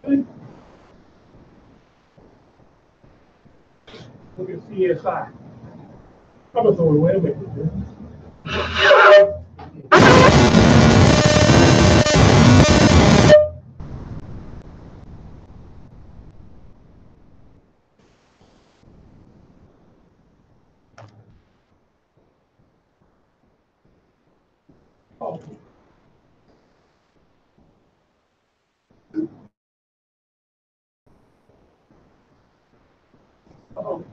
Look at CSI. I'm gonna throw it away. Make it good. Oh. Oh.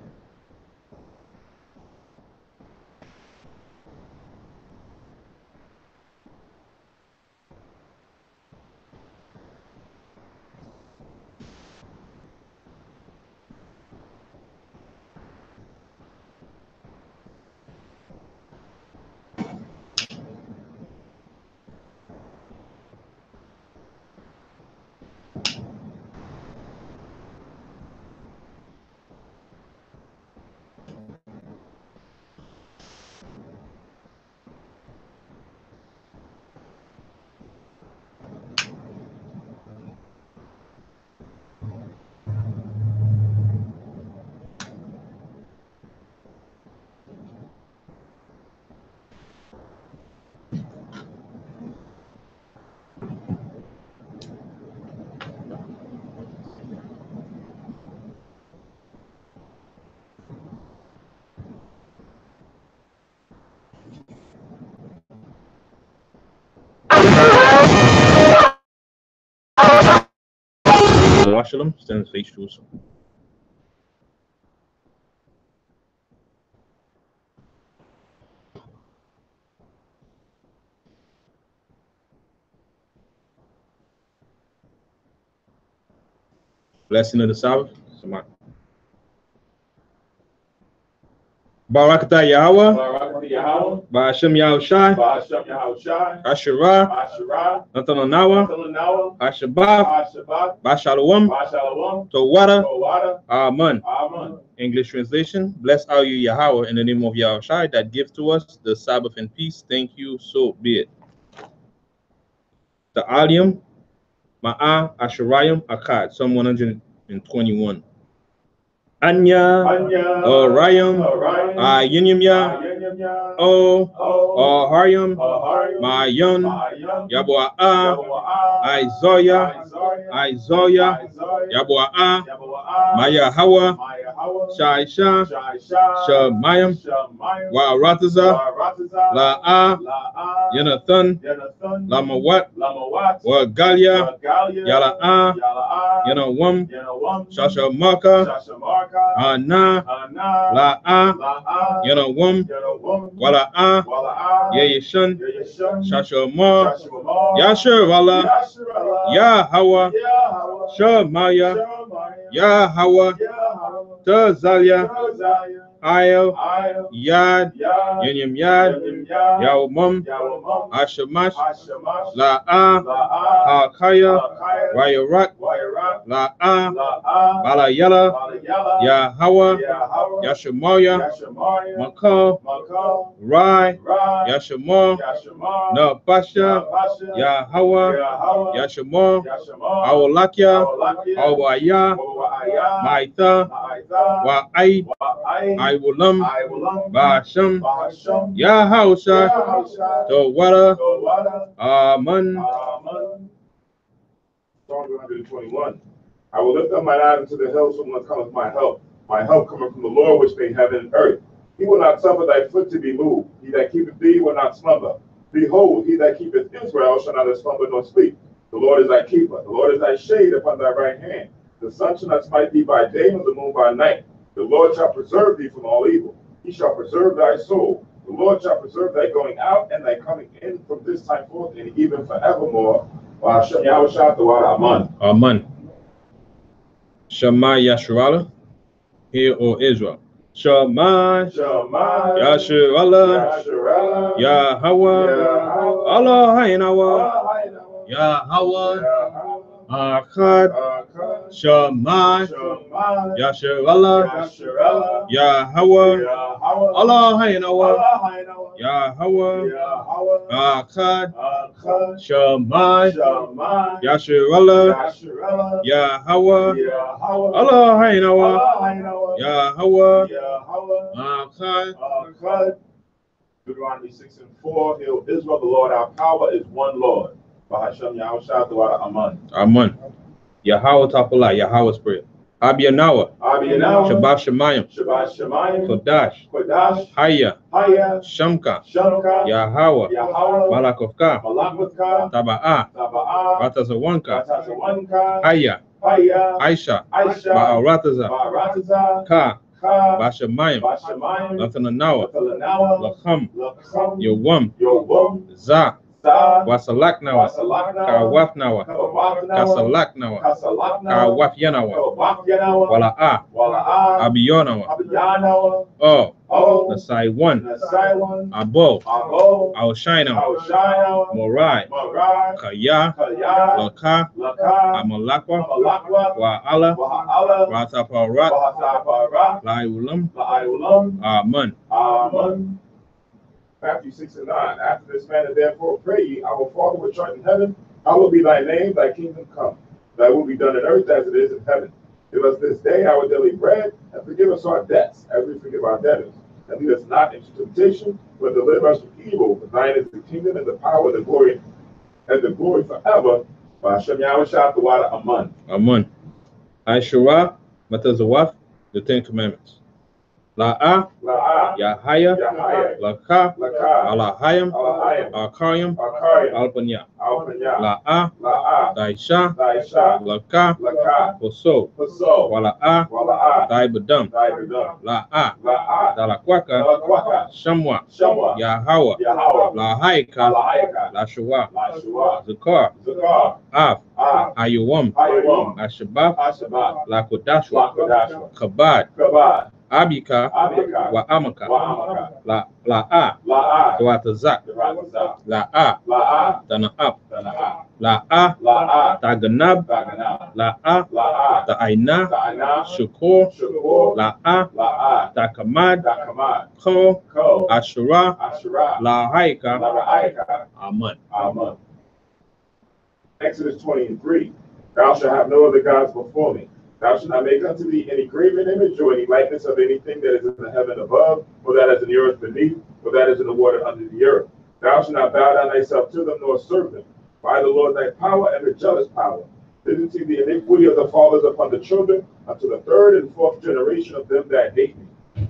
Shalom, stand face Jerusalem. Blessing of the Sabbath. Barakatah Yahweh, Ba'ashem Yahushai, Asherah, Nathanawa, Ashabah, Bashalom, Towada, Amen. English translation: Blessed are you, Yahweh, in the name of Yahushai, that gives to us the Sabbath and peace. Thank you, so be it. The Aliyam, Ma'ah, Asherayim, Akkad, Psalm 121. Anya, Rayam, Yinyamya, Haryam, Mayan, Yabua'a, Isaiah, Yabua'a, Mayahawa, Shaisha, Shamayam, Wa'arataza, La'a, Yanathan, Lamawat, Wagalia, Yala'a, Yanawam, Shashamaka, Ana, La'a, Yanawam, Wala'a, Yayashan, Shashamar, Yasharala, Yahawa, Shamaya, Yahawa, Tazalia, Ayel, Yad, Yanyam Yad, Yawmum, Ashamash, La'a, Hakaya, Wayarak, La'a, Balayala, Yahawa, Yashamaya, Makal, Rai, Yashamar, Nabasha, Yahawa, Yashamar, Awalakia, Awaya, Maitha, Wa'ai, Iwulam, Basham, Yahusha, Tawada, Amen. Psalm 121. I will lift up mine eyes unto the hills from whence cometh my help. My help cometh from the Lord which made heaven and earth. He will not suffer thy foot to be moved. He that keepeth thee will not slumber. Behold, he that keepeth Israel shall neither slumber nor sleep. The Lord is thy keeper. The Lord is thy shade upon thy right hand. The sun shall not smite thee by day, nor the moon by night. The Lord shall preserve thee from all evil. He shall preserve thy soul. The Lord shall preserve thy going out and thy coming in from this time forth and even forevermore. Amen. Amen. Shema Yasharala, hear, O Israel. Shema Yasharala, Yahweh, Allah Hainawa, Yahweh, Akkad, Shema, Shema, Yasharallah, Yasharallah, Yahweh, Yahweh, Allah Hainawa, Allah, Yahweh, Yahweh, Akkad, Akkad, Shema, Shema, Yasharallah, Yasharallah, Yahweh, Yahweh, Allah Hainawa, Allah, Yahweh, Yahweh, Akkad, Akkad. Deuteronomy 6:4, Hear, O Israel, the Lord our power is one Lord. Bahashem Yahushua Dawada Aman. Amen. Yahweh Tapala, Yahweh's prayer. Abiyanawa, Abiyanawa, Shabbat Shemayim, Shabbat Shemayim, Kodash, Kodash, Haya, Haya, Shamka, Shamka, Yahweh, Yahweh, Malakovka, Malakutka, Taba'a, Taba'a, Batazawanka, Batazawanka, Haya, Haya, Aisha, Aisha, Ba'arataza, Ba'arataza, Ka, Ka, Bashamayim, Bashamayim, Latananawa, Latalanawa, Lacham, Lacham, Yawam, Yowam, Za, Za, Wasalaknawa, Wasalaknawa, Kawafnawa, Kawafnawa, Kasalaknawa, Kasalaknawa, Kawafyanawa, Kawafyanawa, Wala'a, Wala'a, Abiyonawa, Abiyanawa, Oh, Oh, Nasai one, Nasaiwan, Abo, Abo, Aoshainawa, Aoshainawa, Morai, Marai, Kaya, Kaya, Laka, Laka, Amalakwa, Amalakwa, Wa'ala, Wa'ala, Rataparat, Bahataparat, Laiulam, La'ayulam, Aman. Amen. Matthew 6:9. After this manner, therefore, pray ye, Our Father which art in heaven, hallowed be thy name, thy kingdom come. Thy will be done in earth as it is in heaven. Give us this day our daily bread, and forgive us our debts, as we forgive our debtors. And lead us not into temptation, but deliver us from evil. For thine is the kingdom and the power and the glory forever. By Hashem Yahushua Dawada Aman. Aman. Ashura, Matazawaf, the Ten Commandments. La'a, La'ah, Yahaya, Yahaya, Laka, Laka, Alahayam, Alahayim, Akayam, Akayim, Alpanya. Alpanya, La'a, La'ah, Daisha, Daisha, Laka, Laka, Poso, Paso, Wala'a, Wala'ah, Daibadam, Daibadam, La'a, La'ah, Dalakwaka, Dalakwaka, Shamwa, Shamwa, Yahawa, Yahweh, Lahaika, Lahayaka, Lashua, Lashua, Zakar, Zakar, Av, Ah, Ayuwam, Ayawam, Ashabaf, Ashabat, Lakodashwa, Lakodashwa, Kabad, Kabad, Abika, Abika, wa Amaka, Wa'amaka, La'a, La'ah, Tawatazak, Ratazah, La'a, La'ah, Tana'ap, Tana'ah, La'a, La'ah, Taganab, Taganah, La'a, La'ah, Ta'aina, Ta'anah, Shukur, Shakur, La'a, La'ah, Takamad, Dakamad, Ko, Ko, Ashura, Asherah, Lahaika, La'aika, Aman. Amen. Exodus 20:3. Thou shalt have no other gods before me. Thou shalt not make unto thee any graven image or any likeness of anything that is in the heaven above, or that is in the earth beneath, or that is in the water under the earth. Thou shalt not bow down thyself to them, nor serve them. By the Lord thy power and the jealous power, visiting the iniquity of the fathers upon the children, unto the third and fourth generation of them that hate me,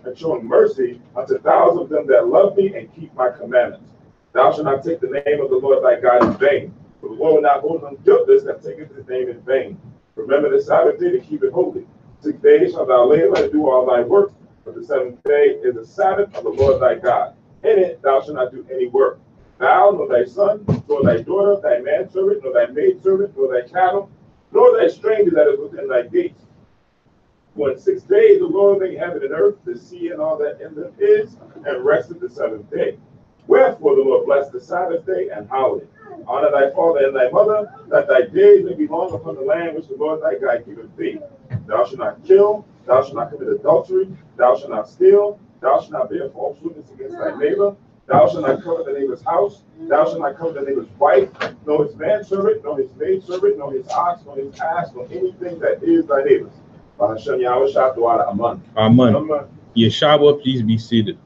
and showing mercy unto thousands of them that love me and keep my commandments. Thou shalt not take the name of the Lord thy God in vain, for the Lord will not hold him guiltless that taketh his name in vain. Remember the Sabbath day to keep it holy. 6 days shalt thou labor and do all thy work, but the seventh day is the Sabbath of the Lord thy God. In it thou shalt not do any work. Thou, nor thy son, nor thy daughter, thy manservant, nor thy maidservant, nor thy cattle, nor thy stranger that is within thy gates. For in 6 days the Lord made heaven and earth, the sea and all that in them is, and rested the seventh day. Wherefore the Lord blessed the Sabbath day and hallowed it. Honor thy father and thy mother, that thy days may be long upon the land which the Lord thy God giveth thee. Thou shalt not kill, thou shalt not commit adultery, thou shalt not steal, thou shalt not bear false witness against thy neighbor, thou shalt not covet the neighbor's house, thou shalt not covet the neighbor's wife, nor his manservant, nor his maidservant, nor his ox, nor his ass, nor anything that is thy neighbor's. By Hashem Yahushua Dawada Aman. Aman. Yeshua, please be seated.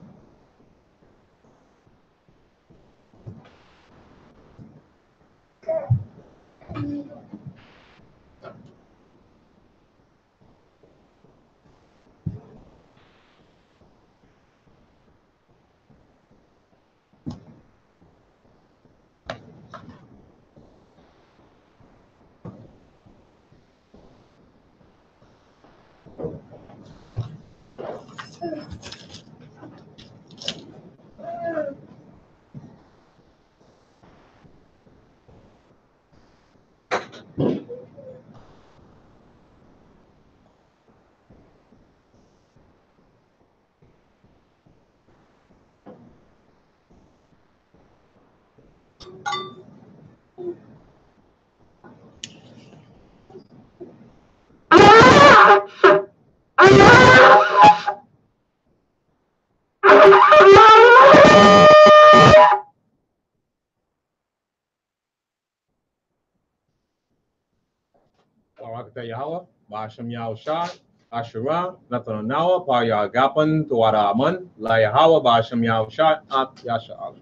Barakata Yahweh, Basham Yahushai, Asherah, Nathan Nawa, Paya Gapan, Tuara Aman, La Yahweh, Basham Yahushai, At Yasha Allah.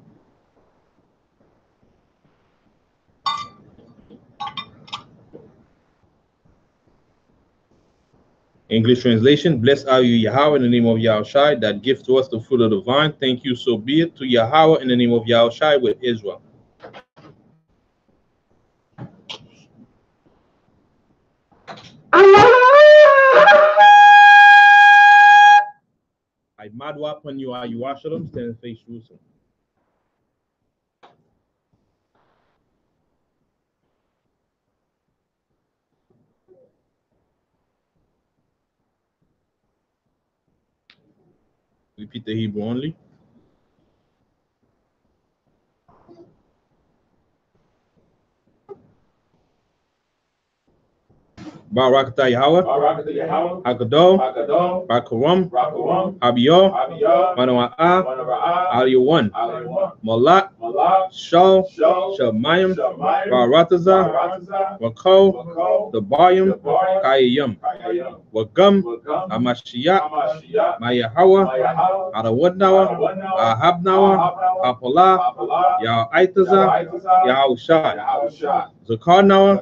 English translation, blessed are you, Yahweh, in the name of Yahushai, that give to us the fruit of the vine. Thank you, so be it, to Yahweh, in the name of Yahushai, with Israel. I madwa upon you, are you Washalom, stand and face Jerusalem. Repeat the Hebrew only. Barakata Yahweh, Hakadol, Bakaram, Abiyah, Manawa'a, Aliyawan, Malak, Shal, Shamayim, Barataza, Wako, the Bayam, Kayam, Wagum, Amashiach, Mayahawa, Arawadnawa, Ahabnawa, Apola, Yahaitaza, Yahushai, Zakarnawa,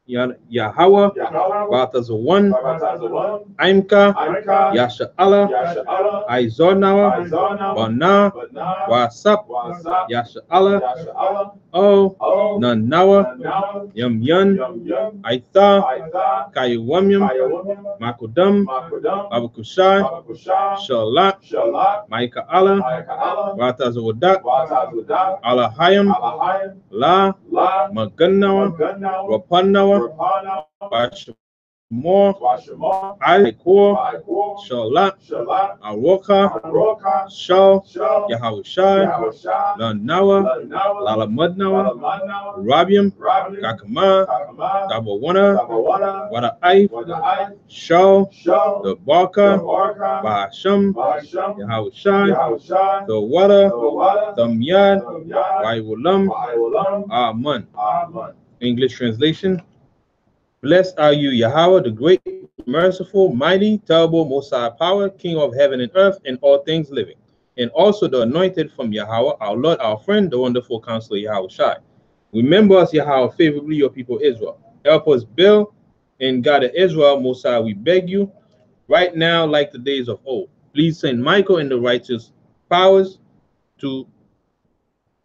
Yahweh, Bataza one, Aimka, Yasha Allah, Aizonawa, Bana, Wasap, Yasha Allah, O, Nanawa, Yum Yun, Aitha, Kayuwamyam, Makudam, Abakushai, Shalat, Maika Allah, Bataza Wadak, Alahayam, La, Maganawa, Rapanawa, Bashmore, Aikor, Shalat, Aroka, Shal, Yahushai, Lanawa, Lalamudnawa, Rabiam, Kakama, Dabawana, Wada Aif, Shal, the Barka, Bahasham, Yahushai, the Wada, Damyad, Waiwulam, Aman. English translation. Blessed are you, Yahweh, the great, merciful, mighty, terrible, most high power, King of heaven and earth, and all things living. And also the anointed from Yahweh, our Lord, our friend, the wonderful counselor, Yahushai. Remember us, Yahweh, favorably, your people Israel. Help us build and God of Israel, most high, we beg you, right now, like the days of old. Please send Michael and the righteous powers to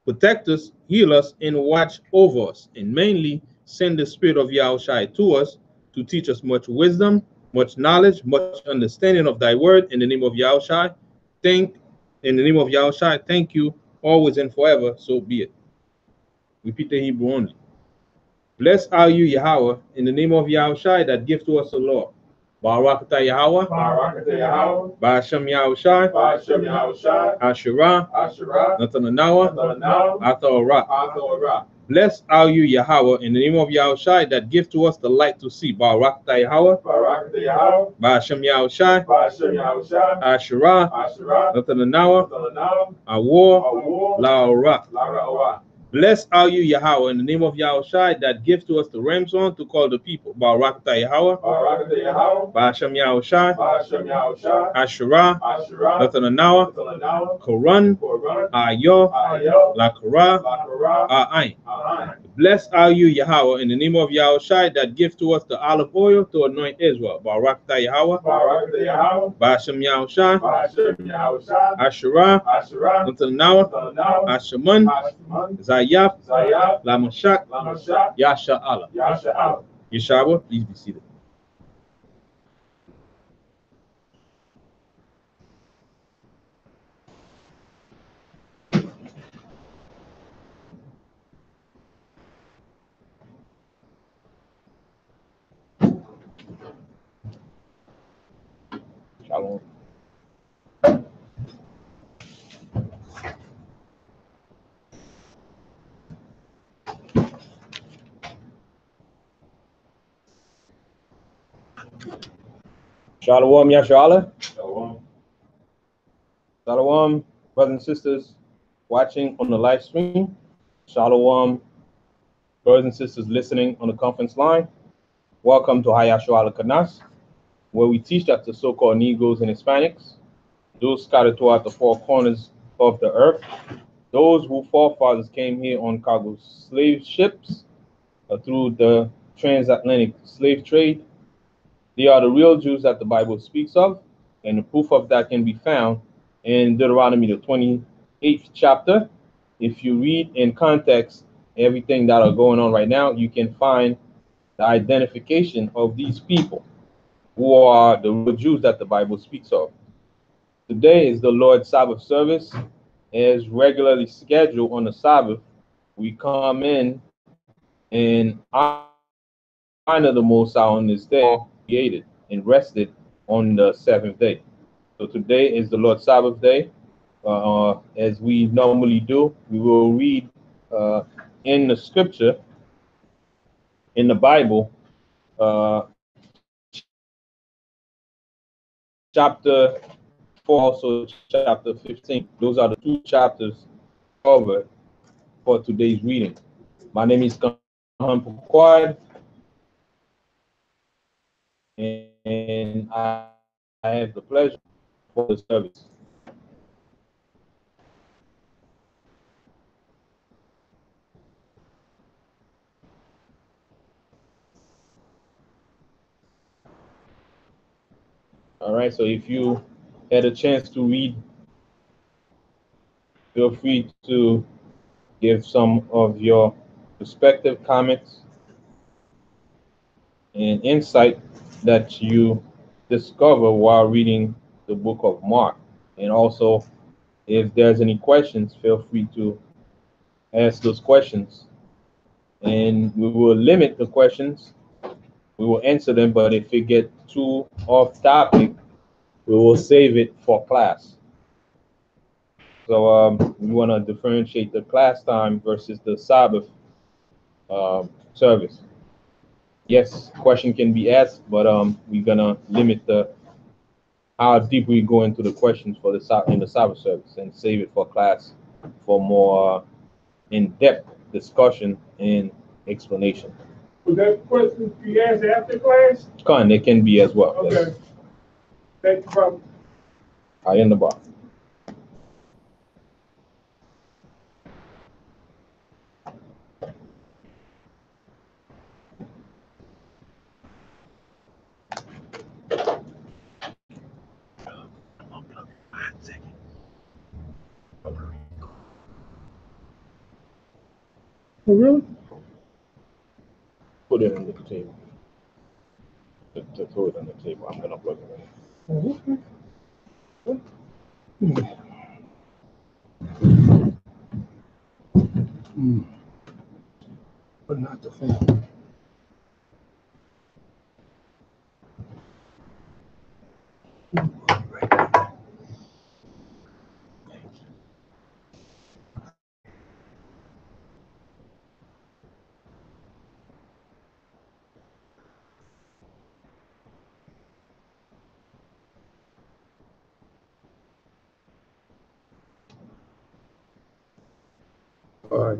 protect us, heal us, and watch over us, and mainly send the spirit of Yahushai to us to teach us much wisdom, much knowledge, much understanding of thy word. In the name of Yahushai, in the name of Yahushai, thank you, always and forever, so be it. Repeat the Hebrew only. Blessed are you, Yahweh, in the name of Yahushai, that give to us the Lord. Barakata Yahweh, Ba'ashem Yahushai, Asherah, Nathanawa, Atharah. Blessed are you, Yahweh, in the name of Yahushai, that give to us the light to see. Barakata Yahweh, Ba'ashem Yahushai, Asherah, Nathanawa, Awor, La'orah. Blessed are you, Yahweh, in the name of Yahushai, that give to us the ram's horn to call the people. Barakata Yahweh, Ba'ashem Yahushai, Asherah, Nathanawa, Koran, Ayo, Lakara, A'ain. Blessed are you, Yahweh, in the name of Yahushai, that give to us the olive oil to anoint Israel. Barakata Yahweh, Ba'ashem Yahushai, Asherah, Nathanawa, Ashaman, Zayaf, Lamashak, Yasha Allah. Yeshua, please be seated. Shalom. Shalom, Yashala. Shalom, brothers and sisters watching on the live stream. Shalom, brothers and sisters listening on the conference line. Welcome to Hayashua Al-Kanas, where we teach that the so-called Negroes and Hispanics, those scattered throughout the four corners of the earth, those whose forefathers came here on cargo slave ships through the transatlantic slave trade, they are the real Jews that the Bible speaks of, and the proof of that can be found in Deuteronomy, the 28th chapter. If you read in context everything that are going on right now, you can find the identification of these people who are the real Jews that the Bible speaks of. Today is the Lord's Sabbath service. As regularly scheduled on the Sabbath, we come in and honor the Most High on this day, created and rested on the seventh day. So today is the Lord's Sabbath day. As we normally do, we will read in the scripture, in the Bible, chapter 4, also chapter 15. Those are the two chapters covered for today's reading. My name is Kahan Pukwad, and I have the pleasure for the service. All right, so if you had a chance to read, feel free to give some of your perspective, comments, and insight that you discover while reading the book of Mark. And also, if there's any questions, feel free to ask those questions. And we will limit the questions. We will answer them, but if it get too off topic, we will save it for class. So we want to differentiate the class time versus the Sabbath service. Yes, question can be asked, but we're gonna limit the how deep we go into the questions for in the Sabbath service and save it for class for more in-depth discussion and explanation. Was that question you asked after class? It can be as well. Okay. Yes. Thank you, brother. I in the bar. Oh, really? Put it on the table. To throw it on the table. I'm gonna plug it in. Oh, okay. But not the phone. All right.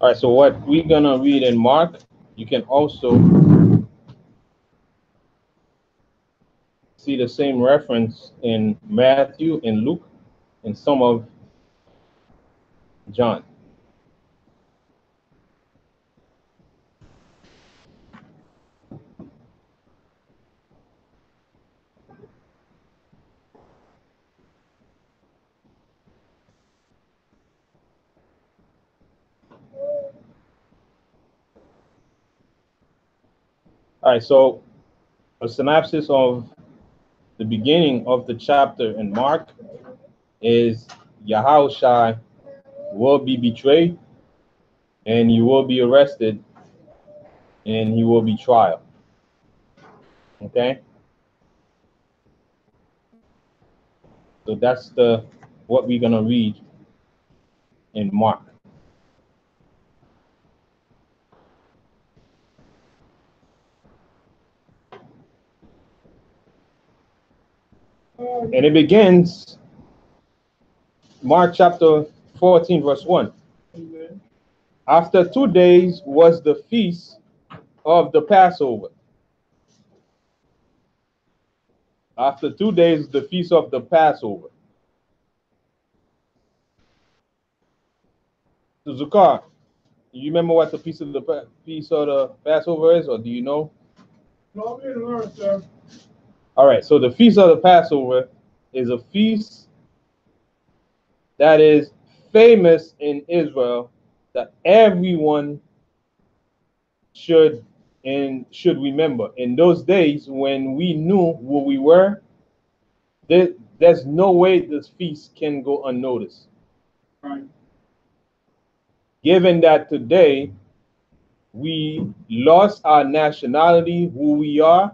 All right, so what we're gonna read in Mark, you can also see the same reference in Matthew and Luke and some of John. All right, so a synopsis of the beginning of the chapter in Mark is Yahushua will be betrayed and he will be arrested and he will be trial. Okay? So that's what we're gonna read in Mark. And it begins, Mark chapter 14, verse 1. Amen. After 2 days was the feast of the Passover. After 2 days, the feast of the Passover. So Zukar, you remember what the feast of the Passover is, or do you know? No, I'm here to learn, sir. All right, so the feast of the Passover is a feast that is famous in Israel that everyone should remember. In those days when we knew who we were, there's no way this feast can go unnoticed. Right. Given that today we lost our nationality, who we are,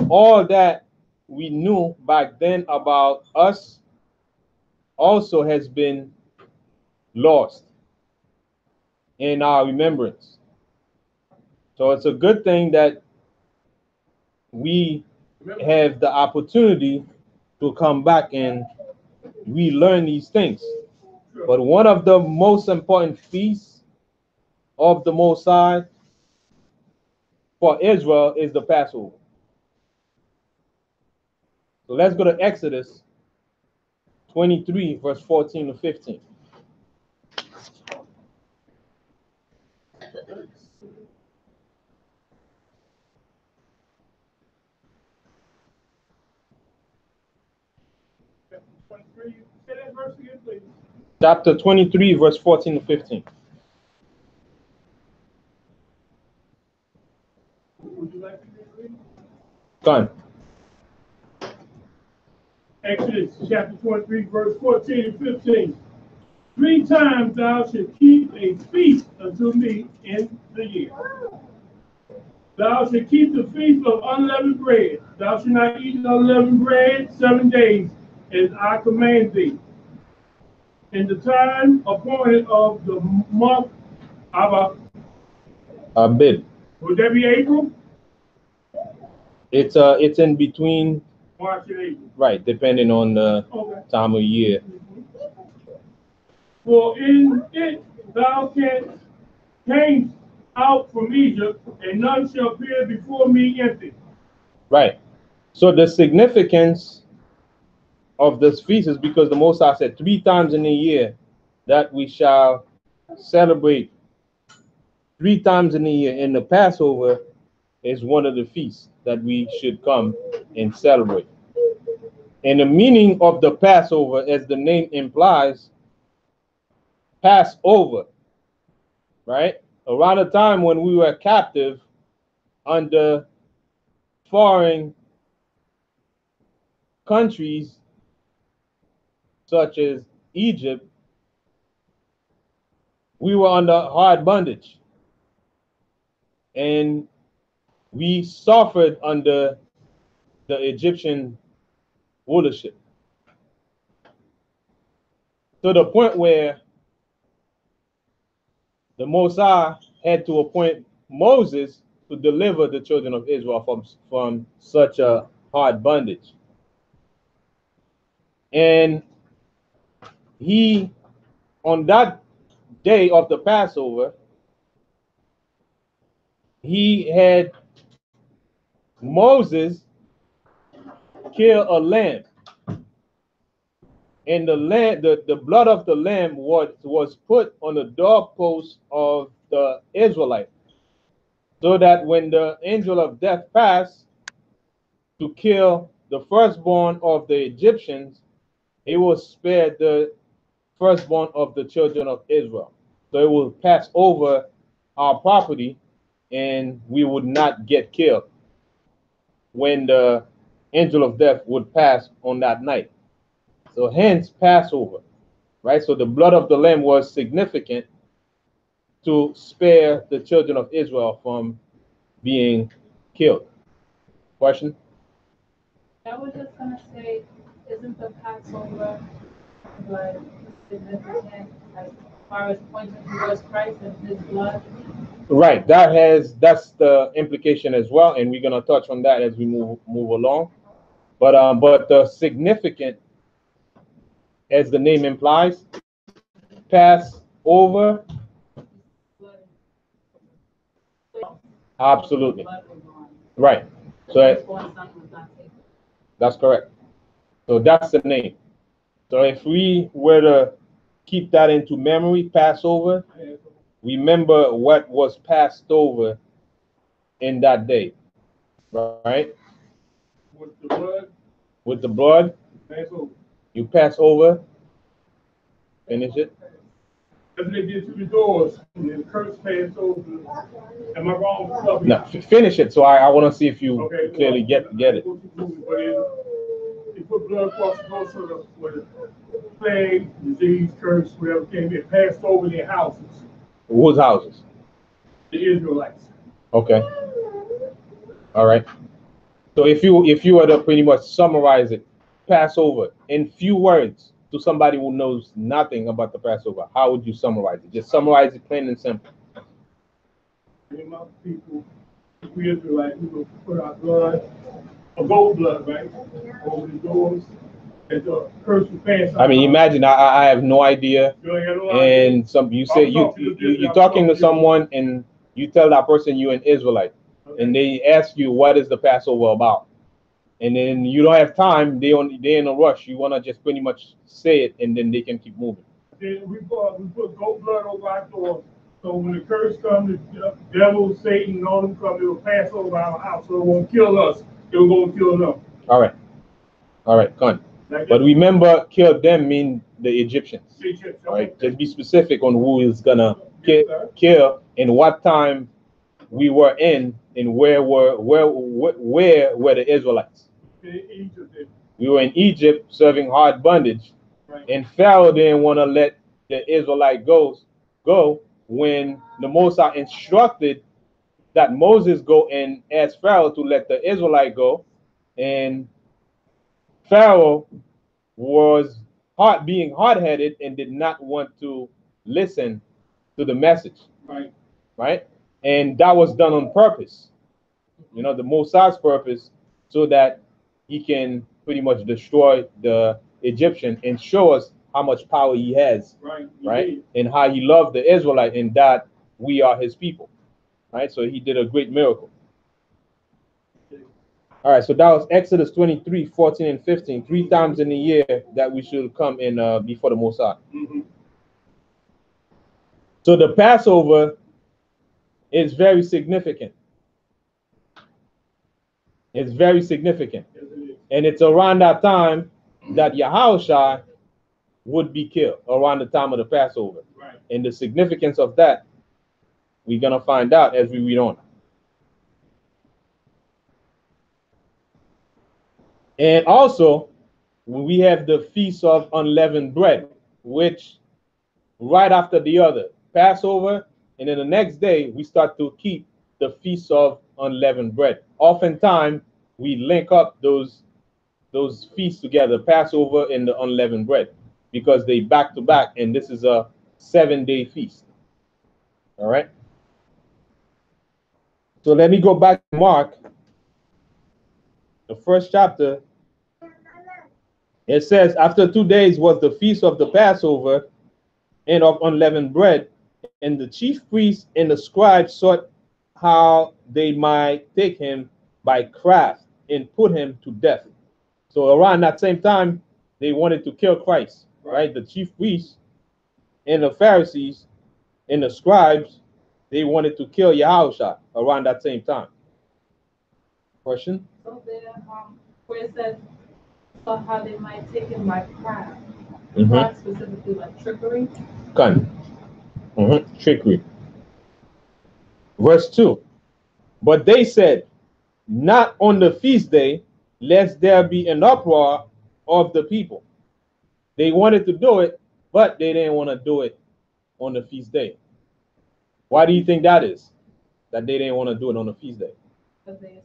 all that we knew back then about us also has been lost in our remembrance. So it's a good thing that we have the opportunity to come back and relearn these things. But one of the most important feasts of the Most High for Israel is the Passover. So let's go to Exodus 23, verse 14 to 15. Say that verse again, please. Chapter 23, verse 14 to 15. Would you like me to read? Done. Exodus chapter 23, verse 14 and 15. 3 times thou shalt keep a feast unto me in the year. Thou shalt keep the feast of unleavened bread. Thou shalt not eat unleavened bread 7 days, as I command thee. In the time appointed of the month of Abib. would that be April? It's in between, March and April. right, depending on the time of year. For in it thou came out from Egypt, and none shall appear before me empty. Right. So the significance of this feast is because the Most High said 3 times in a year that we shall celebrate. 3 times in a year, and the Passover is one of the feasts that we should come and celebrate. And the meaning of the Passover, as the name implies, pass over, right? Around the time when we were captive under foreign countries such as Egypt, we were under hard bondage, and we suffered under the Egyptian rulership to the point where the Most High had to appoint Moses to deliver the children of Israel from such a hard bondage. And he, on that day of the Passover, he had Moses kill a lamb. And the blood of the lamb was put on the doorpost of the Israelite, so that when the angel of death passed to kill the firstborn of the Egyptians, it will spare the firstborn of the children of Israel. So it will pass over our property, and we would not get killed when the angel of death would pass on that night. So hence Passover, right? So the blood of the lamb was significant to spare the children of Israel from being killed. Question? I was just gonna say, isn't the Passover like significant as far as pointing towards Christ and his blood? Right. That's the implication as well, and we're gonna touch on that as we move along. But the significant, as the name implies, pass over. Absolutely. Right. So that's correct. So that's the name. So if we were to keep that into memory, Passover, remember what was passed over in that day, right? With the blood. With the blood, Passover. you pass over, finish it. As they get to the doors, and then the curse passed over. Am I wrong? No, finish it. So I want to see if you clearly get it. They put blood across the door so that where the plague, disease, curse, whatever came, it passed over their houses. Whose houses? The Israelites. Okay. All right. So if you were to pretty much summarize it, Passover in few words to somebody who knows nothing about the Passover, how would you summarize it? Just summarize it plain and simple. People, we Israelites, we will put our blood, a gold blood, right, over the doors. And the curse will pass. I mean, imagine I have no idea, and you say you're talking to someone and you tell that person you're an Israelite, and they ask you what is the Passover about, and then you don't have time. They're in a rush. You want to just pretty much say it, and then they can keep moving. Then we put gold blood over our doors. So when the curse comes, the devil, Satan, and all them come, it will pass over our house. So it won't kill us. It will go and kill them. All right, go on. But remember, kill them mean the Egyptians. Right? Just be specific on who is gonna kill and what time we were in and where were the Israelites. We were in Egypt serving hard bondage, and Pharaoh didn't want to let the Israelite go when the Moses instructed that Moses go and ask Pharaoh to let the Israelite go, and Pharaoh was being hard-headed and did not want to listen to the message, right? And that was done on purpose, the Mosai's purpose, so that he can pretty much destroy the Egyptian and show us how much power he has, right? And how he loved the Israelite and that we are his people, right? So he did a great miracle. All right, so that was Exodus 23, 14, and 15. 3 times in a year that we should come in before the Mosai. So the Passover is very significant. It's very significant. And it's around that time that Yahushua would be killed, around the time of the Passover. And the significance of that, we're going to find out as we read on. And also, we have the Feast of Unleavened Bread, which right after the other, Passover, and then the next day, we start to keep the Feast of Unleavened Bread. Oftentimes, we link up those feasts together, Passover and the Unleavened Bread, because they back to back, and this is a 7-day feast. All right? So let me go back to Mark, the first chapter. It says, after 2 days was the feast of the Passover and of unleavened bread, and the chief priests and the scribes sought how they might take him by craft and put him to death. So around that same time, they wanted to kill Christ, right? The chief priests and the Pharisees and the scribes, they wanted to kill Yahushua around that same time. Question? So there, where it says, so how they might take him by craft. Craft specifically like trickery. Trickery. Verse 2. But they said, not on the feast day, lest there be an uproar of the people. They wanted to do it, but they didn't want to do it on the feast day. Why do you think that is? That they didn't want to do it on the feast day? Because they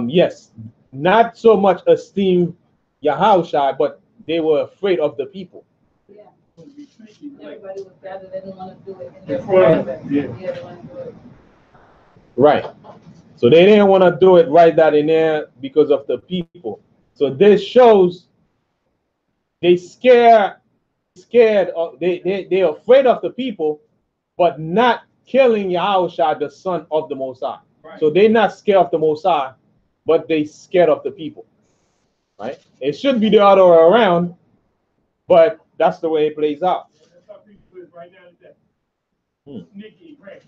yes, not so much esteem Yahushua, but they were afraid of the people. Yeah. Everybody was gathered, they didn't want to do it in their private. Yeah, they want to do it. Right. So they didn't want to do it right that in there because of the people. So this shows they're afraid of the people, but not killing Yahushua, the son of the Most High. Right. So they're not scared of the Most High, but they scared of the people. Right? It should be the other way around, but that's the way it plays out. That's how people is right now today. Nikki, right.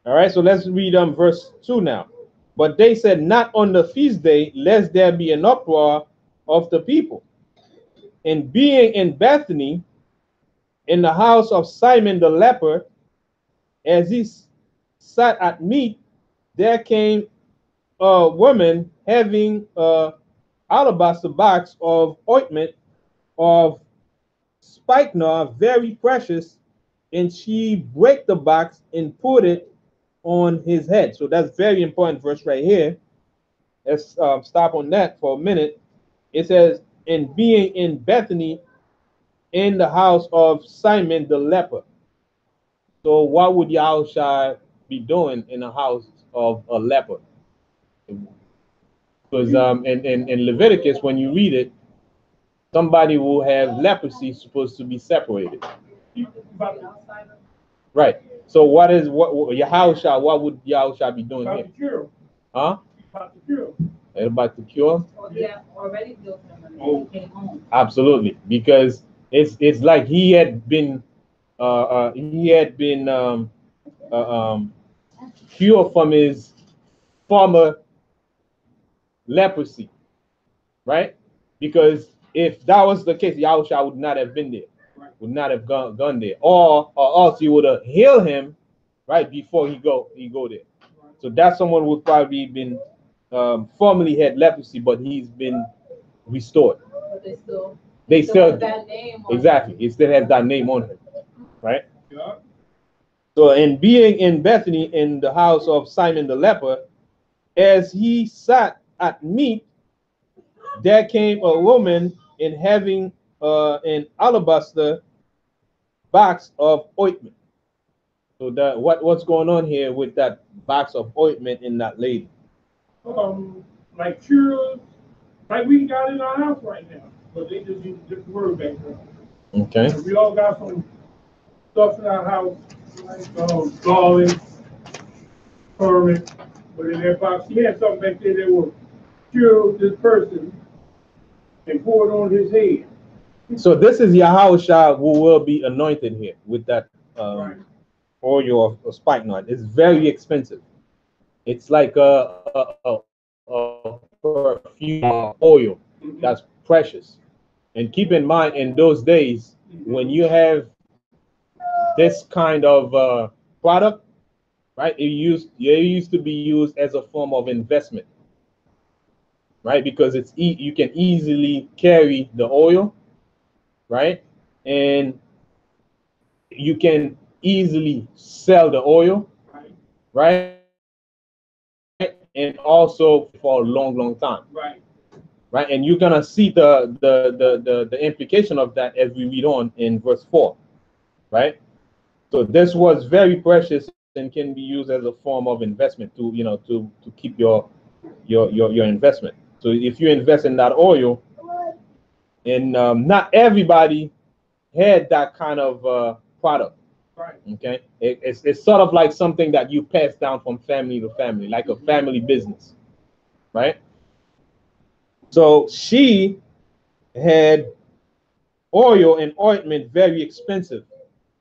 All right, so let's read verse 2 now. But they said, not on the feast day, lest there be an uproar of the people. And being in Bethany, in the house of Simon the leper, as he sat at meat, there came a woman having a alabaster box of ointment of spikenard, very precious, and she break the box and put it on his head. So that's very important verse right here. Let's stop on that for a minute. It says, and being in Bethany, in the house of Simon the leper. So what would Yahushua be doing in the house of a leper? Because in Leviticus, when you read it, somebody who have leprosy is supposed to be separated. Right. So what Yahushua? What would Yahushua be doing here? Cure. Huh? About to cure. About to cure? Yeah, already healed him when he came home. Absolutely, because it's like he had been cured from his former leprosy, right? Because if that was the case, Yahushua would not have been there, would not have gone there, or else he would have healed him right before he go there. So that's someone who probably been formerly had leprosy, but he's been restored. But they still have that name on exactly. Him. It still has that name on him, right? Yeah. So, in being in Bethany in the house of Simon the leper, as he sat at meat, there came a woman in having an alabaster box of ointment. So that what's going on here with that box of ointment in that lady? Like cures, like we got in our house right now, but they just use a different word back there. Okay. And we all got some stuff in our house, like garlic, currant, but in that box, he had something back there that would cure this person and pour it on his head. So this is Yahushua who will be anointed here with that right. Oil of spikenard. It's very expensive. It's like a perfume oil that's precious. And keep in mind, in those days, when you have this kind of product, right? It used to be used as a form of investment, right? Because you can easily carry the oil, right? And you can easily sell the oil, right? And also for a long time, right? And you're gonna see the implication of that as we read on in verse 4, right? So this was very precious and can be used as a form of investment to keep your investment. So if you invest in that oil, and not everybody had that kind of product. Right. Okay, it's sort of like something that you pass down from family to family, like a family business, right? So she had oil and ointment, very expensive,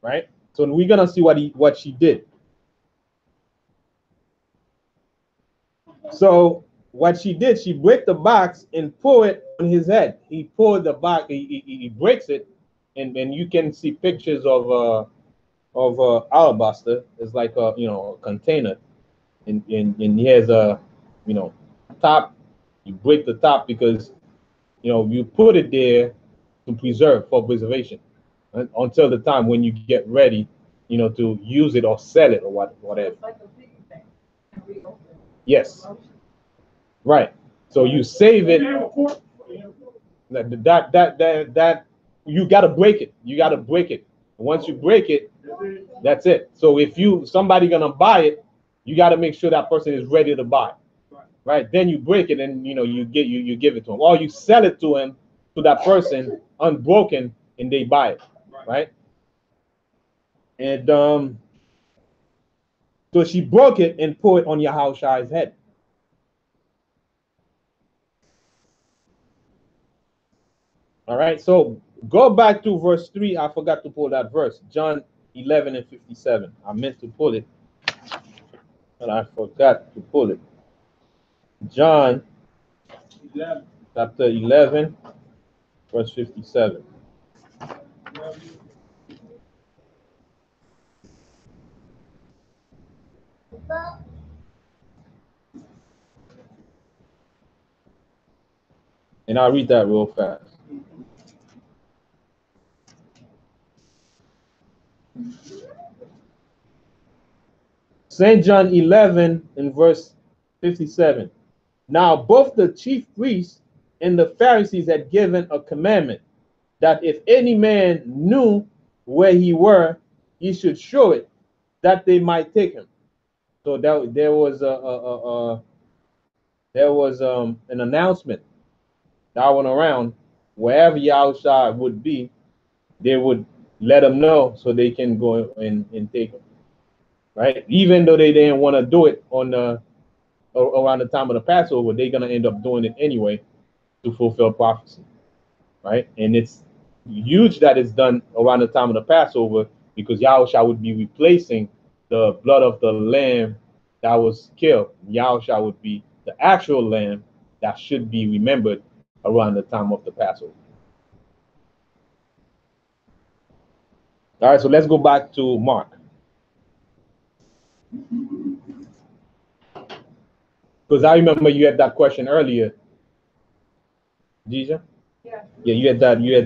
right? So we're gonna see what she did. So what she did, she break the box and pour it on his head. He poured the box, he breaks it, and then you can see pictures of alabaster. It's like a container, and he has a top. You break the top because you put it there to preserve for preservation until the time when you get ready to use it or sell it or whatever. It's like a piggy bank. Yes, right. So you save it. That you got to break it. You got to break it. Once you break it, That's it. So if somebody gonna buy it, you got to make sure that person is ready to buy, right? Then you break it and you give it to him, or you sell it to him, to that person unbroken, and they buy it, right? And so she broke it and put it on Yahushua's head. All right, so go back to verse 3. I forgot to pull that verse. John 11 and 57. I meant to pull it, but I forgot to pull it. John chapter 11, verse 57. And I'll read that real fast. St. John 11 in verse 57. Now both the chief priests and the Pharisees had given a commandment that if any man knew where he were, he should show it, that they might take him. So that there was an announcement that went around. Wherever Yahushua would be, they would let him know so they can go and take him. Right? Even though they didn't want to do it on around the time of the Passover, they're gonna end up doing it anyway to fulfill prophecy. Right? And it's huge that it's done around the time of the Passover, because Yahushua would be replacing the blood of the lamb that was killed. Yahushua would be the actual lamb that should be remembered around the time of the Passover. All right, so let's go back to Mark. Because I remember you had that question earlier, Deja. Yeah. Yeah, you had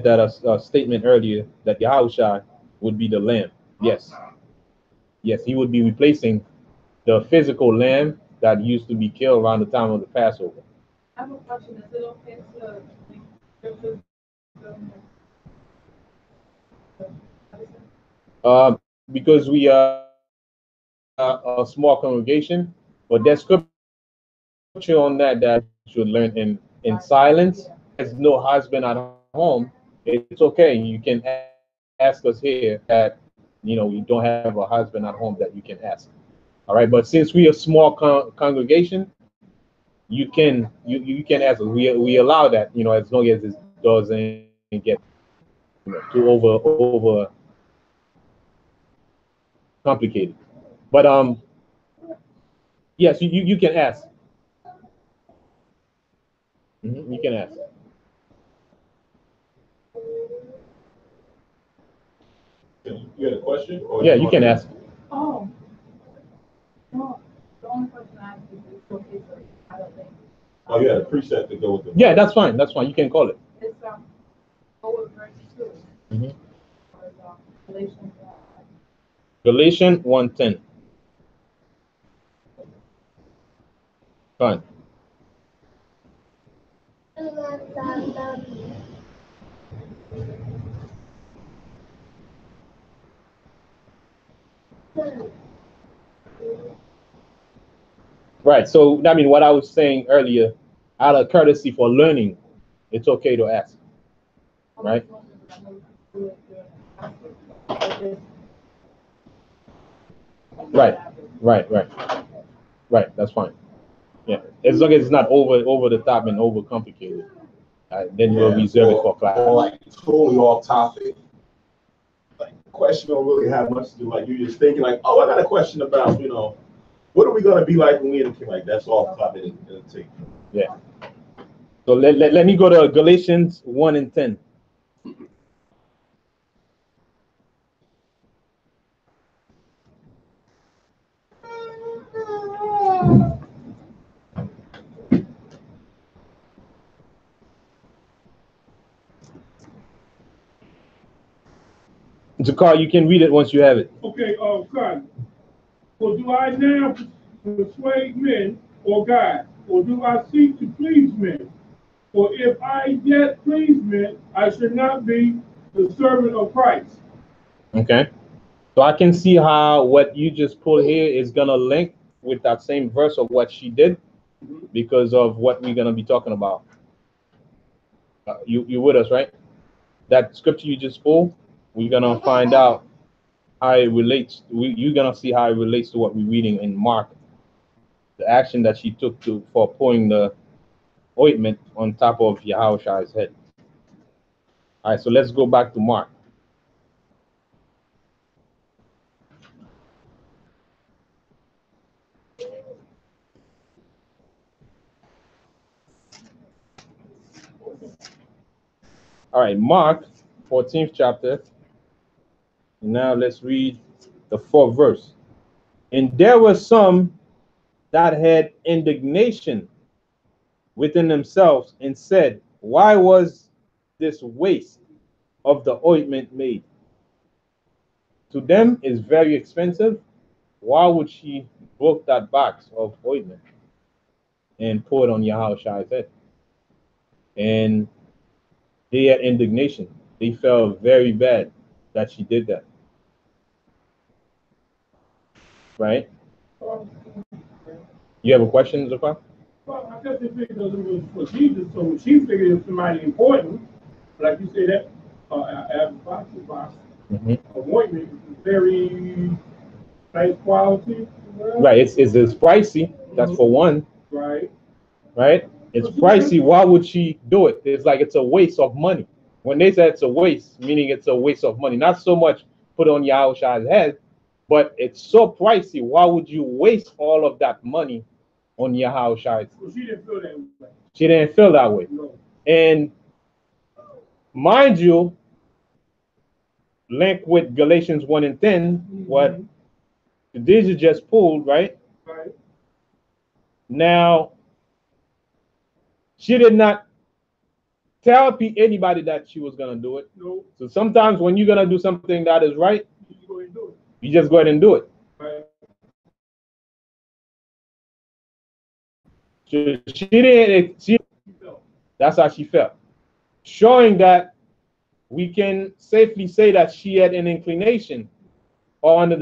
that statement earlier that Yahushua would be the lamb. Yes. Yes, he would be replacing the physical lamb that used to be killed around the time of the Passover. I have a question. Is it okay to link scriptures? Because we are a small congregation, but there's scripture on that you should learn in silence. There's no husband at home. It's okay. You can ask us here that you don't have a husband at home that you can ask. All right, but since we are a small congregation, you can ask us. We allow that, as long as it doesn't get too over complicated. But yes, you can ask. You can ask. You had a question? Yeah, you can ask. Oh. No, the only question I asked is it's okay to, I don't think. Oh, you had a preset to go with the. Yeah, that's fine. That's fine. You can call it. It's go with verse 2. Mhm. Or, Galatians 1. Galatians 1:10. Fine. Right. So I mean, what I was saying earlier, out of courtesy for learning, it's okay to ask. Right. Right. That's fine. Yeah. As long as it's not over the top and over complicated, then we'll reserve it for class. Or like totally off topic. Like the question don't really have much to do. Like you're just thinking like, oh, I got a question about, what are we gonna be like when we in the like that's off topic and take. Yeah. So let me go to Galatians 1:10. Jakar, you can read it once you have it. Okay, God. For do I now persuade men or God, or do I seek to please men? For if I yet please men, I should not be the servant of Christ. Okay. So I can see how what you just pulled here is gonna link with that same verse of what she did, because of what we're gonna be talking about. You with us, right? That scripture you just pulled, we're gonna find out how it relates. You're gonna see how it relates to what we're reading in Mark, the action that she took for pouring the ointment on top of Yahushua's head. All right, so let's go back to Mark. All right, Mark 14th chapter. Now let's read the 4th verse. And there were some that had indignation within themselves and said, why was this waste of the ointment made? To them is very expensive. Why would she broke that box of ointment and pour it on Yahushua's head? And they had indignation. They felt very bad that she did that. Right? You have a question, Zafar? Well, I guess they figured it was for Jesus, so she figured it was somebody important. Like you say, that box of ointment is very nice quality. Right, it's pricey. That's for one. Right. Right? It's pricey. Why would she do it? It's like it's a waste of money. When they say it's a waste, meaning it's a waste of money, not so much put on Yahushua's head, but it's so pricey. Why would you waste all of that money on Yahushua's? Well, she didn't feel that way. She didn't feel that way. No. And mind you, link with Galatians 1 and 10, what Khadijah just pulled, right? Right. Now, she did not tell anybody that she was going to do it. No. So sometimes when you're going to do something that is right, You go ahead and do it. you just go ahead and do it. Right. She didn't. That's how she felt, showing that we can safely say that she had an inclination or an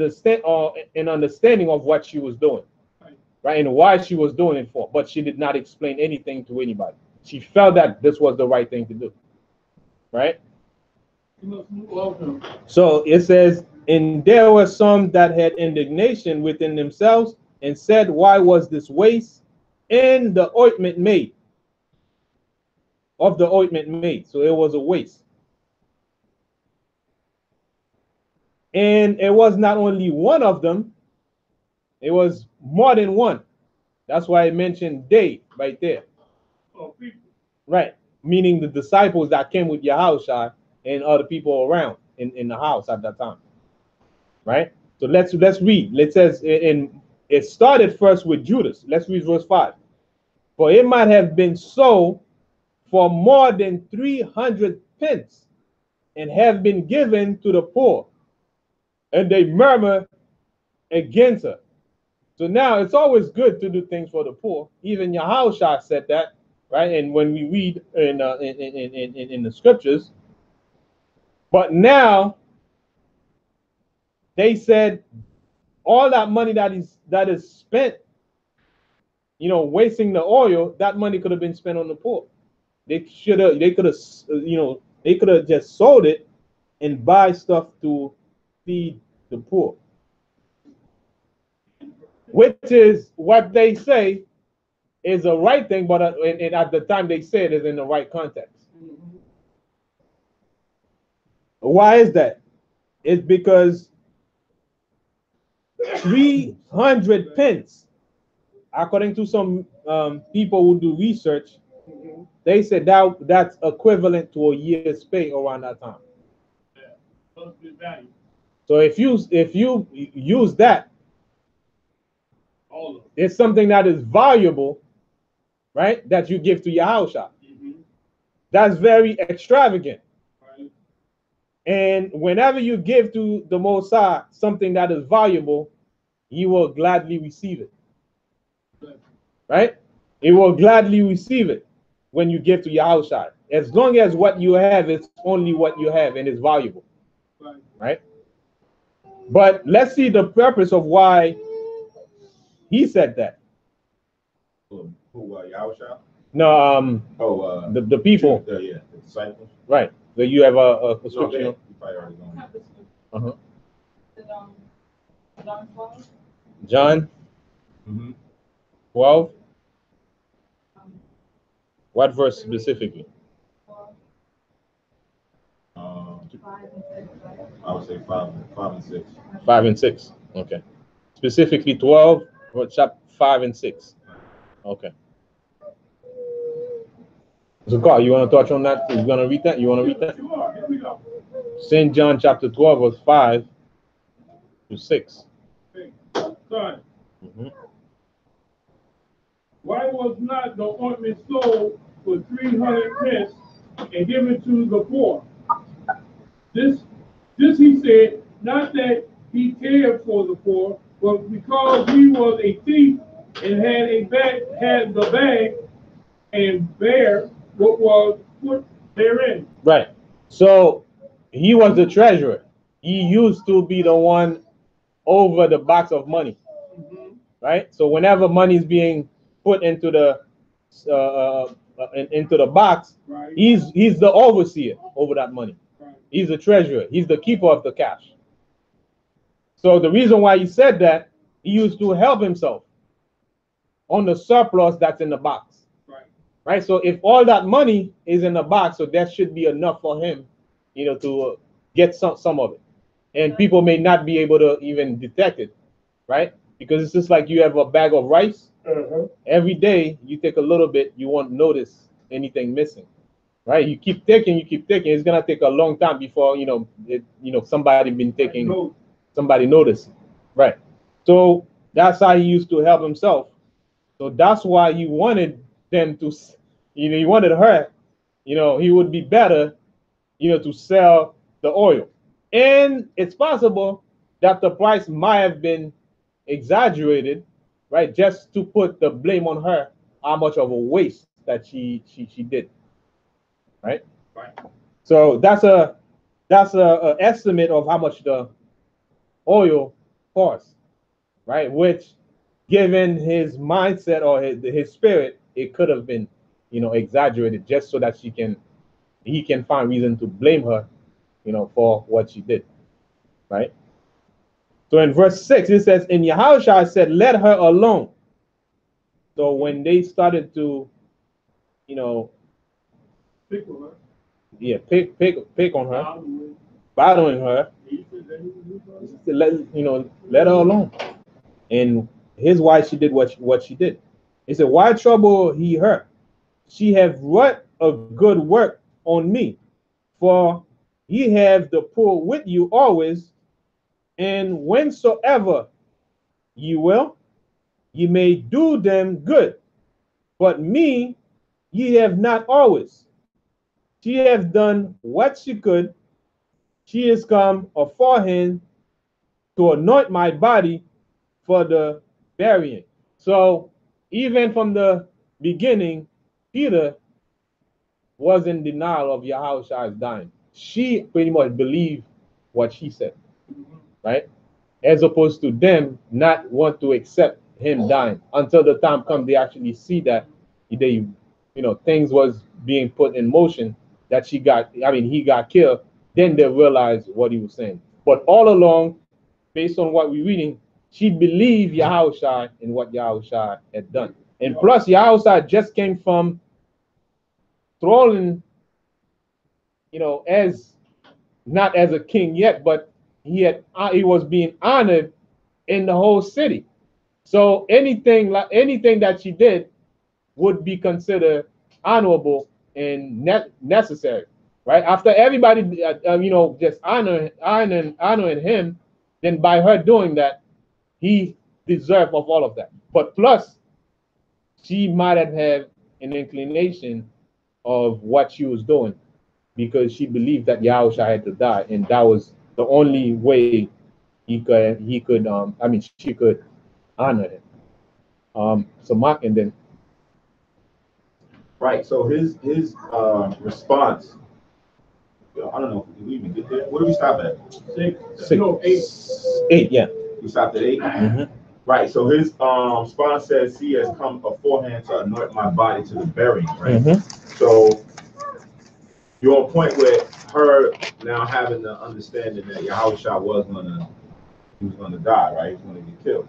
understanding of what she was doing, right, and why she was doing it for. But she did not explain anything to anybody. She felt that this was the right thing to do, right? So it says, and there were some that had indignation within themselves and said, why was this waste in the ointment made? Of the ointment made. So it was a waste. And it was not only one of them, it was more than one. That's why I mentioned they right there. Oh, people. Right. Meaning the disciples that came with Yahushua and other people around in the house at that time. Right? So let's read. It says, it started first with Judas. Let's read verse 5. For it might have been so for more than 300 pence and have been given to the poor. And they murmur against her. So now it's always good to do things for the poor. Even Yahushua said that, right? And when we read in the scriptures, but now they said all that money that is spent, wasting the oil, that money could have been spent on the poor. They could have just sold it and buy stuff to feed the poor, which is what they say is the right thing, but at the time they said it in the right context. Why is that? It's because 300 pence, according to some people who do research, they said that's equivalent to a year's pay around that time. So if you use that, it's something that is valuable, right? That you give to Yahushua. That's very extravagant. Right. And whenever you give to the Most High something that is valuable, He will gladly receive it. Right? He will gladly receive it when you give to Yahushua. As long as what you have is only what you have and is valuable. Right? But let's see the purpose of why he said that. Who, Yahusha? No, the people. Yeah, the disciples. Right. So you have a scripture. No, you probably already know. John 12. John 12. What verse specifically? I would say 5 and 6. 5 and 6. Okay. Specifically 12, or chapter 5 and 6. Okay. So Carl, you want to touch on that? You want to read that? You want to read that? Sure, here we go. St. John chapter 12, verse 5 to 6. Okay. Son, why was not the ointment sold for 300 pence and given to the poor? This he said, not that he cared for the poor, but because he was a thief and had the bag and bear what was put therein. Right. So he was the treasurer. He used to be the one over the box of money. Right. So whenever money is being put into the box, Right. he's the overseer over that money. Right. He's the treasurer. He's the keeper of the cash. So the reason why he said that, he used to help himself on the surplus that's in the box. Right. Right. So if all that money is in the box, so that should be enough for him, to get some of it. And people may not be able to even detect it, right? Because it's just like you have a bag of rice. Every day you take a little bit, you won't notice anything missing, right? You keep taking. It's gonna take a long time before somebody been taking, somebody noticed, right? So that's how he used to help himself. So that's why he wanted them to, he wanted her, he would be better, to sell the oil. And it's possible that the price might have been exaggerated, right? Just to put the blame on her, how much of a waste that she did, right? Right. So that's a estimate of how much the oil costs, right? Which, given his mindset or his spirit, it could have been, exaggerated just so that he can find reason to blame her, for what she did, right? So in verse 6, it says, and Yahushua said, let her alone. So when they started to, Pick on her. yeah, pick on her, bothering her, He said that he was he said, let her alone. And his wife, she did what she did. He said, why trouble he her? She have wrought a good work on me, for ye have the poor with you always, and whensoever ye will, ye may do them good. But me ye have not always. She have done what she could. She is come aforehand to anoint my body for the burying. So even from the beginning, Peter was in denial of Yahushua's dying. She pretty much believed what she said, right? As opposed to them not want to accept him dying until the time comes they actually see that they, things was being put in motion, that he got killed. Then they realize what he was saying. But all along, based on what we're reading, she believed Yahushua and what Yahushua had done. And plus, Yahushua just came from throwing, as not as a king yet, but he was being honored in the whole city. So anything that she did would be considered honorable and necessary, right? After everybody, just honoring him, then by her doing that, he deserved of all of that. But plus, she might have had an inclination of what she was doing, because she believed that Yahushua had to die, and that was the only way she could honor him. So Mark, and then Right. So his response I don't know if we even get there. What do we stop at? Six. No, 8. 8, yeah. We stopped at 8. Mm-hmm. Right. So his response says, "He has come beforehand to anoint my body to the burying." Right. Mm-hmm. So you're on point with her now having the understanding that Yahushua was gonna die. Right. He's gonna get killed.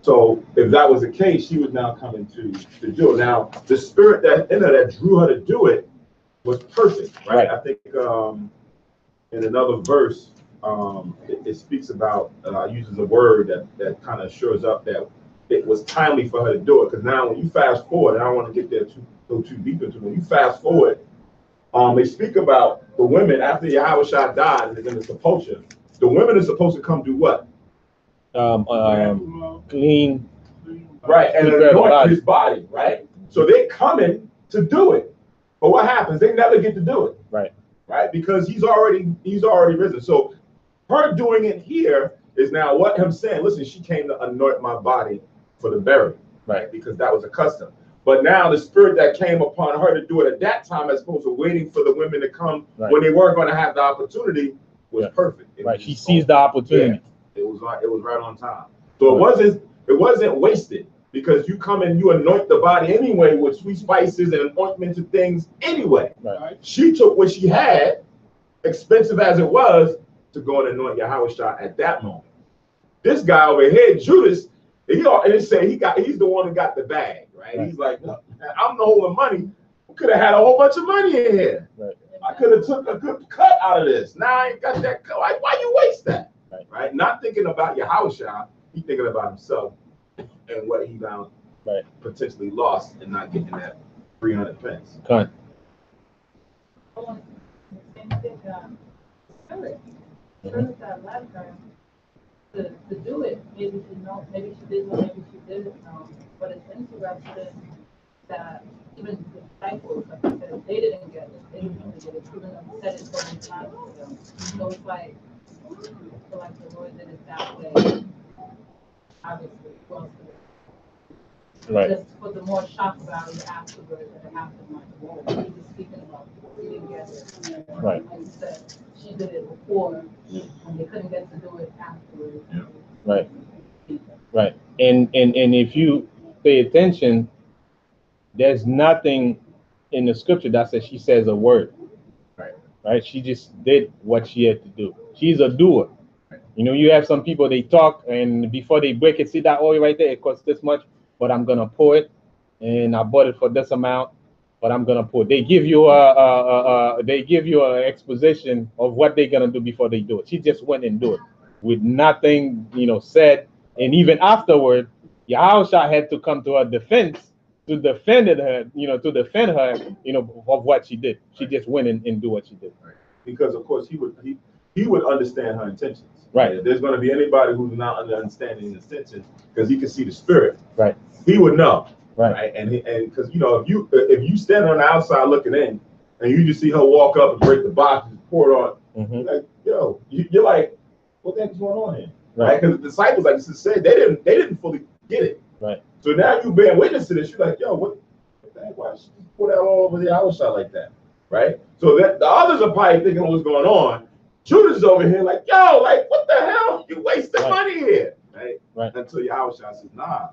So if that was the case, she was now coming to do it. Now the spirit that in her that drew her to do it was perfect. Right. I think in another verse. It speaks about uses a word that kind of shows up that it was timely for her to do it. Because now when you fast forward, and I don't want to get there go too deep into it, when you fast forward, they speak about the women after Yahushua died in the sepulchre. The women are supposed to come do what? Clean. Right, and anoint his body, right? So they're coming to do it. But what happens? They never get to do it. Right. Right, because he's already risen. So her doing it here is now what him saying, listen, she came to anoint my body for the burial, right? Because that was a custom. But now the spirit that came upon her to do it at that time, as opposed to waiting for the women to come when they weren't going to have the opportunity, was perfect. She sees the opportunity. Yeah, it was right on time. So it wasn't wasted, because you come and you anoint the body anyway with sweet spices and ointments and things anyway. Right. She took what she had, expensive as it was, to go and anoint Yahushua at that moment. This guy over here, Judas, he's the one who got the bag, right? He's like, look, I'm the holding money. Could have had a whole bunch of money in here. Right. I could have took a good cut out of this. Now I ain't got that cut. Why you waste that? Right? Not thinking about Yahushua, he's thinking about himself and what he now potentially lost and not getting that 300 pence. Cut. That led her to do it. Maybe she know, maybe she didn't, maybe she didn't know. But it's interesting that even the disciples, like I said, they didn't get it. They didn't get it. Even though said it so many times to them. So it's like, I feel like the Lord did it that way. Obviously, well, just for the more shock value afterwards that it happened. Like, whoa, he was speaking about it. He didn't get it. Right. Like you said, she did it before, and they couldn't get to do it afterwards. Yeah. Right. Right. And if you pay attention, there's nothing in the scripture that says she says a word. Right. She just did what she had to do. She's a doer. You know, you have some people, they talk, and before they break it, see that oil right there, it costs this much, but I'm gonna pour it, and I bought it for this amount, but I'm gonna pour it. They give you an exposition of what they're gonna do before they do it. She just went and do it with nothing, said, and even afterward, Yahushua had to come to her defense to defend her, of what she did. She just went and do what she did. Because of course he would understand her intentions. Right. If there's going to be anybody who's not understanding his intentions, because he can see the spirit. Right. He would know. Right. And because if you stand on the outside looking in, and you just see her walk up and break the box and pour it on, like, you're like, what the heck's going on here? Right. Because the disciples, like you said, they didn't fully get it. Right. So now you being witness to this, you're like, what the heck? Why should you pour that all over the outside like that? Right. So that the others are probably thinking what's going on. Judas is over here like, what the hell? You wasting money here. Right. Until Yahushua says, nah,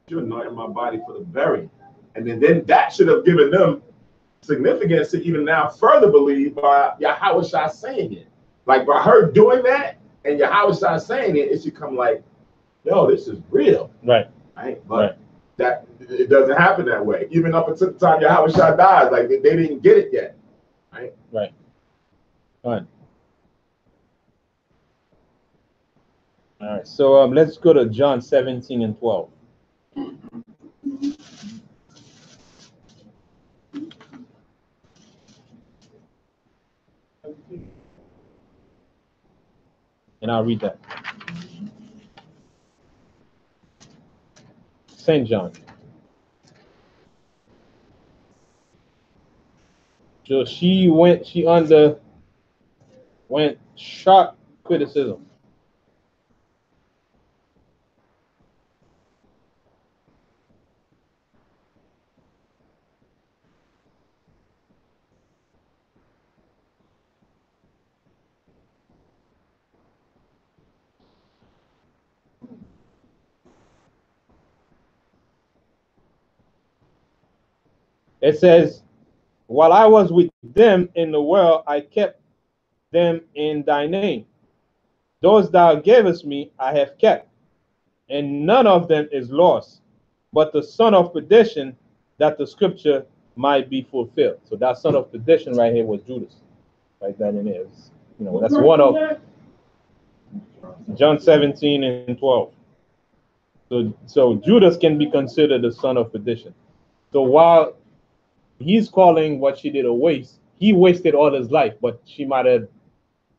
you're anointing my body for the burying. And then that should have given them significance to even now further believe by Yahushua saying it. Like by her doing that and Yahushua saying it, it should come like, this is real. Right. But that it doesn't happen that way. Even up until the time Yahushua dies, like they didn't get it yet. Right. All right. So let's go to John 17 and 12. And I'll read that. St. John. So she underwent sharp criticism. It says, while I was with them in the world, I kept them in thy name. Those thou gavest me, I have kept, and none of them is lost, but the son of perdition, that the scripture might be fulfilled. So that son of perdition right here was Judas. Right, that in is, you know, that's one of John 17 and 12. So Judas can be considered the son of perdition. So while he's calling what she did a waste, he wasted all his life, but she might have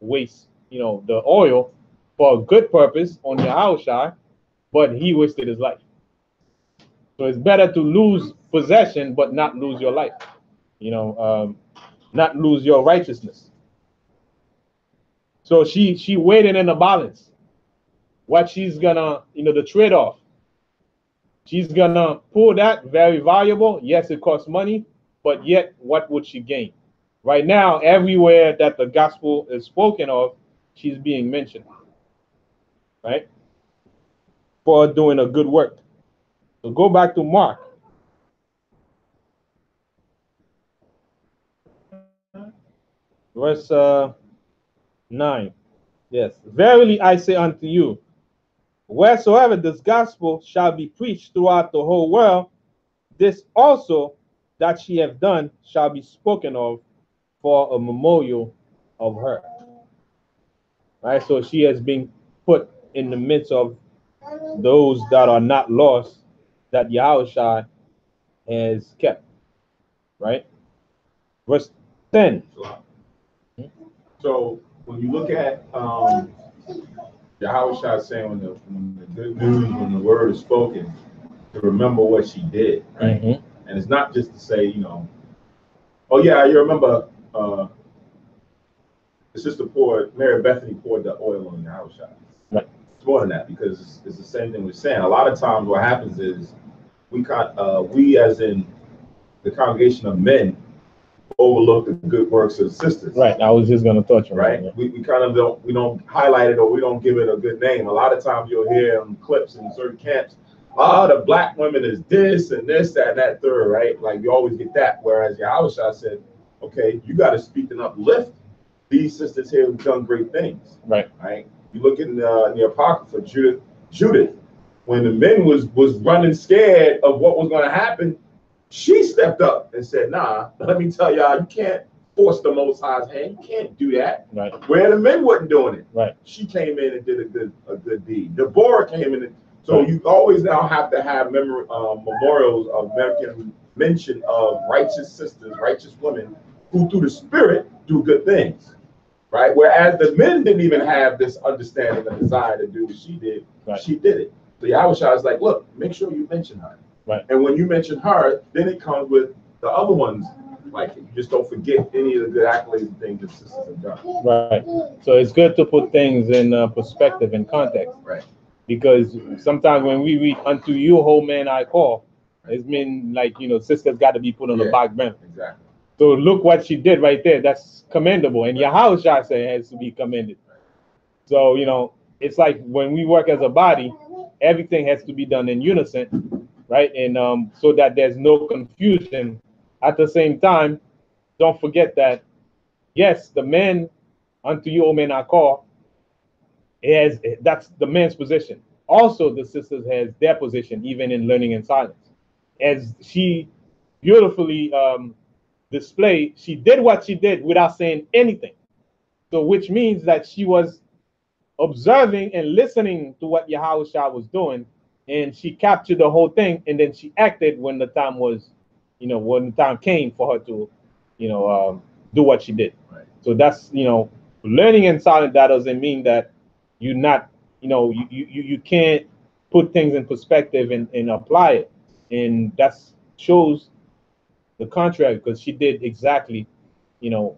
wasted, you know, the oil for a good purpose on Yahushua, but he wasted his life. So it's better to lose possession, but not lose your life, you know, not lose your righteousness. So she waited in the balance. What she's gonna, you know, the trade-off. She's gonna pull that very valuable. Yes, it costs money, but yet what would she gain? Right now, everywhere that the gospel is spoken of, she's being mentioned, right? For doing a good work. So go back to Mark. Verse 9. Yes. Verily I say unto you, wheresoever this gospel shall be preached throughout the whole world, this also that she have done shall be spoken of for a memorial of her. Right? So she has been put in the midst of those that are not lost, that Yahushua has kept. Right? Verse 10. So when you look at Yahushua saying when the good news, when the word is spoken, to remember what she did, right? Mm-hmm. And it's not just to say, you know, oh yeah, you remember the sister Mary Bethany poured the oil on Yahushua. Right. It's more than that, because it's the same thing we're saying. A lot of times what happens is we as in the congregation of men overlook the good works of the sisters. Right. I was just going to touch on right? that. We kind of don't highlight it, or we don't give it a good name. A lot of times you'll hear clips in certain camps, the black women is this and this, that, and that third, right? Like you always get that. Whereas Yahushua said, okay, you got to speak and uplift these sisters here who've done great things. Right. Right. You look in the Apocrypha, Judith, when the men was running scared of what was going to happen, she stepped up and said, nah, let me tell y'all, you can't force the Most High's hand. You can't do that. Right. Where the men wasn't doing it. Right. She came in and did a good deed. Deborah came in. So you always now have to have memorials of mention of righteous sisters, righteous women who through the Spirit do good things. Right. Whereas the men didn't even have this understanding and desire to do what she did. Right. She did it. So Yahushua is like, look, make sure you mention her. Right. And when you mention her, then it comes with the other ones. Like, you just don't forget any of the good accolades and things that sisters have done. Right. So it's good to put things in perspective and context. Right. Because sometimes when we read, unto you, whole man I call, it's mean like, you know, sisters got to be put on the back burner. Exactly. So look what she did right there. That's commendable. And Yahushua said has to be commended. So, you know, it's like when we work as a body, everything has to be done in unison, right? And so that there's no confusion. At the same time, don't forget that, yes, the men, unto you, O men, I call, that's the man's position. Also, the sisters has their position, even in learning in silence. As she beautifully displayed, she did what she did without saying anything. So, which means that she was observing and listening to what Yahushua was doing, and she captured the whole thing, and then she acted when the time was, you know, when the time came for her to, you know, do what she did. Right. So that's, you know, learning in silence. That doesn't mean that you're not, you know, you can't put things in perspective and apply it, and that shows the contrary, because she did exactly, you know,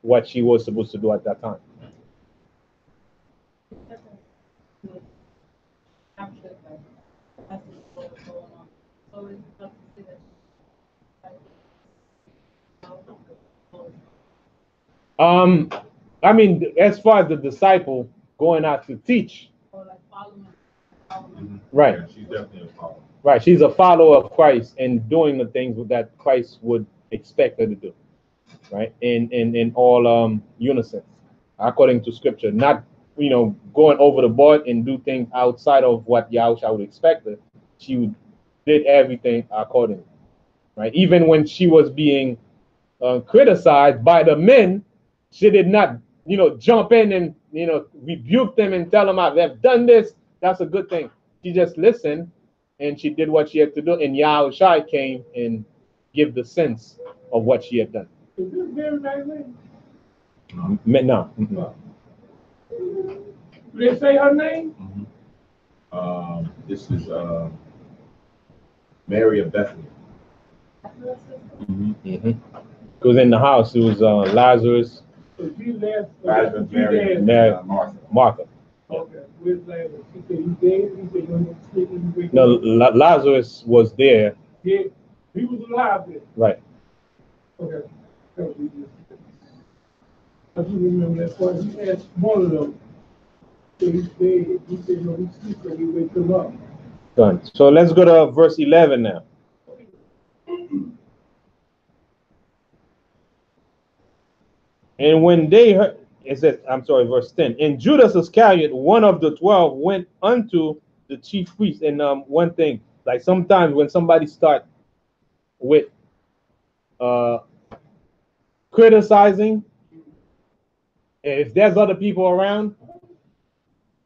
what she was supposed to do at that time. I mean, as far as the disciple going out to teach, right? Yeah, she's definitely a follower. Right. She's a follower of Christ and doing the things that Christ would expect her to do. Right. In all unison, according to scripture, not, you know, going over the board and do things outside of what Yahusha would expect her. She did everything accordingly. Right. Even when she was being criticized by the men, she did not, you know, jump in and, you know, rebuke them and tell them, I've done this. That's a good thing. She just listened and she did what she had to do. And Yahushua came and give the sense of what she had done. Is this very nice lady? No. No. Did they say her name? This is Mary of Bethany. Because in the house, it was Lazarus, So she left. Lazarus, Mary, Mary, Martha. Martha. Okay, where's Lazarus? She said he's dead. He said you're going to sleep and wake No, up. Lazarus was there. Yeah, he was alive then. Right. Okay. That was easy. I do remember that part. He asked one of them. So he's dead. He said no, he's sleeping. And he wake him up. Done. So let's go to verse 11 now. And when they heard, it says, I'm sorry, verse 10. And Judas Iscariot, one of the 12, went unto the chief priest. And one thing, like sometimes when somebody start with criticizing, if there's other people around,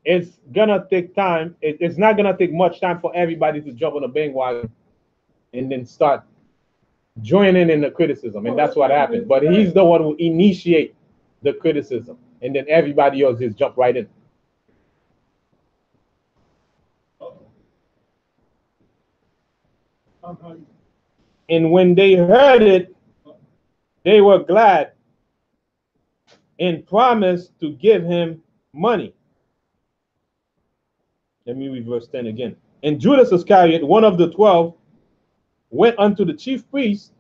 it's gonna take time. It's not gonna take much time for everybody to jump on the bandwagon and then start joining in the criticism, and that's what happened. But he's the one who initiate the criticism, and then everybody else just jump right in. And when they heard it, they were glad and promised to give him money. Let me read verse 10 again. And Judas Iscariot, one of the 12, went unto the chief priests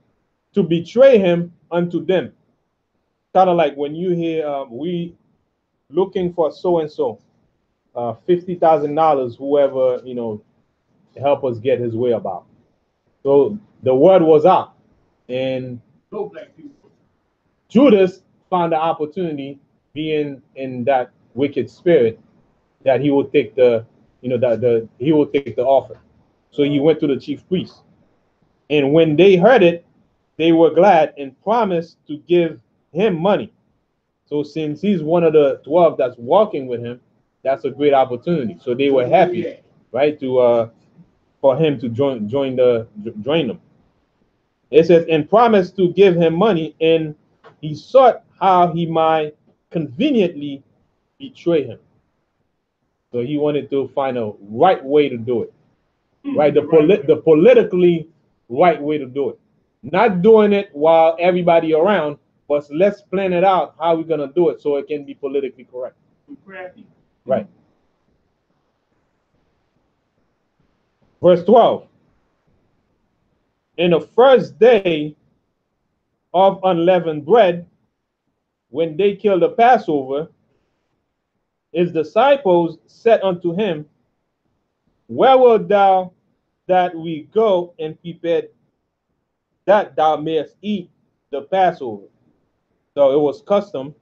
to betray him unto them. Kind of like when you hear we looking for so and so, $50,000, whoever, you know, help us get his way about. So the word was out, and Judas found the opportunity, being in that wicked spirit, that he would take the, you know, he would take the offer. So he went to the chief priest, and when they heard it, they were glad and promised to give him money. So since he's one of the 12 that's walking with him, that's a great opportunity. So they were happy, right, to for him to join them. It says, and promised to give him money, and he sought how he might conveniently betray him. So he wanted to find a right way to do it, right? The politically right way to do it. Not doing it while everybody around, but let's plan it out how we're gonna do it so it can be politically correct. Right. Verse 12. In the first day of unleavened bread, when they killed the Passover, his disciples said unto him, where wilt thou that we go and prepare that thou mayest eat the Passover? So it was custom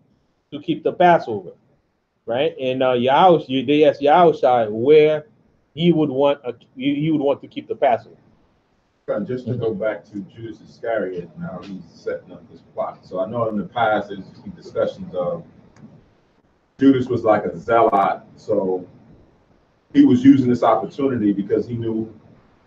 to keep the Passover, right? And they asked Yahushua where he would want to keep the Passover. Just to go back to Judas Iscariot, now he's setting up this plot. So I know in the past there's discussions of Judas was like a zealot, so he was using this opportunity because he knew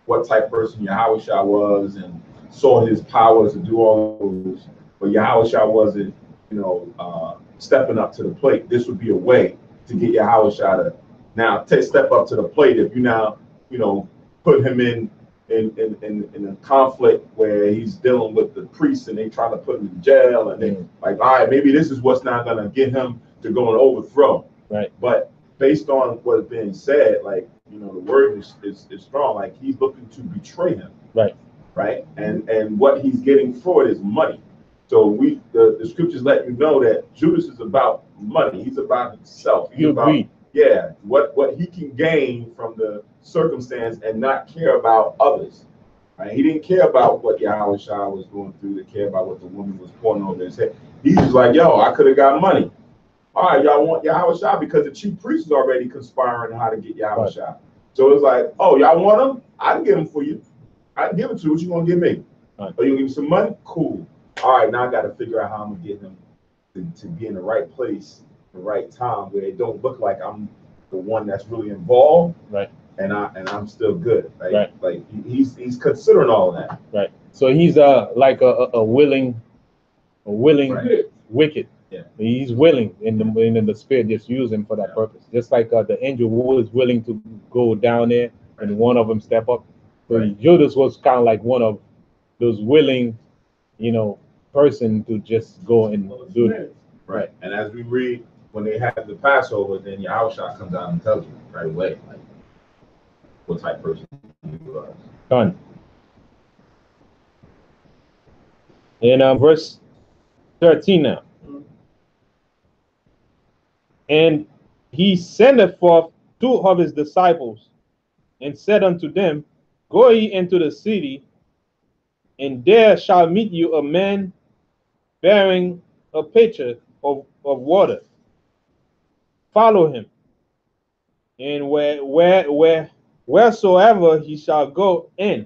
what type of person Yahushua was and saw his powers to do all those. But Yahushua wasn't, you know, stepping up to the plate. This would be a way to get Yahushua to now step up to the plate. If you now, you know, put him in a conflict where he's dealing with the priests and they trying to put him in jail, and they like, all right, maybe this is what's not going to get him to go and overthrow. Right. But based on what's being said, like, you know, the word is strong. Like, he's looking to betray him. Right. Right. And what he's getting for it is money. So the scriptures let you know that Judas is about money. He's about himself. He's about Yeah, what he can gain from the circumstance and not care about others. Right? He didn't care about what Yahweh Shah was going through, to care about what the woman was pouring over his head. He was like, yo, I could have got money. All right, y'all want Yahweh Shah, because the chief priest is already conspiring on how to get Yahweh Shah. So it's like, oh, y'all want him? I can get him for you. I can give it to you. What you gonna give me? Right. Oh, you gonna give me some money? Cool. All right, now I got to figure out how I'm gonna get him to be in the right place, the right time, where it don't look like I'm the one that's really involved. Right. And I'm still good. Right. Right. Like he's considering all of that. Right. So he's like a willing Right. wicked. Yeah. He's willing in the spirit, just use him for that purpose. Just like the angel was willing to go down there, and one of them step up. So Right. Judas was kind of like one of those willing, person to just go and do it. Right. And as we read, when they had the Passover, then Yahushua comes out and tells you right away, like, what type of person he was. Done. In verse 13 now. And he sendeth forth 2 of his disciples, and said unto them, Go ye into the city, and there shall meet you a man bearing a pitcher of water. Follow him, and wheresoever he shall go in,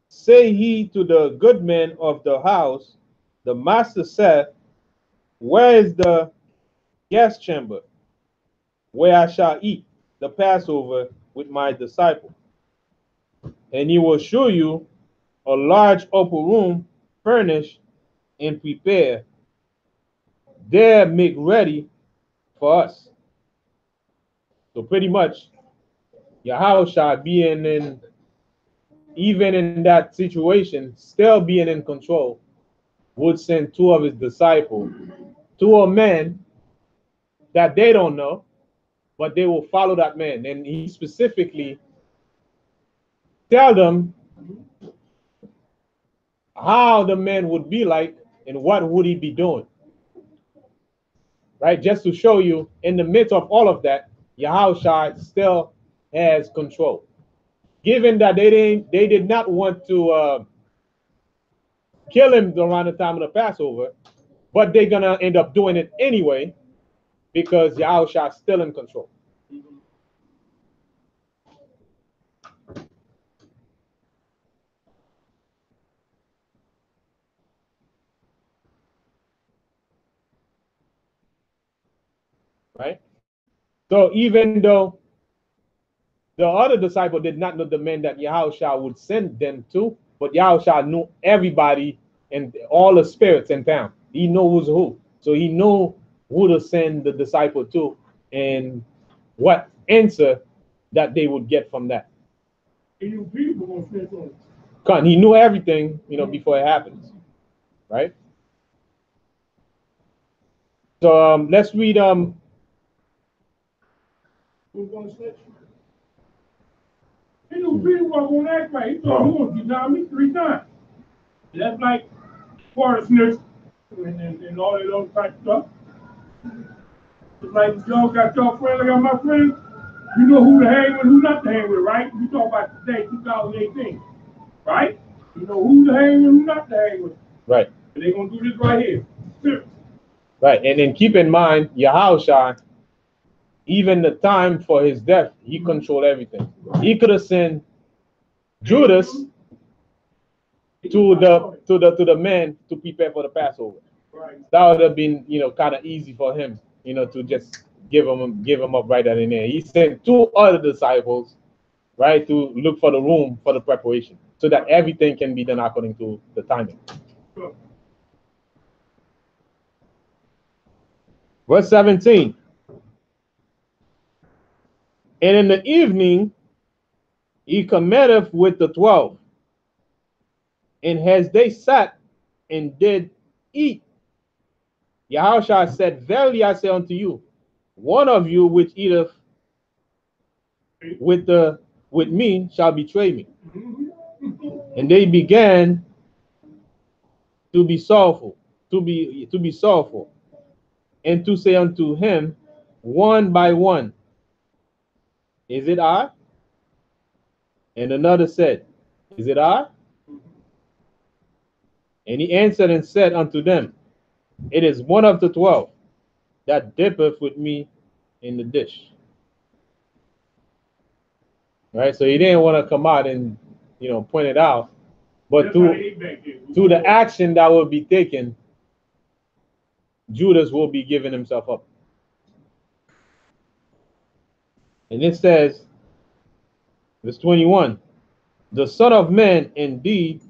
say he to the good man of the house, the master saith, Where is the guest chamber, where I shall eat the Passover with my disciple? And he will show you a large upper room, furnished and prepared. There make ready for us. So pretty much, Yahushua being even in that situation, still being in control, would send 2 of his disciples to a man that they don't know, but they will follow that man. And he specifically tell them how the man would be like and what would he be doing. Right? Just to show you, in the midst of all of that, Yahushua still has control. Given that they did not want to kill him around the time of the Passover, but they're gonna end up doing it anyway because Yahushua is still in control. Right? So even though the other disciple did not know the man that Yahushua would send them to, but Yahushua knew everybody and all the spirits in town. He knows who. So he knew who to send the disciple to and what answer that they would get from that. He knew people were going to on. He knew everything, before it happens. Right? So let's read Who's going to snitch? He knew people were going to act right. He told him, you know me 3 times. That's like part of snitch and all that other type of stuff. It's like y'all got your friend, I got my friend. You know who to hang with, who not to hang with, right? We talk about today, 2018, right? You know who to hang with, who not to hang with. Right. And they're going to do this right here. Seriously. Right. And then keep in mind, Yahushua, even the time for his death, he controlled everything. He could have sent Judas to the men to prepare for the Passover. Right. That would have been, kind of easy for him, to just give him up right then and there. He sent 2 other disciples, right, to look for the room for the preparation, so that everything can be done according to the timing. Sure. Verse 17. And in the evening, he commenteth with the 12. And as they sat and did eat, Yahushua said, Verily I say unto you, one of you which eateth with me shall betray me. And they began to be sorrowful, and to say unto him, one by one, Is it I? And another said, Is it I? And he answered and said unto them, It is one of the 12 that dippeth with me in the dish. Right? So he didn't want to come out and, point it out. But through the action that will be taken, Judas will be giving himself up. And it says, verse 21, the Son of Man indeed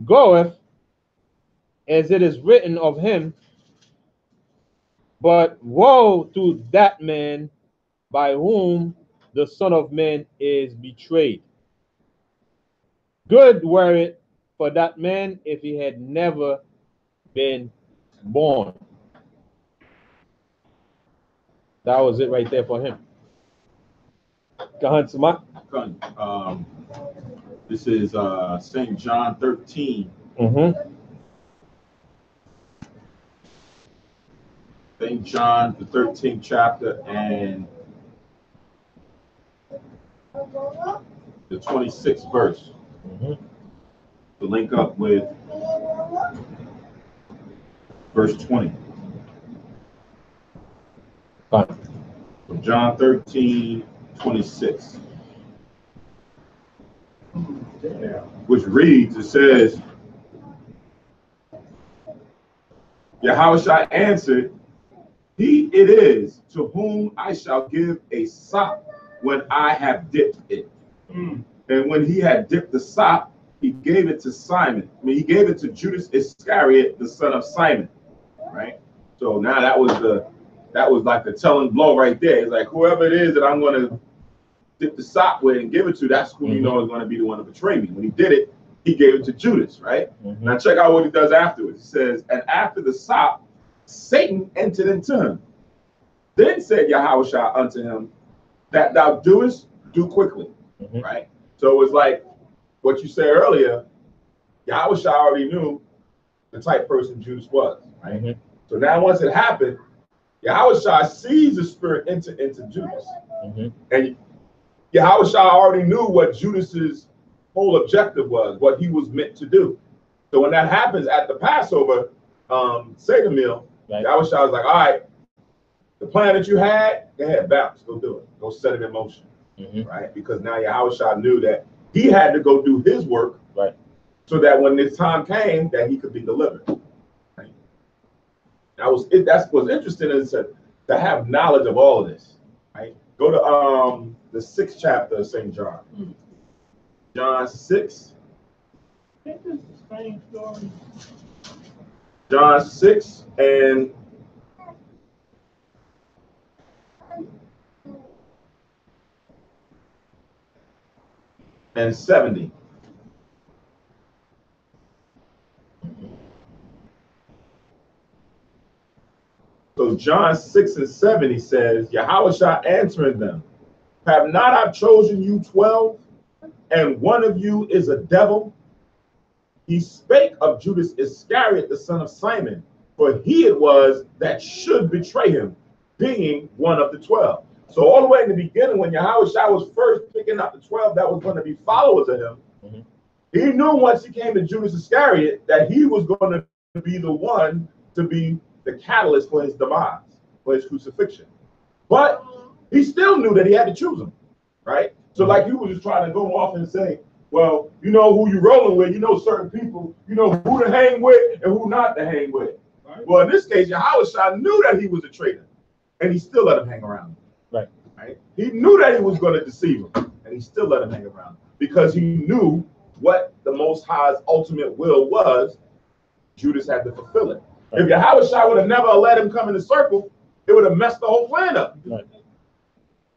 goeth as it is written of him, but woe to that man by whom the Son of Man is betrayed. Good were it for that man if he had never been born. That was it right there for him. Go ahead, Samad. This is St. John 13. St. John, the 13th chapter, and the 26th verse. To link up with verse 20. From John 13:26. Which reads, it says, Yahushua answered, He it is to whom I shall give a sop when I have dipped it. And when he had dipped the sop, he gave it to Simon. He gave it to Judas Iscariot, the son of Simon. Right? So now that was like the telling blow right there. It's like whoever it is that I'm going to dip the sop with and give it to, that's who you know is going to be the one to betray me. When he did it, he gave it to Judas, right? Now check out what he does afterwards. He says, and after the sop, Satan entered into him. Then said Yahushua unto him, that thou doest, do quickly. Right? So it was like what you said earlier, Yahushua already knew the type person Judas was, right? So now once it happened, Yahushua sees the spirit enter into Judas. And Yahushua already knew what Judas's whole objective was, what he was meant to do. So when that happens at the Passover Seder meal, Yahushua was like, all right, the plan that you had, go ahead, bounce, go do it. Go set it in motion, right? Because now Yahushua knew that he had to go do his work, so that when this time came, that he could be delivered. Right? That's what's interesting is to have knowledge of all of this, right? Go to the 6th chapter of St. John. John 6. I think it's the same story. John 6 and 70. So John 6 and 70 says, Yahushua answering them, have not I chosen you 12, and one of you is a devil? He spake of Judas Iscariot, the son of Simon, for he it was that should betray him, being one of the 12. So all the way in the beginning, when Yahushua was first picking up the 12 that was going to be followers of him, he knew once he came to Judas Iscariot that he was going to be the one to be the catalyst for his demise, for his crucifixion. But he still knew that he had to choose him, right? So like you were just trying to go off and say, well, you know who you're rolling with, you know certain people, you know who to hang with and who not to hang with. Right. Well, in this case, Yahushua knew that he was a traitor, and he still let him hang around. Right? He knew that he was going to deceive him, and he still let him hang around because he knew what the Most High's ultimate will was. Judas had to fulfill it. Right. If Yahushua would have never let him come in the circle, it would have messed the whole plan up. Right.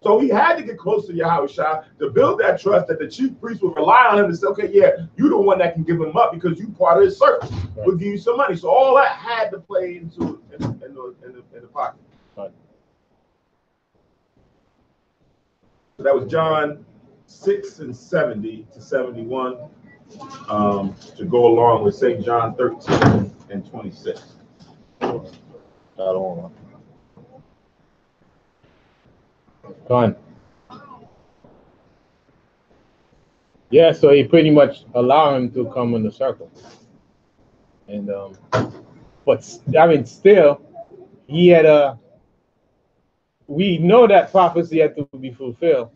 So he had to get close to Yahushua to build that trust that the chief priest would rely on him and say, okay, yeah, you're the one that can give him up because you part of his circle. Right. We'll give you some money. So all that had to play into in the pocket. Right. So that was John 6 and 70 to 71 to go along with St. John 13 and 26. Gone. Yeah, so he pretty much allowed him to come in the circle. And but I mean, still, he had a. We know that prophecy had to be fulfilled,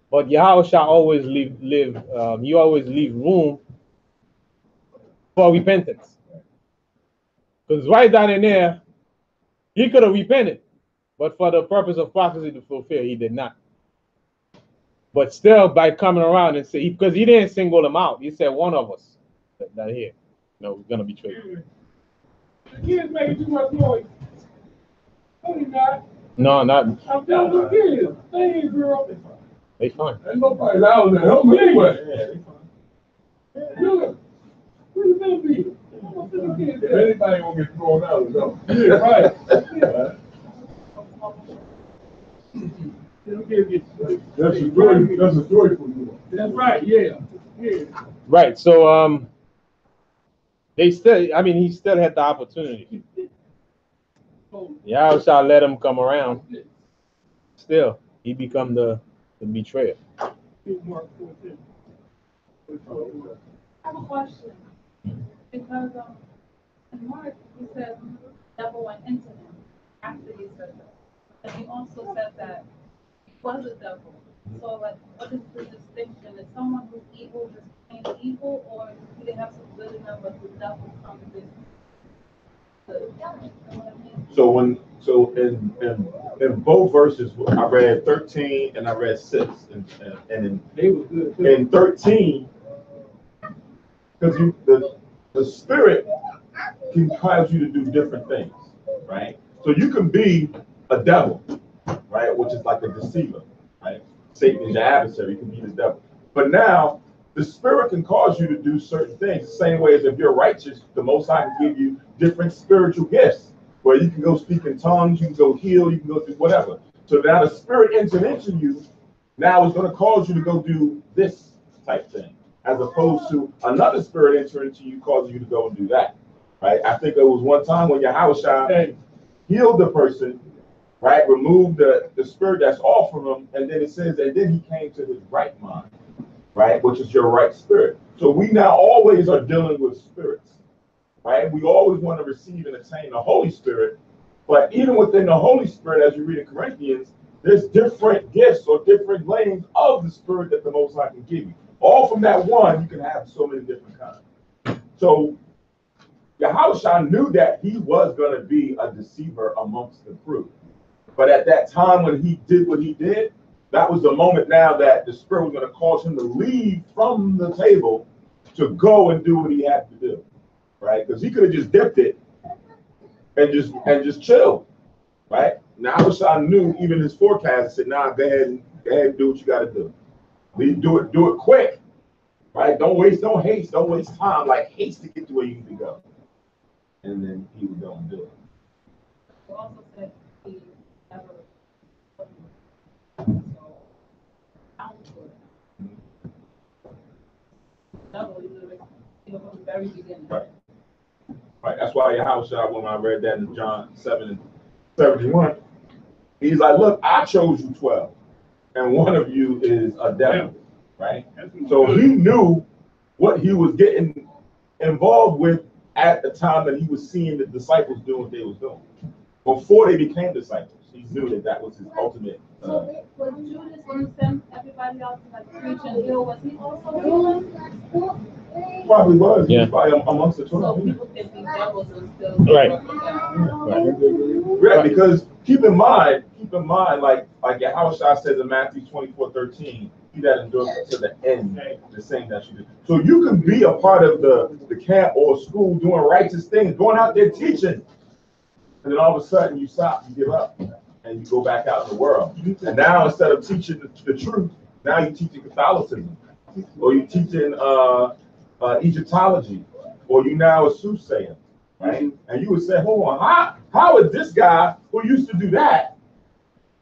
but Yahushua always you always leave room for repentance. Because right down in there, he could have repented, but for the purpose of prophecy to fulfill, he did not. But still, by coming around and say, because he didn't single them out, he said one of us that here, we're gonna betray you. The kids making too much noise. No, you're not. No, not. I'm telling the kids. They ain't girl. They fine. Ain't nobody loud there. Help me anyway. Yeah, they fine. Look, where you gonna be? If anybody gonna get thrown out, no. Yeah, right. Yeah. That's a joy. That's a joyful one. That's right. Yeah. Yeah. Right. So they still. I mean, he still had the opportunity. Yeah, I shall let him come around. Still, he become the betrayer. I have a question. Because in Mark, he said the devil went into him after he said that. And he also said that he was a devil. So, like, what is the distinction? Is someone who's evil just plain evil, or do they have some good enough but the devil comes in? So in both verses, I read 13 and I read 6, and in 13, because the spirit can cause you to do different things, right? So you can be a devil, right, which is like a deceiver, right? Satan is your adversary, you can be the devil. But now the spirit can cause you to do certain things, the same way as if you're righteous, the Most High can give you different spiritual gifts, where you can go speak in tongues, you can go heal, you can go do whatever. So now the spirit entering into you, now is going to cause you to go do this type thing, as opposed to another spirit entering into you, causing you to go and do that, right? I think there was one time when Yahushua healed the person, right? Removed the spirit that's off of him, and then it says, and then he came to his right mind, right? Which is your right spirit. So we now always are dealing with spirits, right? We always want to receive and attain the Holy Spirit, but even within the Holy Spirit, as you read in Corinthians, there's different gifts or different lanes of the Spirit that the Most High can give you. All from that one, you can have so many different kinds. So Yahushua knew that he was going to be a deceiver amongst the crew. But at that time when he did what he did, that was the moment now that the Spirit was going to cause him to leave from the table to go and do what he had to do, right? Because he could have just dipped it and just chilled, right? Now Yahushua knew even his forecast said, "Nah, go ahead and do what you got to do. Do it quick, right? Don't haste, don't waste time. Like haste to get to where you need to go." And then he would go and do it. You also said he never from the very beginning. Right. That's why Yahushua, when I read that in John 7:71, he's like, "Look, I chose you 12, and one of you is a devil." Right? So he knew what he was getting involved with at the time that he was seeing the disciples doing what they was doing. Before they became disciples, he knew that was his ultimate. Was Judas, when he sent everybody out to like preach and heal, was he also healing? Probably was. Yeah. He was probably amongst the 12. So people can be devils and still Right. Right, because keep in mind, like Yahushua says in Matthew 24:13, he that endures to the end, the same that you do. So you can be a part of the camp or school doing righteous things, going out there teaching, and then all of a sudden you stop, you give up, and you go back out in the world. And now instead of teaching the truth, now you're teaching Catholicism, or you're teaching Egyptology, or you now a soothsayer, right? And you would say, hold on, how is this guy who used to do that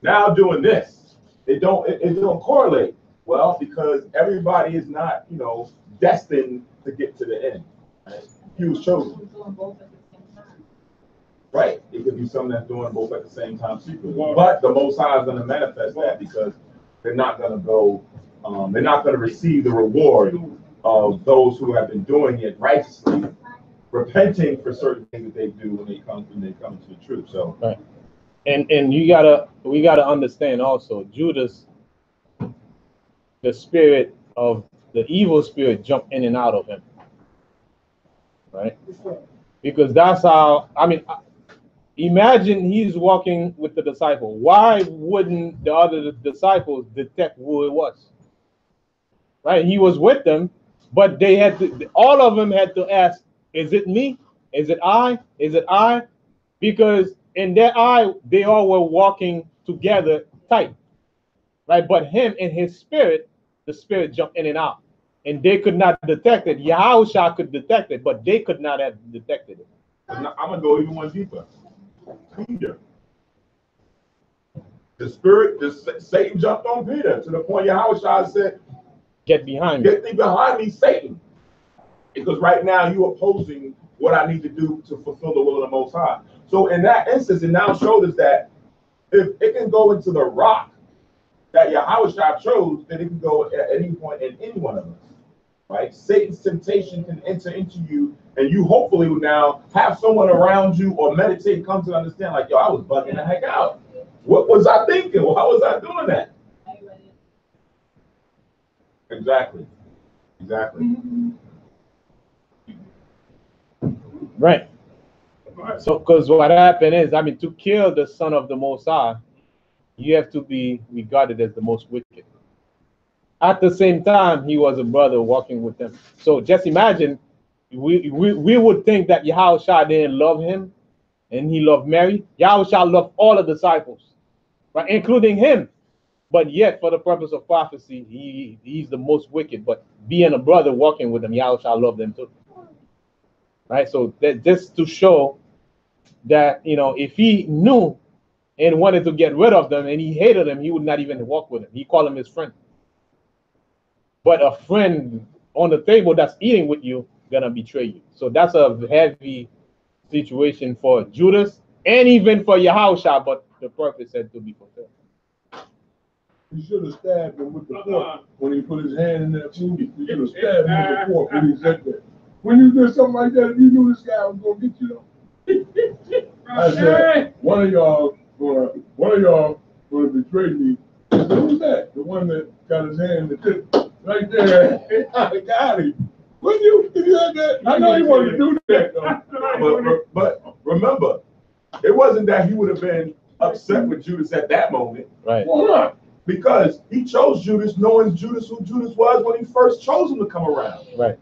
now doing this? It don't correlate. Well, because everybody is not, destined to get to the end. Right? He was chosen. Right. It could be something that's doing both at the same time secretly. But the Most High is going to manifest that because they're not going to go, they're not going to receive the reward of those who have been doing it righteously, repenting for certain things that they do when they come into the truth. So right. And we gotta understand also, Judas, the spirit of the evil spirit jumped in and out of him, right? Because that's how, I mean, imagine he's walking with the disciple. Why wouldn't the other disciples detect who it was? Right? He was with them, but they had to, all of them had to ask, is it me? Is it I? Is it I? Because in their eye, they all were walking together tight, right? But him in his spirit, the spirit jumped in and out, and they could not detect it. Yahushua could detect it, but they could not have detected it. I'm gonna go even one deeper. Peter, the spirit, Satan jumped on Peter to the point Yahushua said, "Get behind me! Get thee behind me, Satan!" Because right now you're opposing what I need to do to fulfill the will of the Most High. So in that instance, it now showed us that if it can go into the rock that Yahushua chose, then it can go at any point in any one of us. Right? Satan's temptation can enter into you, and you hopefully will now have someone around you or meditate, come to understand, like, yo, I was bugging the heck out. What was I thinking? Well, how was I doing that? Exactly. Right. So, because what happened is, I mean, to kill the Son of the Most High, you have to be regarded as the most wicked. At the same time, he was a brother walking with them. So just imagine, we would think that Yahushua didn't love him, and he loved Mary. Yahushua loved all the disciples, right, including him. But yet, for the purpose of prophecy, he's the most wicked. But being a brother walking with them, Yahushua loved them too. Right? So that just to show that, you know, if he knew and wanted to get rid of them and he hated them, he would not even walk with him. He called him his friend. But a friend on the table that's eating with you gonna betray you. So that's a heavy situation for Judas and even for Yahushua, but the purpose had to be fulfilled. He should have stabbed him with the fork when he put his hand in that food. He should have stabbed him with the fork when he said that. When you did something like that, if you knew this guy was gonna get you, though. I said, one of y'all gonna betray me. I said, who's that? The one that got his hand in the tip right there. I got him. When you had that, I know he wanted to do that though. But remember, it wasn't that he would have been upset with Judas at that moment. Right. Why not? Because he chose Judas, knowing Judas who Judas was when he first chose him to come around. Right.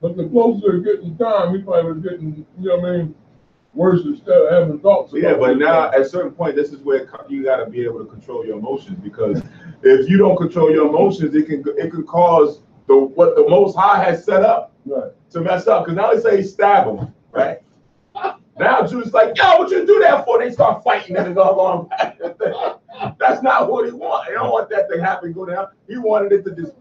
But the closer it getting time, he probably was getting, you know what I mean, worse instead of having thoughts. Yeah, but now at a certain point, this is where you got to be able to control your emotions, because if you don't control your emotions, it can cause what the Most High has set up to mess up. Because now they say stab him, right? Now Judas like, yo, what you do that for? They start fighting and go along back. That's not what he wants. He don't want that to happen, go down. He wanted it to just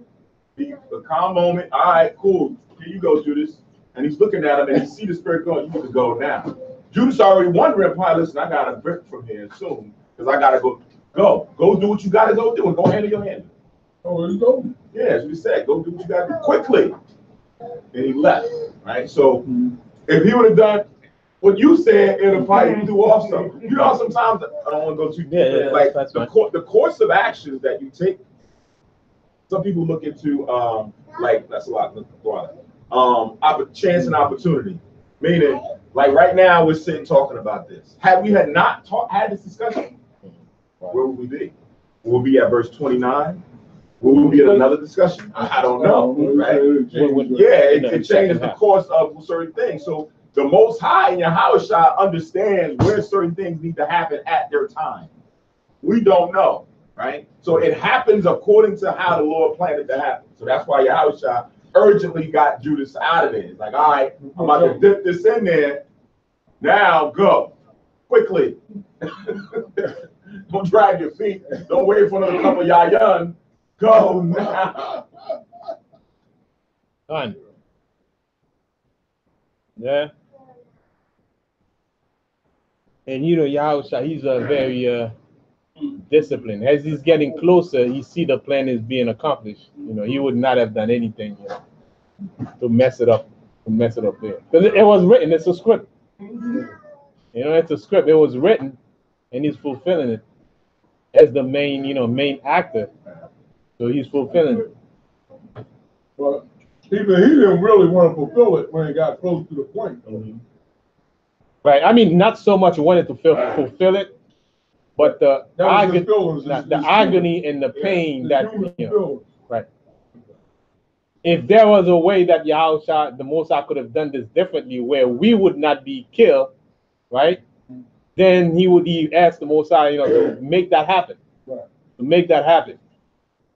be a calm moment. All right, cool. Here you go, Judas. And he's looking at him and he see the spirit going, you need to go now. Judas already wondering, probably, listen, I got to break from here soon because I got to go do what you got to go do and go handle your handle. Oh, there you go. Yeah, as we said, go do what you got to do quickly. And he left, right? So if he would have done what you said, it'll probably do also. You know, sometimes I don't want to go too deep. Like the course of actions that you take. Some people look into like that's a lot. Chance and opportunity, meaning like right now we're sitting talking about this. Had we not had this discussion, where would we be? Will we be at verse 29? Will we be at another discussion? I don't know, right? It changes the course of certain things. So the Most High in Yahushua understands where certain things need to happen at their time. We don't know, right? So it happens according to how the Lord planned it to happen. So that's why Yahushua urgently got Judas out of there. It's like, all right, I'm about to dip this in there. Now go quickly. Don't drag your feet. Don't wait for another couple of yayan. Go now. Done. Yeah. And you know, Yahusha, he's a very disciplined. As he's getting closer, you see the plan is being accomplished. You know, he would not have done anything, you know, to mess it up there. Because it was written, it's a script. You know, it's a script. It was written, and he's fulfilling it as the main, you know, main actor. So he's fulfilling it. But he didn't really want to fulfill it when it got close to the point. Right. I mean, not so much wanted to fulfill it, but the agony and the pain that, you know, right. If there was a way that Yahusha, the Most High, could have done this differently, where we would not be killed, right? Then he asked the Most High, you know, to make that happen, to make that happen.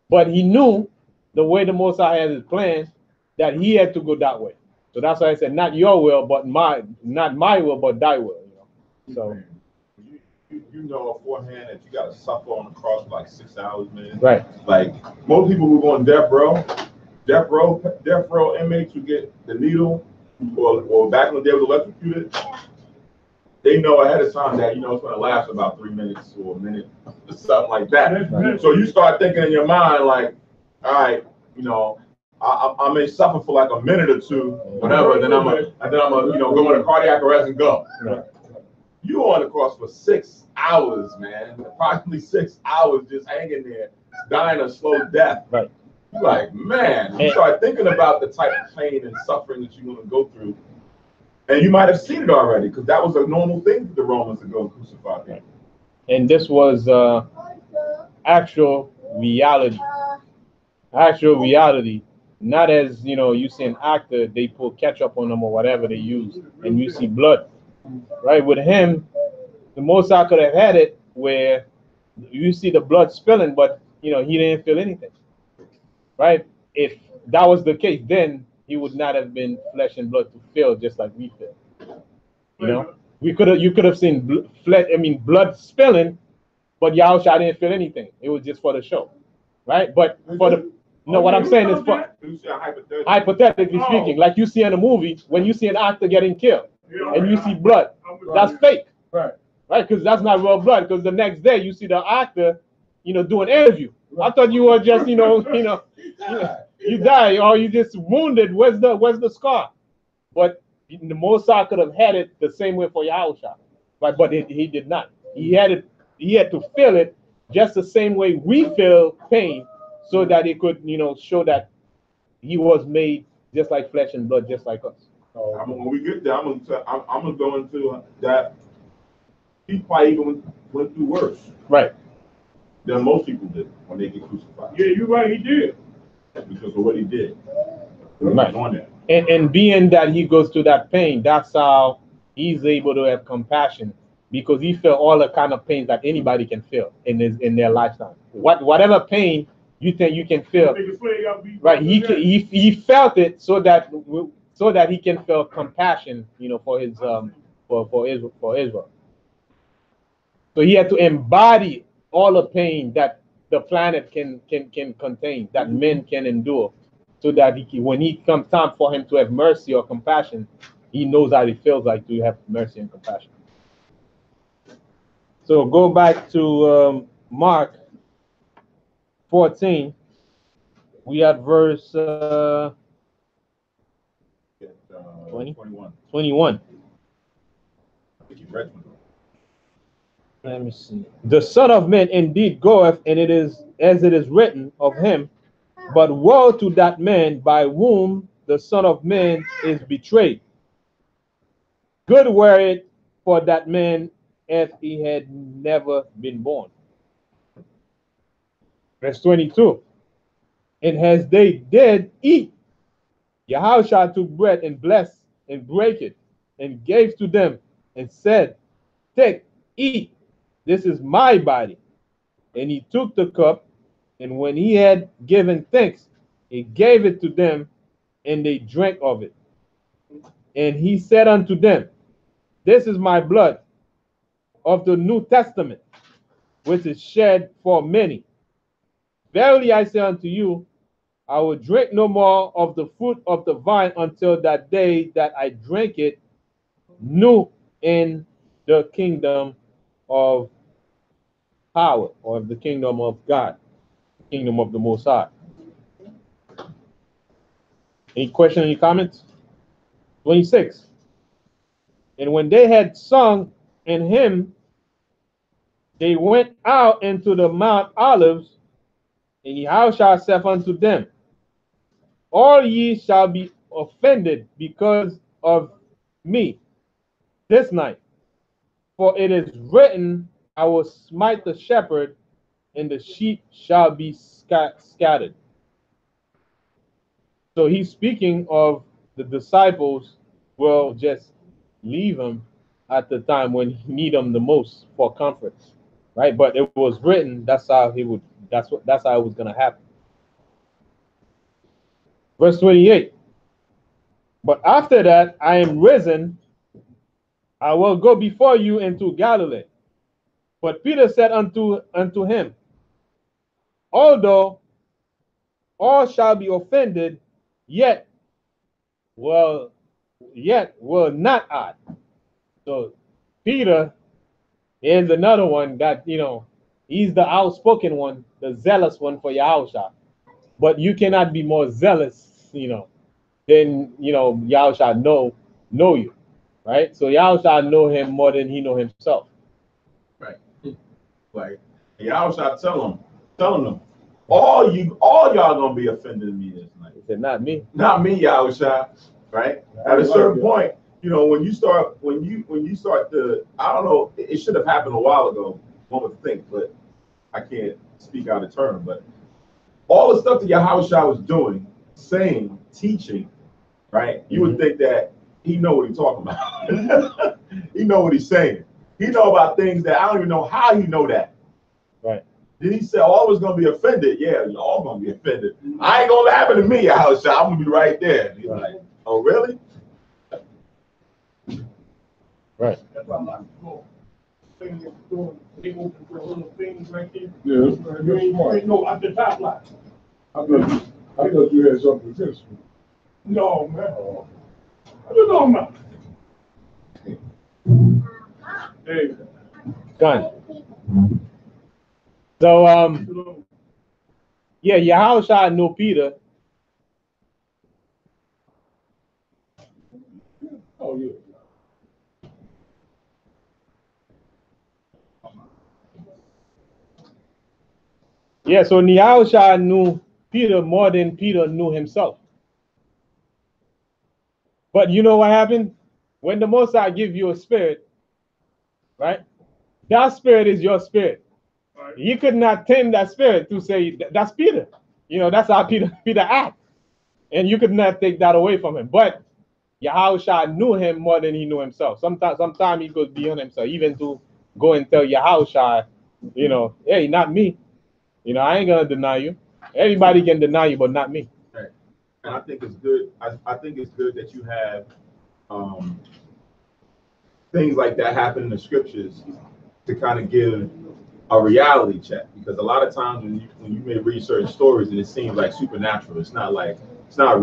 But he knew the way the Most High had his plan, that he had to go that way. So that's why I said, not your will, but not my will, but thy will. You know. So. You know beforehand that you got to suffer on the cross for like 6 hours, man. Right. Like most people who go on death row inmates who get the needle, or back in the day was electrocuted, they know ahead of time that, you know, it's going to last about 3 minutes or a minute, something like that. Right. So you start thinking in your mind like, all right, you know, I may suffer for like a minute or two, whatever, and then I'm you know, go into cardiac arrest and go. Right. You on the cross for 6 hours, man. Approximately 6 hours just hanging there, dying a slow death. Right. You're like, man, you start thinking about the type of pain and suffering that you're going to go through. And you might have seen it already, because that was a normal thing for the Romans to go crucify people. And this was actual reality. Actual reality. Not as, you know, you see an actor, they put ketchup on them or whatever they use, and you see blood. Right, with him, the Most High could have had it where you see the blood spilling, but you know he didn't feel anything. Right? If that was the case, then he would not have been flesh and blood to feel just like we feel. You know, you could have seen blood spilling, but Yahusha didn't feel anything. It was just for the show, right? But for the what I'm saying is, for hypothetically speaking, like you see in a movie when you see an actor getting killed. And you see blood, that's fake, right? Because that's not real blood. Because the next day you see the actor, you know, do an interview. I thought you were just, you die or you just wounded. Where's the scar? But the Most High could have had it the same way for Yahusha, right? But he did not. He had to feel it just the same way we feel pain, so that it could, you know, show that he was made just like flesh and blood, just like us. When we get there, I'm gonna go into that. He probably even went through worse, right, than most people did when they get crucified. Yeah, you're right. He did, because of what he did. Right. On that. And being that he goes through that pain, that's how he's able to have compassion, because he felt all the kind of pains that anybody can feel in their lifetime. Whatever pain you think you can feel, right? He felt it so that he can feel compassion, you know, for his for Israel. So he had to embody all the pain that the planet can contain, that men can endure, so that when he comes time for him to have mercy or compassion, he knows how it feels like to have mercy and compassion. So go back to Mark 14. We have verse 21. Let me see. The Son of Man indeed goeth, and it is as it is written of him, but woe to that man by whom the Son of Man is betrayed. Good were it for that man if he had never been born. Verse 22. And as they did eat, Yahushua took bread and blessed and brake it and gave to them and said, take, eat, this is my body. And he took the cup, and when he had given thanks, he gave it to them, and they drank of it. And he said unto them, this is my blood of the New Testament, which is shed for many. Verily I say unto you, I will drink no more of the fruit of the vine until that day that I drink it new in the kingdom of power, or the kingdom of God, kingdom of the Most High. Any question, any comments? 26. And when they had sung in hymn, they went out into the Mount Olives, and Yahushua said unto them, all ye shall be offended because of me this night. For it is written, I will smite the shepherd, and the sheep shall be scattered. So he's speaking of the disciples will just leave him at the time when he need them the most for comfort, right? But it was written, that's how he would, that's how it was gonna happen. Verse 28. But after that I am risen, I will go before you into Galilee. But Peter said unto him, although all shall be offended, yet will not I. So Peter is another one that, he's the outspoken one, the zealous one for Yahushua. But you cannot be more zealous, than Yahushua know you, right? So Yahushua know him more than he know himself. Right. Like Yahushua telling them, all y'all gonna be offended at me this night. He said, not me. Not me, Yahushua. Right? At a certain point, when you start to, I don't know, it should have happened a while ago, one would think, but I can't speak out of turn. But all the stuff that Yahushua was doing, saying, teaching, right? You would think that he know what he's talking about. He know what he's saying. He know about things that I don't even know how he know that. Right. Then he said, all was gonna be offended. Yeah, you're all gonna be offended. I ain't gonna happen to me, Yahushua. I'm gonna be right there. He's like, oh, really? Right. That's why I like to go. Things doing, they open for little things right there. Yeah, that's right. You ain't know at the top line. I thought you had something against me. No, man. What you talking about? Hey. Done. So yeah, Yahushua knew Peter. Oh, yeah. Yeah, so Yahushua knew Peter more than Peter knew himself. But you know what happened? When the Most High give you a spirit, right? That spirit is your spirit. Right. You could not tame that spirit to say that's Peter. That's how Peter act. And you could not take that away from him. But Yahushua knew him more than he knew himself. Sometimes he goes beyond himself, even to go and tell Yahushua, hey, not me. I ain't gonna deny you. Everybody can deny you, but not me. Right. And I think it's good. I think it's good that you have things like that happen in the scriptures to kind of give a reality check, because a lot of times when you may read certain stories and it seems like supernatural, it's not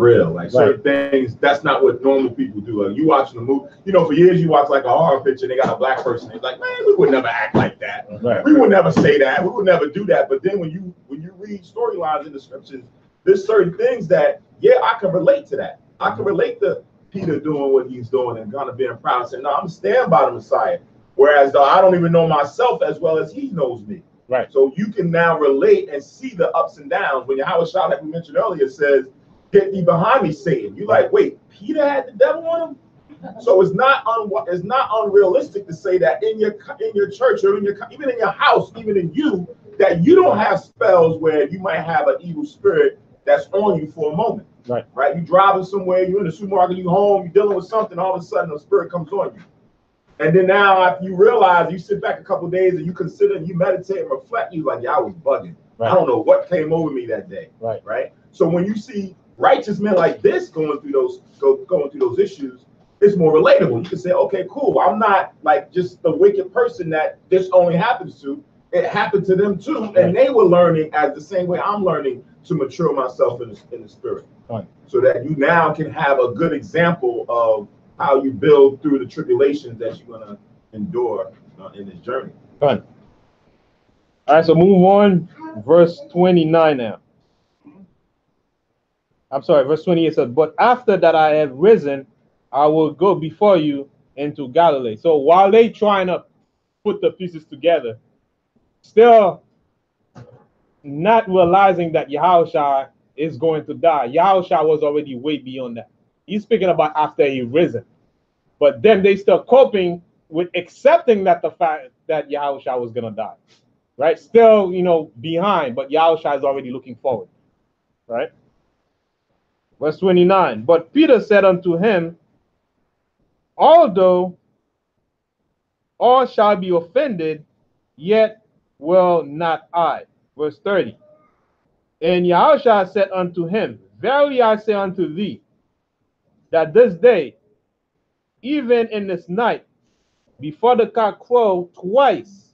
real. Like certain things, that's not what normal people do. Like you watching a movie, for years you watch like a horror picture, they got a black person. It's like, man, we would never act like that. Right. We would never say that. We would never do that. But then when you read storylines in the scriptures, there's certain things that, I can relate to that. I can relate to Peter doing what he's doing and kind of being proud and saying, no, I'm standing by the Messiah. Whereas though I don't even know myself as well as he knows me. Right. So you can now relate and see the ups and downs. When Yahushua, like we mentioned earlier, says, get thee behind me, Satan. You're like, wait, Peter had the devil on him? So it's not unrealistic to say that in your church or even in your house, even in you, that you don't have spells where you might have an evil spirit that's on you for a moment. Right? You driving somewhere, you're in the supermarket, you home, you're dealing with something, all of a sudden the spirit comes on you. And then now after you realize, you sit back a couple of days and you consider and you meditate and reflect, you like, I was bugging. Right. I don't know what came over me that day. Right. So when you see righteous men like this going through those issues, it's more relatable. You can say, okay, cool. I'm not like just the wicked person that this only happens to. It happened to them too, and they were learning as the same way I'm learning to mature myself in the spirit, so that you now can have a good example of how you build through the tribulations that you're gonna endure in his journey. Fine. All right, so move on. Verse 29 now. I'm sorry, verse 28 says, but after that I have risen, I will go before you into Galilee. So while they trying to put the pieces together, still not realizing that Yahushua is going to die. Yahushua was already way beyond that. He's speaking about after he risen. But then they still coping with accepting that the fact that Yahushua was going to die. Right? Still, behind, but Yahushua is already looking forward. Right? Verse 29, but Peter said unto him, although all shall be offended, yet will not I. Verse 30, and Yahushua said unto him, verily I say unto thee, that this day, even in this night, before the cock crow twice,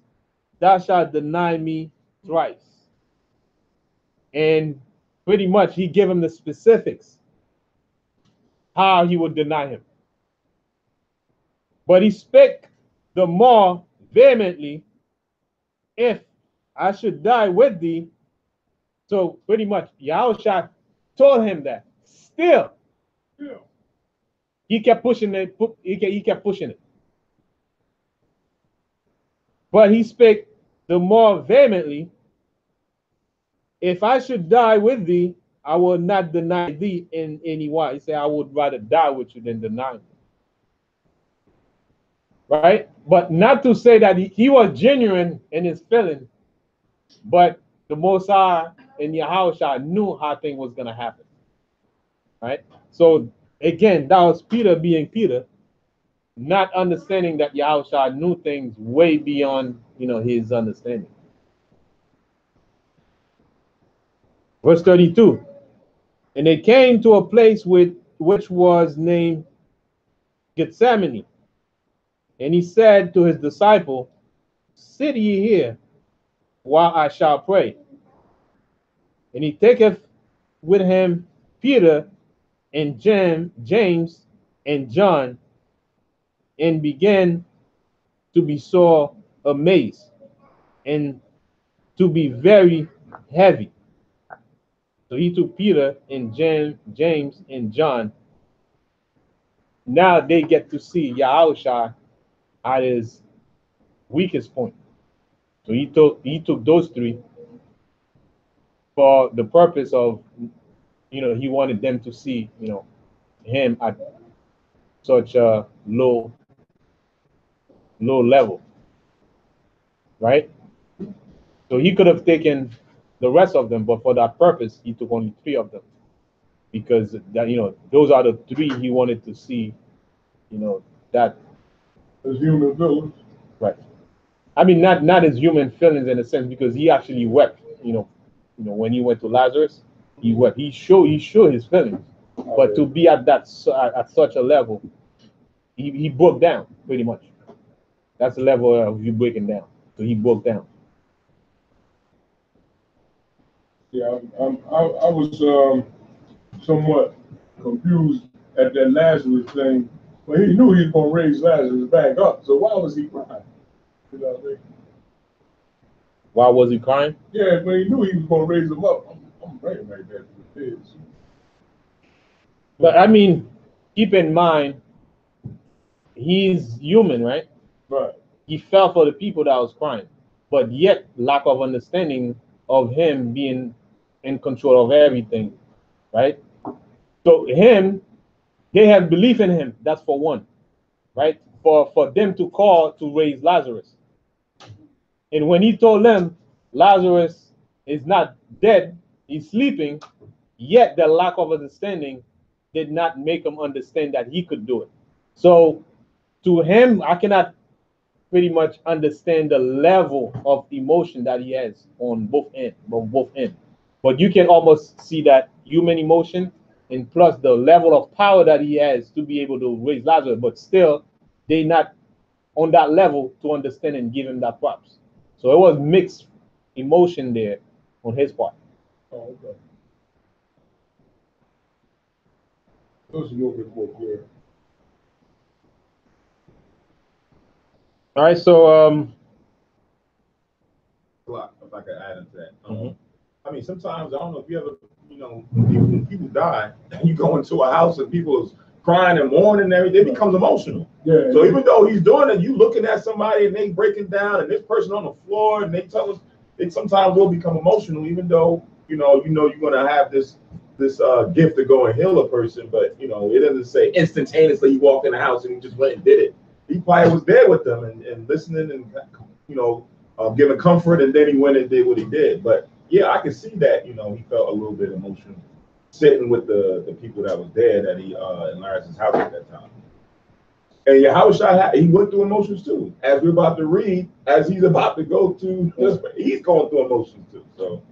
thou shalt deny me thrice. And pretty much he gave him the specifics, how he would deny him. But he spake the more vehemently, if I should die with thee. So pretty much Yahushua told him that. Still, he kept pushing it. He kept pushing it. But he spake the more vehemently, if I should die with thee, I will not deny thee in any way. He said, I would rather die with you than deny me. Right? But not to say that he was genuine in his feeling, but the Most High and Yahushua knew how things was going to happen. Right? So again, that was Peter being Peter, not understanding that Yahushua knew things way beyond, his understanding. Verse 32, and they came to a place which was named Gethsemane, and he said to his disciple, sit ye here while I shall pray. And he taketh with him Peter and James and John, and began to be sore amazed and to be very heavy. So he took Peter and James and John. Now they get to see Yahushua at his weakest point. So he took those three for the purpose of, he wanted them to see, him at such a low level, right? So he could have taken the rest of them, but for that purpose, he took only three of them, because that those are the three he wanted to see, that as human villains. right. I mean, not as human feelings in a sense, because he actually wept. When he went to Lazarus, he wept. He showed his feelings, but to be at such a level, he broke down pretty much. That's the level of you breaking down. So he broke down. Yeah, I was somewhat confused at that Lazarus thing. Well, he knew he was going to raise Lazarus back up, so why was he crying? You know what I mean? Why was he crying? Yeah, but he knew he was going to raise him up. I'm praying like that for the kids. But I mean, keep in mind, he's human, right? Right. He felt for the people that was crying, but yet lack of understanding of him being in control of everything, right? So they had belief in him. That's for one, right? For them to call to raise Lazarus. And when he told them Lazarus is not dead, he's sleeping, yet the lack of understanding did not make him understand that he could do it. So to him, I cannot pretty much understand the level of emotion that he has on both ends. But you can almost see that human emotion, and plus the level of power that he has to be able to raise Lazarus, but still they not on that level to understand and give him that props. So it was mixed emotion there on his part. Oh, okay. That's a little bit more clear. All right, so If I could add into that. Mhm. I mean, sometimes, I don't know if you ever, when people die, and you go into a house and people is crying and mourning and everything, it becomes emotional. Yeah. So even though he's doing it, you looking at somebody and they breaking down, and this person on the floor, and they tell us, it sometimes will become emotional, even though, you're going to have this gift to go and heal a person, but, it doesn't say instantaneously you walk in the house and he just went and did it. He probably was there with them and listening and, giving comfort, and then he went and did what he did. But yeah, I can see that, he felt a little bit emotional sitting with the people that was there that he in Lawrence's house at that time. And Yahushua, he went through emotions too. As we're about to read, as he's about to go to this, he's going through emotions too. So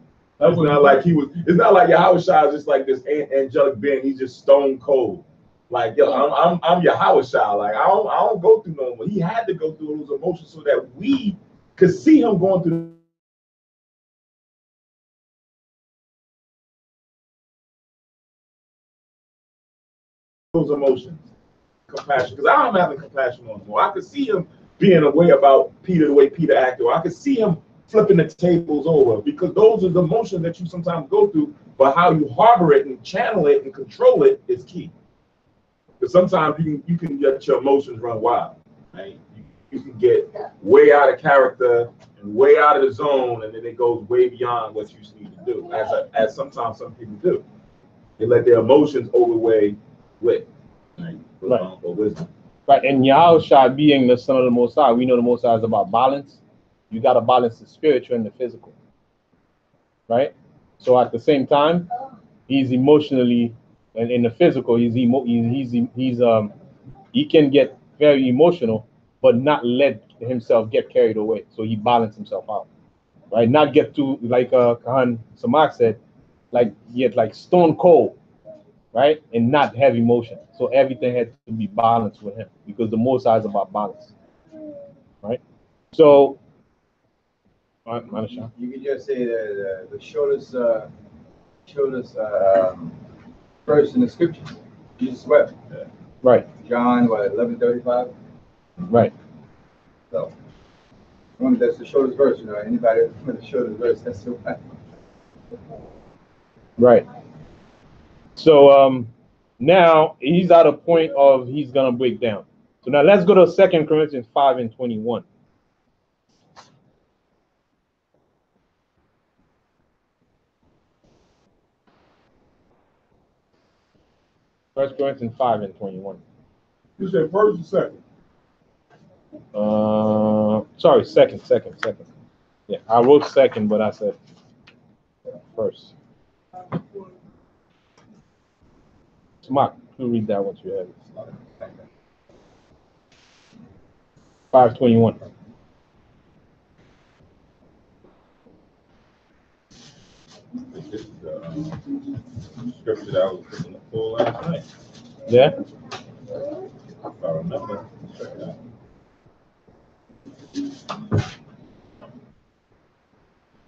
it's not like Yahushua is just like this angelic being. He's just stone cold. Like, yo, I'm Yahushua. Like, I don't go through no more. He had to go through those emotions so that we could see him going through those emotions. Compassion, because I'm having compassion on him. I could see him being away about Peter, the way Peter acted. Or I could see him flipping the tables over, because those are the emotions that you sometimes go through, but how you harbor it and channel it and control it is key. Because sometimes you can let your emotions run wild, right? You can get way out of character and way out of the zone, and then it goes way beyond what you need to do, as sometimes some people do. They let their emotions overweigh wit. Right. Or wisdom. Right, and Yahushua being the Son of the Most High, we know the Most High is about balance. You got to balance the spiritual and the physical, right? So at the same time, he's emotionally, and in the physical, he can get very emotional, but not let himself get carried away. So he balanced himself out, right? Not get too, like Kahan Samak said, get like stone cold, right? And not have emotion. So everything had to be balanced with him, because the Most High is about balance, right? So, all right, Manasha. You could just say that the shortest verse in the scriptures, Jesus wept. Right. John, 11:35. Right. So, that's the shortest verse. Anybody with the shortest verse, that's the one. Right. So now he's at a point of he's gonna break down. So now let's go to 2 Corinthians 5:21. 1 Corinthians 5:21. You said first or second? Sorry, second. Yeah, I wrote second, but I said first. Smart, you read that once you have it. 5:21. This is the scripture that I was looking for last night. Yeah. If I remember. Check it out.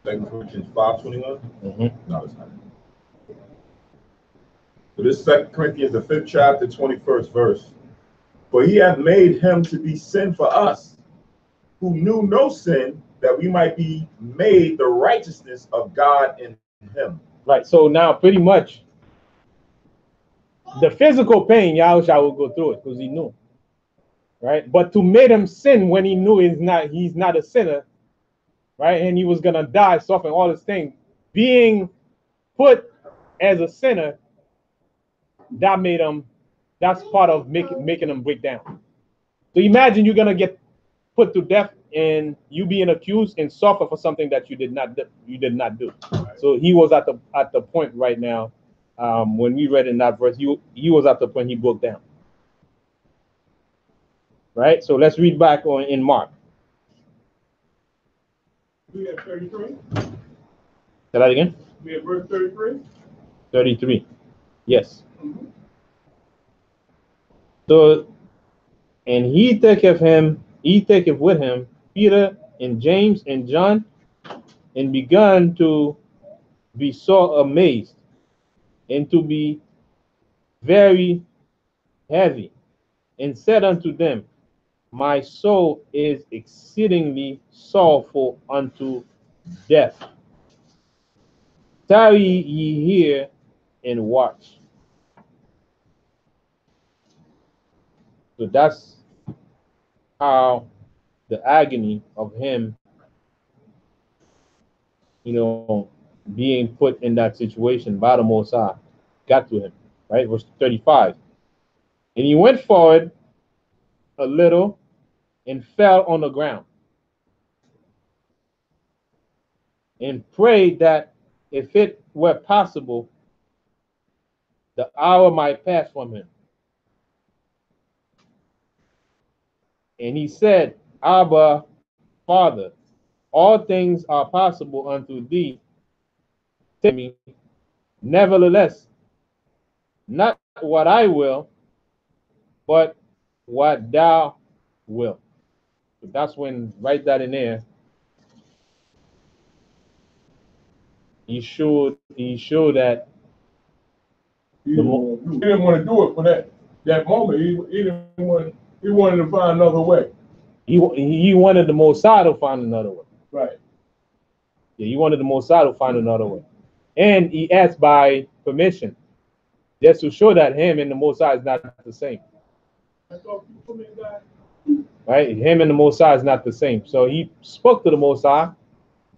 2 Corinthians 5:21. No, it's not. So this 2 Corinthians, the 5th chapter, 21st verse. For he hath made him to be sin for us, who knew no sin, that we might be made the righteousness of God in him. Right. So now pretty much the physical pain, Yahushua will go through it because he knew. Right. But to make him sin when he knew he's not a sinner, right? And he was gonna die, suffering all this thing, being put as a sinner, that made him, that's part of making him break down. So imagine you're gonna get put to death and you being accused and suffer for something that you did not do. So he was at the point right now, when we read in that verse, he was at the point he broke down. Right? So let's read back in Mark. We have 33. Say that again? We have verse 33. 33. Yes. So, and he taketh with him Peter and James and John, and begun to be so amazed and to be very heavy, and said unto them, my soul is exceedingly sorrowful unto death. Tarry ye here and watch. So that's how the agony of him, being put in that situation by the Most High got to him, right? Verse 35. And he went forward a little and fell on the ground and prayed that if it were possible, the hour might pass from him. And he said, Abba, Father, all things are possible unto thee. Tell me, nevertheless, not what I will, but what thou wilt. So that's when, write that in there, he showed that he didn't want to do it for that moment. He wanted to find another way. He wanted the Most High to find another way. Right. Yeah, he wanted the Most High to find another way. And he asked by permission, just to show that him and the Most High is not the same. Right? Him and the Most High is not the same. So he spoke to the Most High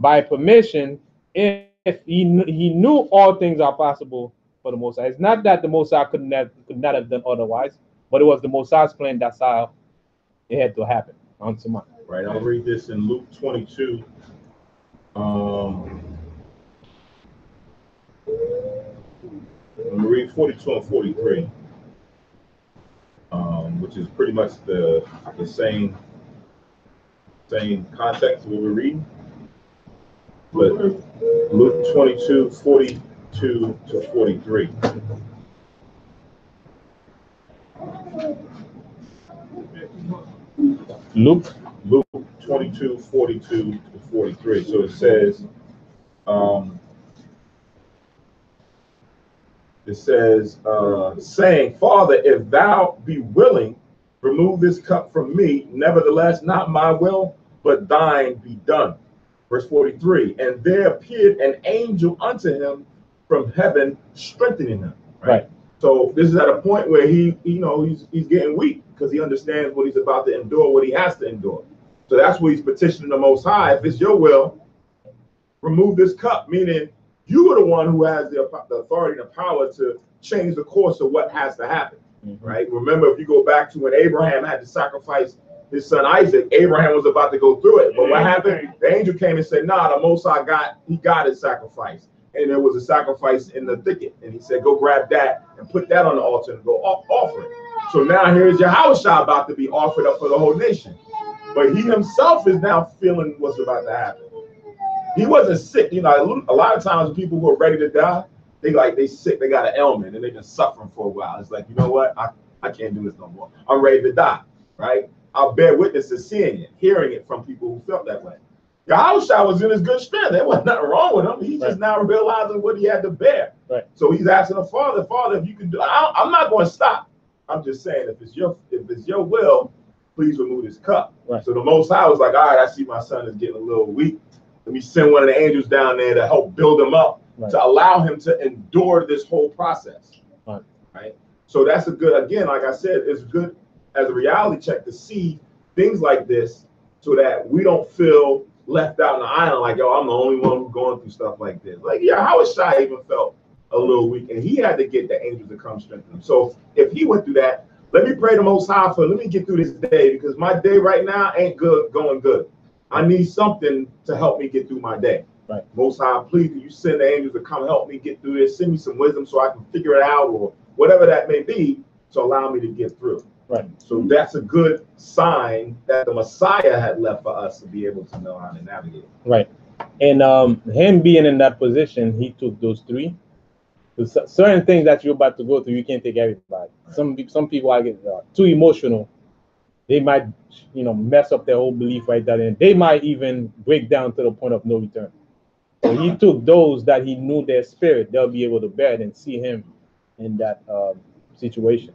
by permission if he knew all things are possible for the Most High. It's not that the Most High could not have done otherwise, but it was the Most High's plan. That's how it had to happen. Right. I'll read this in Luke 22. I'm going to read 42 and 43, which is pretty much the same context of what we're reading. But Luke 22, 42 to 43. Luke 22, 42 to 43. So it says, saying, Father, if thou be willing, remove this cup from me. Nevertheless, not my will, but thine be done. Verse 43. And there appeared an angel unto him from heaven, strengthening him. Right. So this is at a point where he's getting weak because he understands what he's about to endure, what he has to endure. So that's where he's petitioning the Most High. If it's your will, remove this cup, meaning you are the one who has the authority and the power to change the course of what has to happen, right? Remember, if you go back to when Abraham had to sacrifice his son Isaac, Abraham was about to go through it. But what happened? The angel came and said, nah, the Most High got his sacrifice. And there was a sacrifice in the thicket. And he said, go grab that and put that on the altar and go offer it. So now here's Yahushua about to be offered up for the whole nation. But he himself is now feeling what's about to happen. He wasn't sick. A lot of times people who are ready to die, they sick, they got an ailment and they've been suffering for a while. It's like, you know what? I can't do this no more. I'm ready to die, right? I'll bear witness to seeing it, hearing it from people who felt that way. Yahushua was in his good strength. There wasn't nothing wrong with him. He's just now realizing what he had to bear. Right. So he's asking the Father, if you can do, I'm not going to stop. I'm just saying, if it's your will, please remove this cup. Right. So the Most High was like, all right, I see my son is getting a little weak. Let me send one of the angels down there to help build him up, to allow him to endure this whole process. Right. So that's again, like I said, it's good as a reality check to see things like this so that we don't feel left out on the island like, yo, I'm the only one who's going through stuff like this. Like, yeah, Yahushua even felt a little weak, and he had to get the angels to come strengthen him. So if he went through that, let me pray the Most High let me get through this day, because my day right now ain't going good. I need something to help me get through my day. Right. Most High, please, can you send the angels to come help me get through this? Send me some wisdom so I can figure it out, or whatever that may be, to allow me to get through. Right. So that's a good sign that the Messiah had left for us to be able to know how to navigate. Right. And him being in that position, he took those three. Certain things that you're about to go through, you can't take everybody. Right. Some people I get too emotional. They might, mess up their whole belief right there, and they might even break down to the point of no return. So he took those that he knew their spirit, they'll be able to bear it and see him in that situation.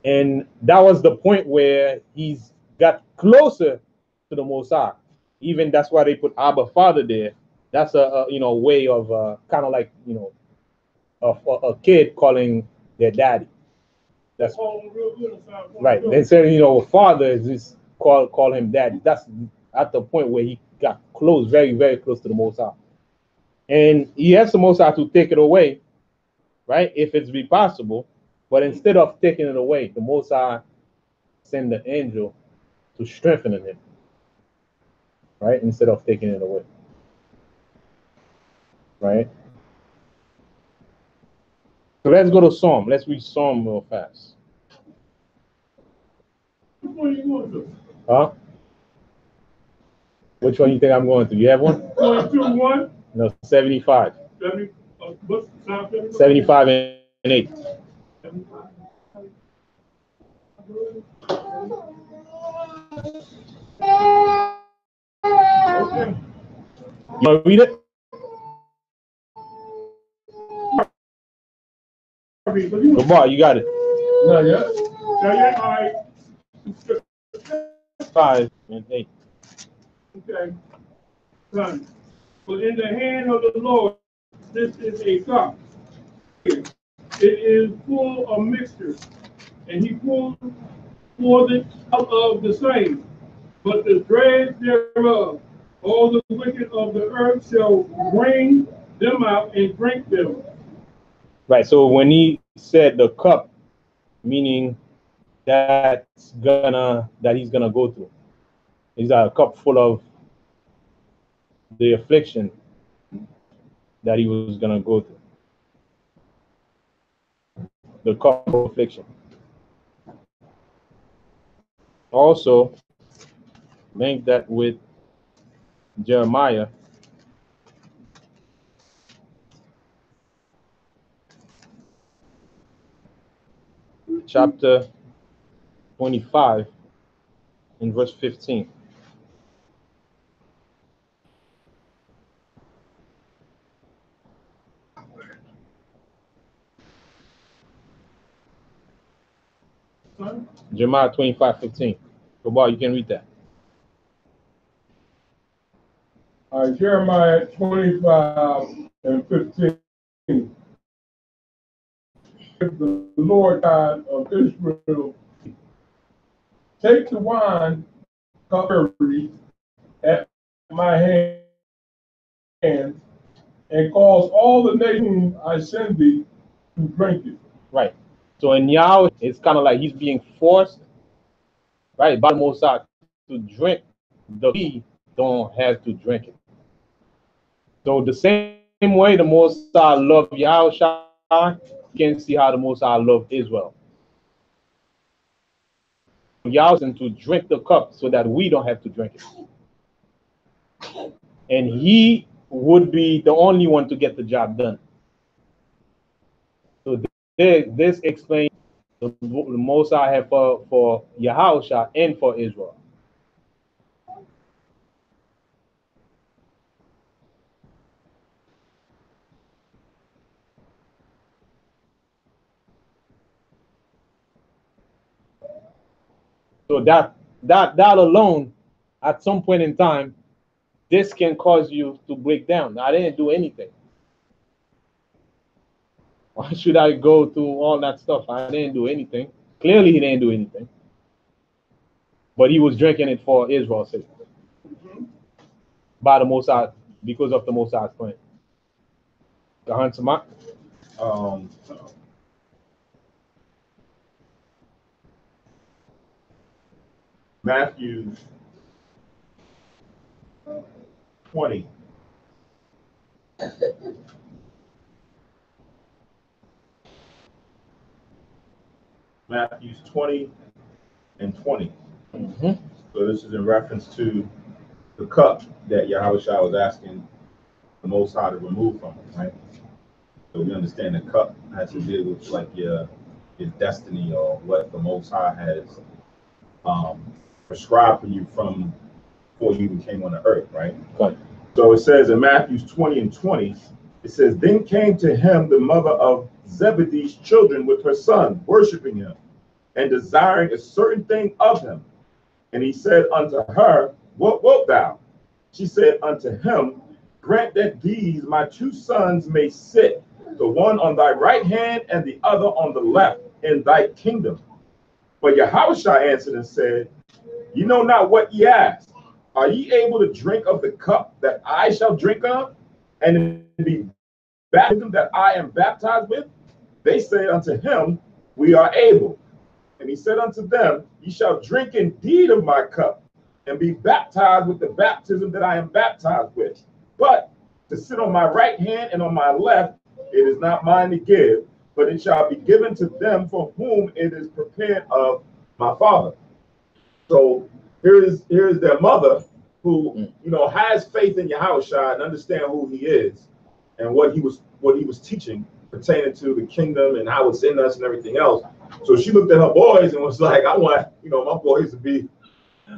And that was the point where he's got closer to the Most High. Even that's why they put Abba Father there. That's a way of kind of like a kid calling their daddy. That's right. They say father is just call him daddy. That's at the point where he got close, very very close to the Most High, and he asked the Most High to take it away, right? If it's be possible, but instead of taking it away, the Most High send the angel to strengthen him, right? Instead of taking it away, right? So let's go to Psalm. Let's read Psalm real fast. Which one are you going to? Huh? Which one you think I'm going to? You have one? 22:1. No, 75. 70. What's Psalm 75? 75 and 8. 75. Okay. You want to read it? Lamar, you got it. Not yet. Now, yeah, all right. 5 and 8. Okay. Done. But in the hand of the Lord, this is a cup. It is full of mixture, and he pulls for the cup of the same. But the dregs thereof, all the wicked of the earth shall bring them out and drink them. Right. So when he said the cup, meaning that he's gonna go through. He's a cup full of the affliction that he was gonna go through. The cup of affliction. Also, link that with Jeremiah chapter 25 in verse 15. Jeremiah 25:15. Go, you can read that. All right, Jeremiah 25 and 15. The Lord God of Israel, take the wine cup at my hand and cause all the nations I send thee to drink it. Right. So in Yahweh, it's kind of like he's being forced, right, by the Most High to drink. We don't have to drink it. So the same way the Most High loved Yahweh, you can see how the Most High loved Israel. Yahweh to drink the cup so that we don't have to drink it. And he would be the only one to get the job done. So this explains the Most I have for Yahushua and for Israel. So that alone, at some point in time, this can cause you to break down. I didn't do anything. Why should I go through all that stuff? I didn't do anything. Clearly, he didn't do anything. But he was drinking it for Israel's sake. By the Most High, because of the Most High's plan. Matthew 20. Matthew 20 and 20. Mm-hmm. So this is in reference to the cup that Yahushua was asking the Most High to remove from him, right? So we understand the cup has to deal with like your destiny or what the Most High has prescribed for you from before you even came on the earth, right? Right. So it says in Matthew 20 and 20, it says, then came to him the mother of Zebedee's children with her son, worshiping him and desiring a certain thing of him. And he said unto her, what wilt thou? She said unto him, grant that these my two sons may sit, the one on thy right hand and the other on the left, in thy kingdom. But Yahushua answered and said, ye know not what ye ask. Are ye able to drink of the cup that I shall drink of, and the baptism that I am baptized with? They said unto him, we are able. And he said unto them, ye shall drink indeed of my cup, and be baptized with the baptism that I am baptized with. But to sit on my right hand and on my left, it is not mine to give, but it shall be given to them for whom it is prepared of my Father. So here is their mother, who has faith in Yahushua and understand who he is and what he was teaching pertaining to the kingdom and how it's in us and everything else. So she looked at her boys and was like, I want my boys to be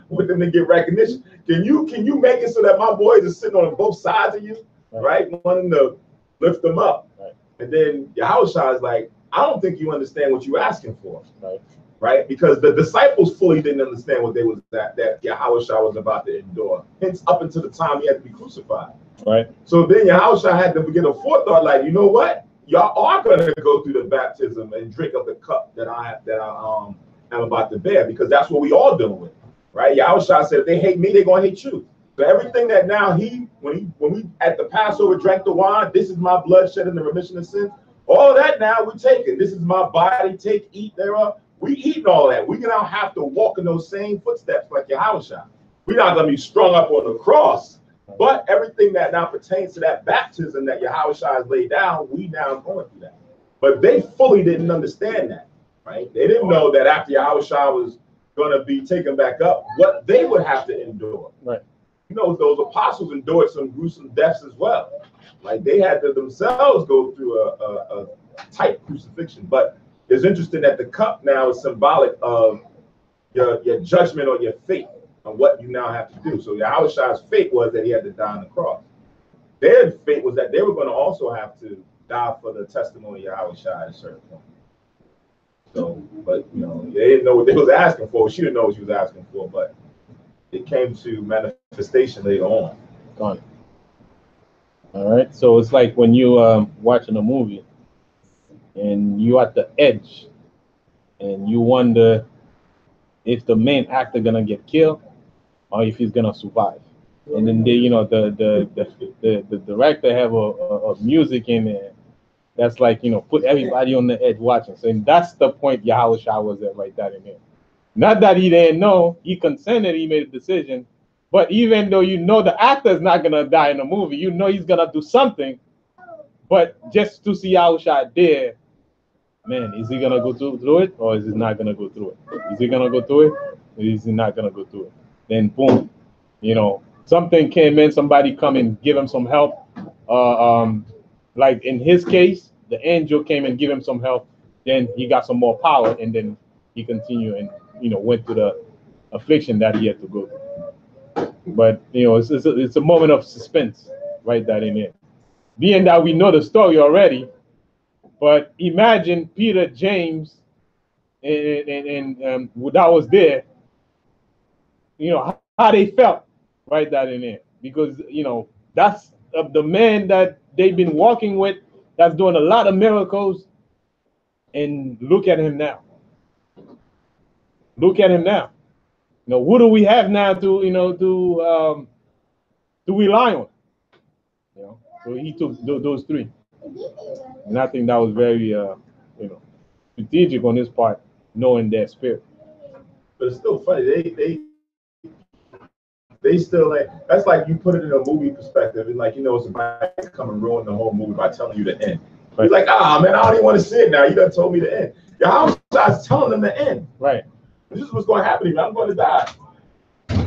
with them to get recognition. Can you make it so that my boys are sitting on both sides of you, right? Wanting to lift them up. Right. And then Yahushua is like, I don't think you understand what you're asking for. Right? Because the disciples fully didn't understand what that Yahushua was about to endure. Hence, up until the time he had to be crucified. Right. So then Yahushua had to begin a forethought, like, you know what? Y'all are gonna go through the baptism and drink of the cup that I am about to bear, because that's what we all dealing with. Right? Yahushua said, if they hate me, they're gonna hate you. So everything that now when we at the Passover drank the wine, this is my blood shed in the remission of sins. All that now we take it. This is my body, take, eat thereof. We eating all that. We now have to walk in those same footsteps like Yahushua. We're not going to be strung up on the cross, but everything that now pertains to that baptism that Yahushua has laid down, we now going through that. But they fully didn't understand that, right? They didn't know that after Yahushua was going to be taken back up, what they would have to endure. Right. Those apostles endured some gruesome deaths as well. Like they had to themselves go through a tight crucifixion. But it's interesting that the cup now is symbolic of your judgment or your fate on what you now have to do. So Yahushua's fate was that he had to die on the cross. Their fate was that they were going to also have to die for the testimony of Yahushua at a certain point. So, but they didn't know what they was asking for. She didn't know what she was asking for, but it came to manifestation later on. Got it. All right. So it's like when you watching a movie and you at the edge and you wonder if the main actor gonna get killed or if he's gonna survive. And then the director have a music in there that's like put everybody on the edge watching. So and that's the point Yahushua was at right there in there. Not that he didn't know, he consented, he made a decision. But even though the actor is not gonna die in the movie, he's gonna do something. But just to see Yahushua there, man, is he gonna go through it or is he not gonna go through it? Is he gonna go through it or is he not gonna go through it? Then boom, something came in, somebody come and give him some help. Like in his case, the angel came and give him some help. Then he got some more power, and then he continued and went through the affliction that he had to go through. But it's a moment of suspense right there in there. Being that we know the story already, but imagine Peter, James, and that was there. How they felt right there in there, because that's the man that they've been walking with, that's doing a lot of miracles, and look at him now. Look at him now. Who do we have now to rely on? So he took those three, and I think that was very strategic on his part, knowing their spirit. But it's still funny. They still that's like you put it in a movie perspective, and somebody come and ruin the whole movie by telling you the end. Right. He's like, man, I don't even want to see it now. You done told me the end. Yahushua's telling them the end. Right. This is what's going to happen to me. I'm going to die.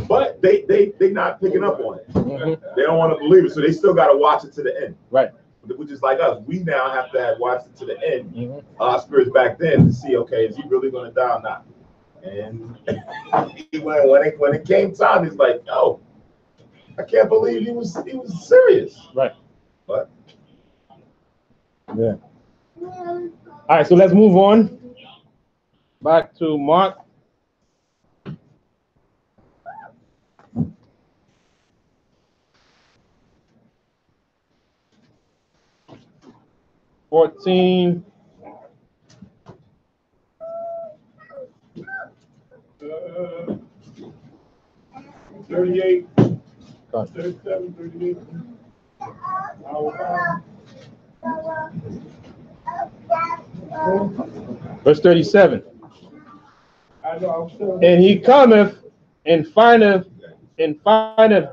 But they not picking up on it. Mm-hmm. They don't want to believe it, so they still got to watch it to the end. Right. Which is like us. We now have to watch it to the end. Mm-hmm. Our spirits back then to see, okay, is he really going to die or not? And when it came time, he's like, "Oh, I can't believe he was serious." Right. But yeah. All right, so let's move on back to Mark 14. 38, God. 37, 38. Verse 37. I know, I'm still. And he cometh and findeth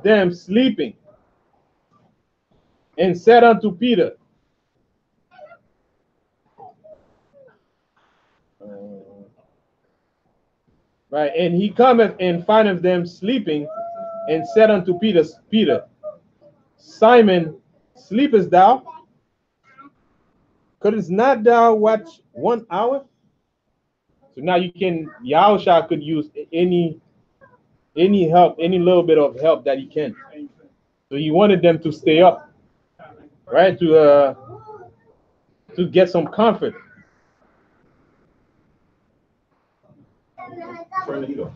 them sleeping, and said unto Peter, right, and he cometh and findeth them sleeping, and said unto Peter, Simon, sleepest thou? Couldst not thou watch 1 hour? So now Yahushua could use any help, any little bit of help that he can. So he wanted them to stay up, right, to get some comfort. Turn the heat off.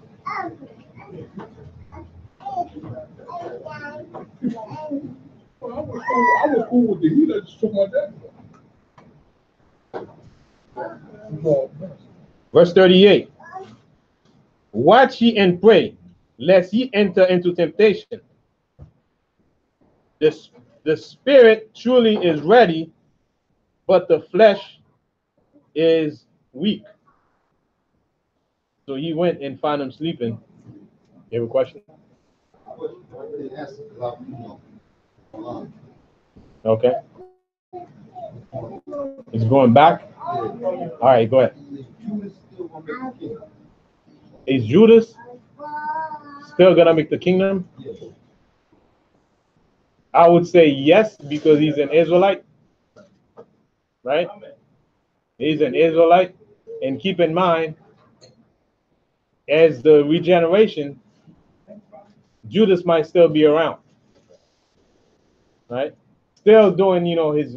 Well, I was cool with the heat. I just took my jacket off. Verse 38. Watch ye and pray, lest ye enter into temptation. The spirit truly is ready, but the flesh is weak. So he went and found him sleeping. You have a question? Okay. It's going back? All right, go ahead. Is Judas still gonna make the kingdom? I would say yes, because he's an Israelite, right? He's an Israelite, and keep in mind, as the regeneration, Judas might still be around, right? Still doing, his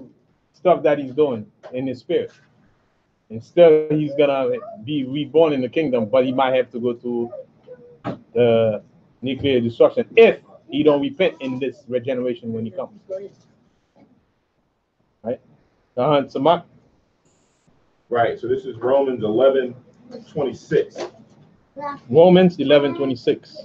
stuff that he's doing in his spirit, and still he's gonna be reborn in the kingdom, but he might have to go to the nuclear destruction if he don't repent in this regeneration when he comes, right? Samak. Right, so this is Romans 11:26. Romans 11:26.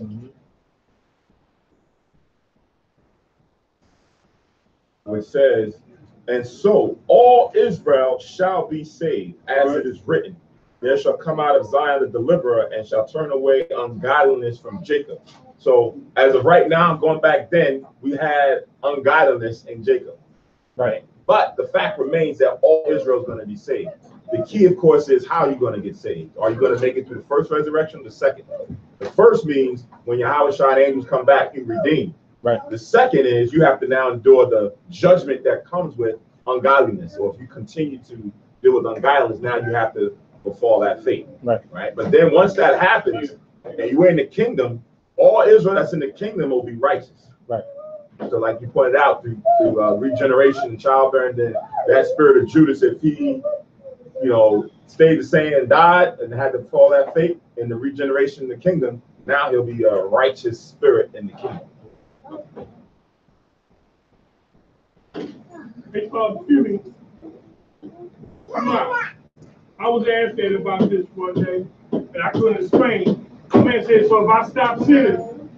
Which says, and so all Israel shall be saved, as it is written, there shall come out of Zion the deliverer, and shall turn away ungodliness from Jacob. So as of right now, going back then, we had ungodliness in Jacob, right? But the fact remains that all Israel is going to be saved. The key, of course, is how you're going to get saved. Are you going to make it through the first resurrection or the second? The first means when Yahushua and angels come back, you redeem. Right. The second is you have to now endure the judgment that comes with ungodliness. Or if you continue to deal with ungodliness, now you have to befall that fate. Right. Right. But then once that happens, and you're in the kingdom, all Israel that's in the kingdom will be righteous. Right. So like you pointed out, through regeneration and childbearing, then that spirit of Judas, if he, stayed the same and died and had to fall that fate in the regeneration in the kingdom, now he'll be a righteous spirit in the kingdom. Hey, excuse me. I was asked that about this one day, and I couldn't explain. The man said, so if I stop sinning,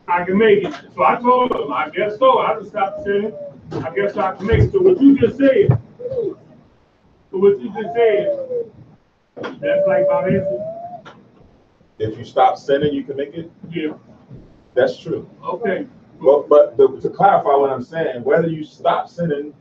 I can make it. So I told him, I guess so. I just stopped sinning. I guess I can make it. So what you just said, that's like about answer. If you stop sinning, you can make it? Yeah. That's true. Okay. Well, but to clarify what I'm saying, whether you stop sinning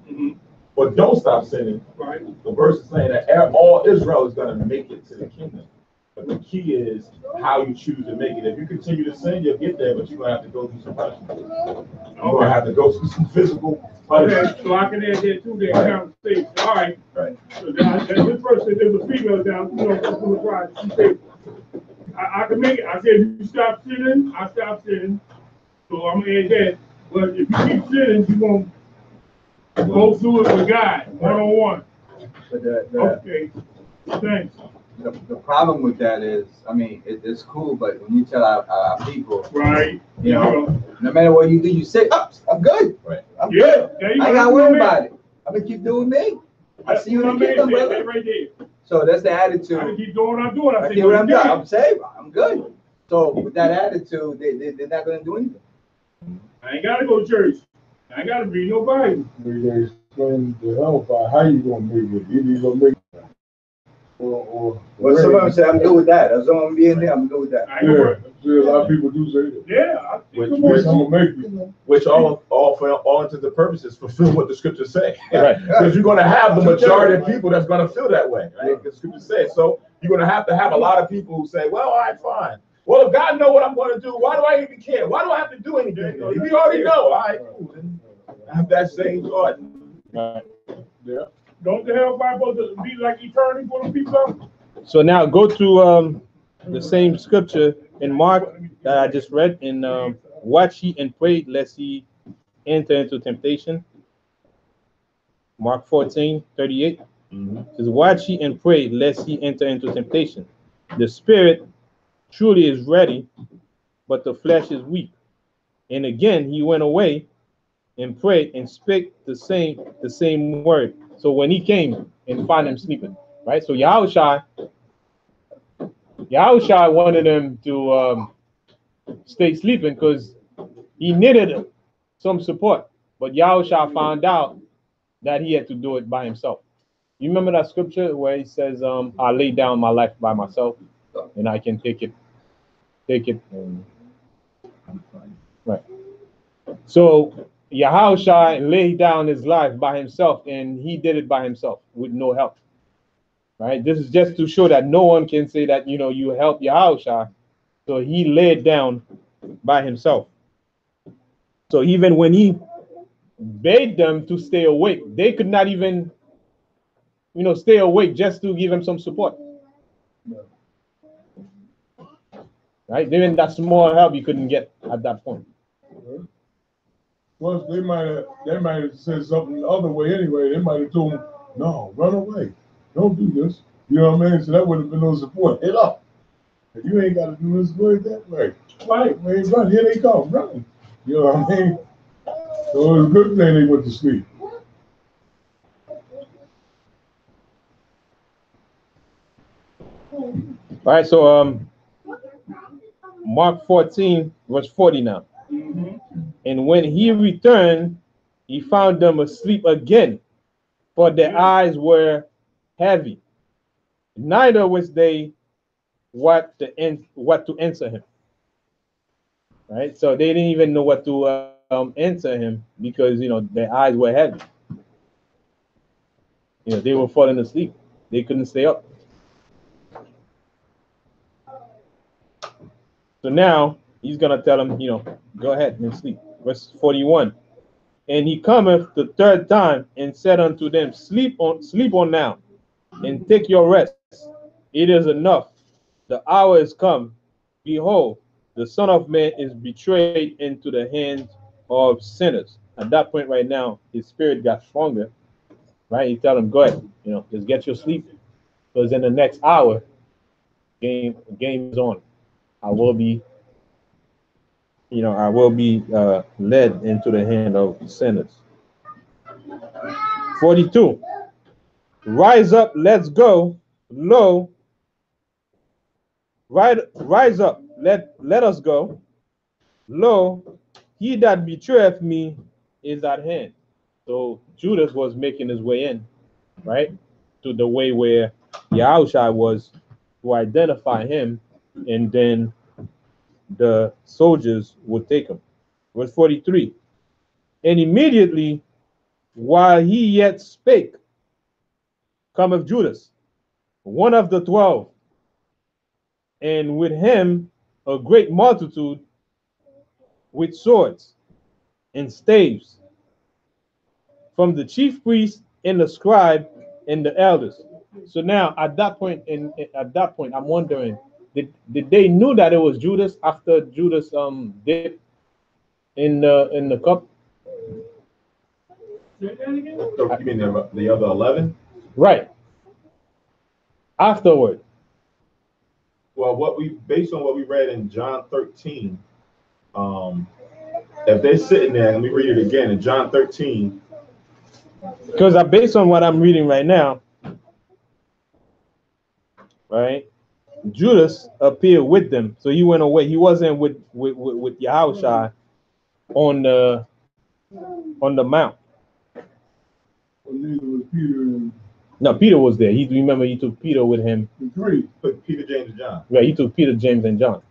or don't stop sinning, right. The verse is saying that all Israel is going to make it to the kingdom. But the key is how you choose to make it. If you continue to sin, you'll get there, but you're going to have to go through some punishment. You're going to have to go through some physical punishment. Okay, so I can add that to that conversation. All right. Right. So this person, there's a female down, from the bride. She said, I can make it. I said, if you stop sinning, I stop sinning. So I'm going to add that. But if you keep sinning, you're going to go through it with God, one-on-one. Okay. Thanks. The problem with that is, it's cool, but when you tell our people, right, no matter what you do, you say, oh, I'm good. Right. I'm good. I ain't got to worry about it. I'm going to keep doing me. I see you in the kingdom, brother. Right there. So that's the attitude. I can keep doing what I'm doing. I keep what I'm doing. I'm saved. I'm good. So with that attitude, they're not going to do anything. I ain't got to go to church. I ain't got to read no Bible. We can explain the hellfire. How you gonna make it? Either you gonna make it, or well, some of them say I'm good with that. As long as I'm being there, I'm good with that. Yeah, a lot of people do say that. Yeah, which all for all intents and purposes fulfill what the scriptures say. Right. Because you're going to have the majority of people that's going to feel that way, right? The scriptures say so. You're going to have a lot of people who say, "Well, all right, fine. Well, if God knows what I'm going to do, why do I even care? Why do I have to do anything? If you already know, all right, cool." I have that same thought. Right. Yeah. Don't the hellfire supposed to be like eternity for them people? So now go to the same scripture in Mark that I just read in watch ye and pray lest ye enter into temptation. Mark 14:38 says, watch ye and pray lest ye enter into temptation. The spirit truly is ready, but the flesh is weak. And again he went away and prayed and spake the same word. So when he came and found them sleeping, right? So Yahushua wanted them to stay sleeping because he needed some support. But Yahushua found out that he had to do it by himself. You remember that scripture where he says, I lay down my life by myself and I can take it. Right. So Yahushua laid down his life by himself, and he did it by himself with no help. Right? This is just to show that no one can say that, you help Yahushua. So he laid down by himself. So even when he bade them to stay awake, they could not even, stay awake just to give him some support. Right? Even that small help you couldn't get at that point. Plus, they might have said something the other way anyway. They might have told him, "No, run away. Don't do this." You know what I mean? So that would have been no support. Hit up. You ain't got to do this way that way. Right? Man, run. Here they come. Run. You know what I mean? So it was a good thing they went to sleep. All right. So Mark 14 verse 40 now. And when he returned, he found them asleep again, for their eyes were heavy. Neither was they what to answer him. Right? So they didn't even know what to answer him because their eyes were heavy. They were falling asleep. They couldn't stay up. So now he's gonna tell them, go ahead and sleep. Verse 41. And he cometh the third time and said unto them, sleep on now, and take your rest. It is enough. The hour is come. Behold, the Son of Man is betrayed into the hands of sinners. At that point right now, his spirit got stronger. Right? He tell them, go ahead, just get your sleep. Because in the next hour, game is on. I will be led into the hand of sinners. 42. Rise up, let's go. Lo, rise up, let us go. Lo, he that betrayeth me is at hand. So Judas was making his way in, right, to the way where Yahushua was to identify him, and then the soldiers would take him. Verse 43. And immediately, while he yet spake, cometh Judas, one of the 12, and with him a great multitude with swords and staves, from the chief priests and the scribe and the elders. So now at that point, I'm wondering, did they knew that it was Judas after Judas dipped in the cup? You mean the other 11? Right. Afterward. Well, based on what we read in John 13, if they're sitting there, let me read it again in John 13, Because based on what I'm reading right now, right? Judas appeared with them, so he went away. He wasn't with Yahushua on the mount. Well, neither was Peter and No, Peter was there. He remember he took Peter with him. the three. Put Peter, James, and John. Right, he took Peter, James, and John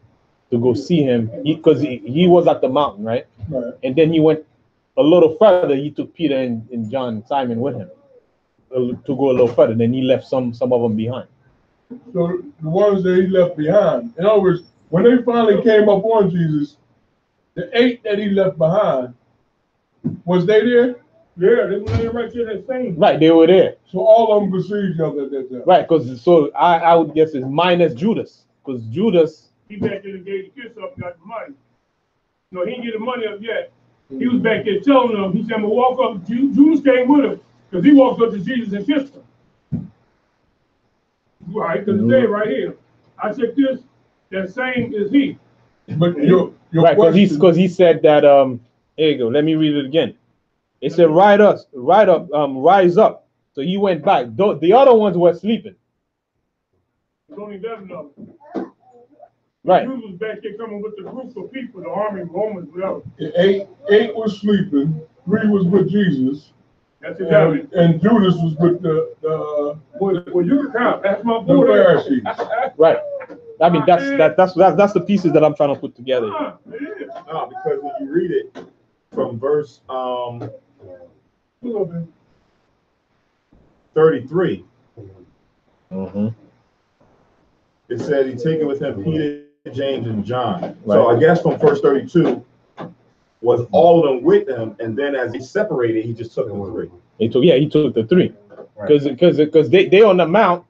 to go see him because he was at the mountain, right? Right. And then he went a little further. He took Peter and John and Simon with him to go a little further. Then he left some of them behind. So the ones that he left behind, in other words, when they finally came up on Jesus, the 8 that he left behind, was they there? Yeah, they were right there that same. Right, they were there. So all of them could see each other at that time. Right, because so I would guess it's minus Judas, because Judas. He back there and gave the kiss up, got the money. No, he didn't get the money up yet. He was back there telling them, he said, I'm gonna walk up. Judas came with him, because he walked up to Jesus and kissed him. Right, because it's right here. I said, this, that same is he. But your right, question, because he said that here you go, let me read it again. It said, rise up. So he went back. The other ones were sleeping. There's only 11 of them. Right. Judas was back there coming with the group of people, the army, Romans, whatever. 8 was sleeping, 3 was with Jesus, That's it. and Judas was with the Well, you can count. That's my the boy. Pharisees. Right. I mean, that's the pieces that I'm trying to put together. No, because when you read it from verse 33, it said he taken with him Peter, James, and John. Right. So I guess from verse 32 was all of them with him, and then as he separated, he just took the 3. He took the 3, because they on the mount.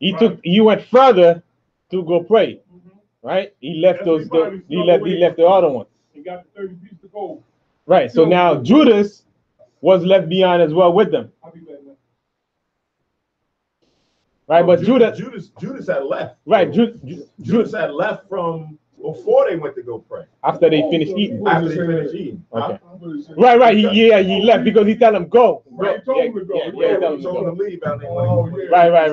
He went further to go pray, right? He left he left the other ones. He got the 30 pieces of gold. Right. So now Judas was left behind as well with them. I'll be back now. Right, but Judas had left. Right, Judas had left from before they went to go pray. After they finished eating. After they finished eating. Okay. Right. He left because he tell him go. Right, he told him to go. Yeah, he told him to leave out there. Right.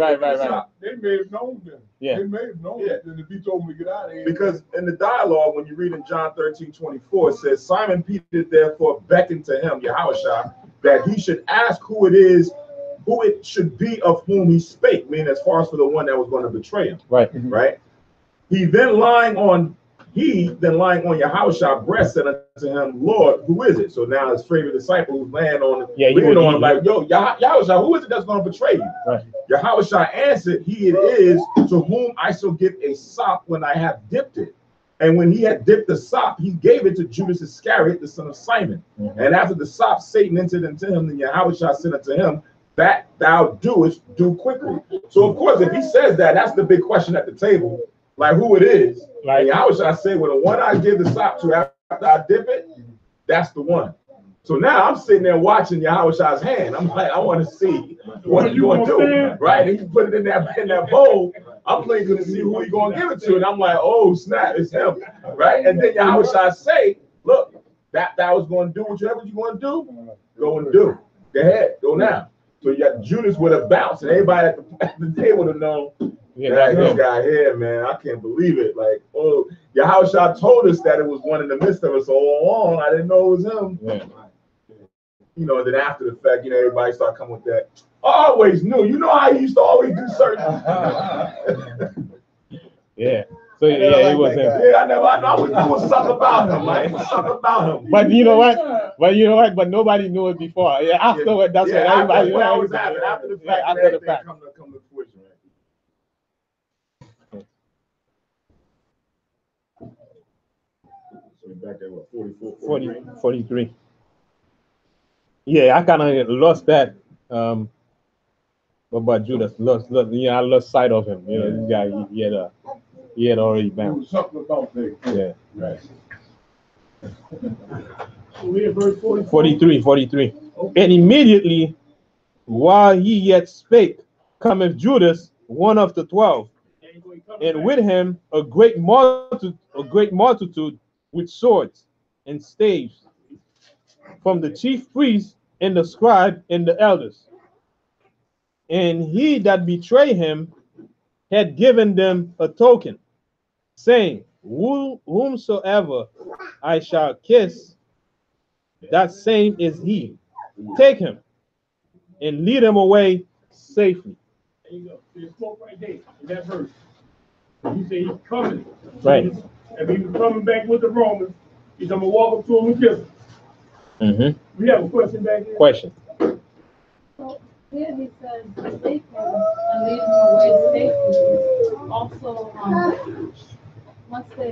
They may have known them. Yeah. They may have known them if he told them to get out of here. Because in the dialogue, when you read in John 13:24, it says, Simon Peter therefore beckoned to him, Yahushua, that he should ask who it should be of whom he spake, meaning as far as for the one that was going to betray him. Right. Right. He then lying on Yahushua's breast said unto him, Lord, who is it? So now his favorite disciple who's laying on him like, yo, Yahushua, who is it that's going to betray you? Right. Yahushua answered, he it is to whom I shall give a sop when I have dipped it. And when he had dipped the sop, he gave it to Judas Iscariot, the son of Simon. And after the sop, Satan entered into him, and Yahushua said unto him, that thou doest, do quickly. So of course, if he says that, that's the big question at the table. Like who it is. Like Yahushua said, well, the one I give the sop to after I dip it, that's the one. So now I'm sitting there watching Yahushua's hand. I'm like, I want to see what you going to do, right? And you put it in that bowl. I'm thinking to see who he going to give it to, and I'm like, oh snap, it's him, right? And then Yahushua say, look, that was going to do whatever you going to do, go and do. Go ahead, go now. So Judas would have bounced, and everybody at the table would have known. Yeah, this guy here, man, I can't believe it. Like, oh, Yahushua told us that it was one in the midst of us all along. I didn't know it was him. Yeah. You know, and then after the fact, everybody started coming with that. I always knew. You know how he used to always do certain. Yeah. So he was him. Yeah, I was doing something about him, man. Something about him. But you know what? But nobody knew it before. Yeah, afterward, that's what everybody. After the fact, after the fact. Come to fruition, right? So back at what, 44? 43. Yeah, I kind of lost that. About Judas, I lost sight of him. This guy, he had already bounced. Something about that. Yeah, right. We in verse 43. Okay. And immediately, while he yet spake, cometh Judas, one of the 12, and with him a great multitude with swords and staves, from the chief priests and the scribe and the elders. And he that betrayed him had given them a token, saying, whomsoever I shall kiss, that same is he. Take him and lead him away safely. There you go. There's spoke right there in that verse. He said he's coming. Right. And he was coming back with the Romans. He's going to walk up to him and kiss him. We have a question back here. Question. So here he says, take him and lead him away safely. Also, once they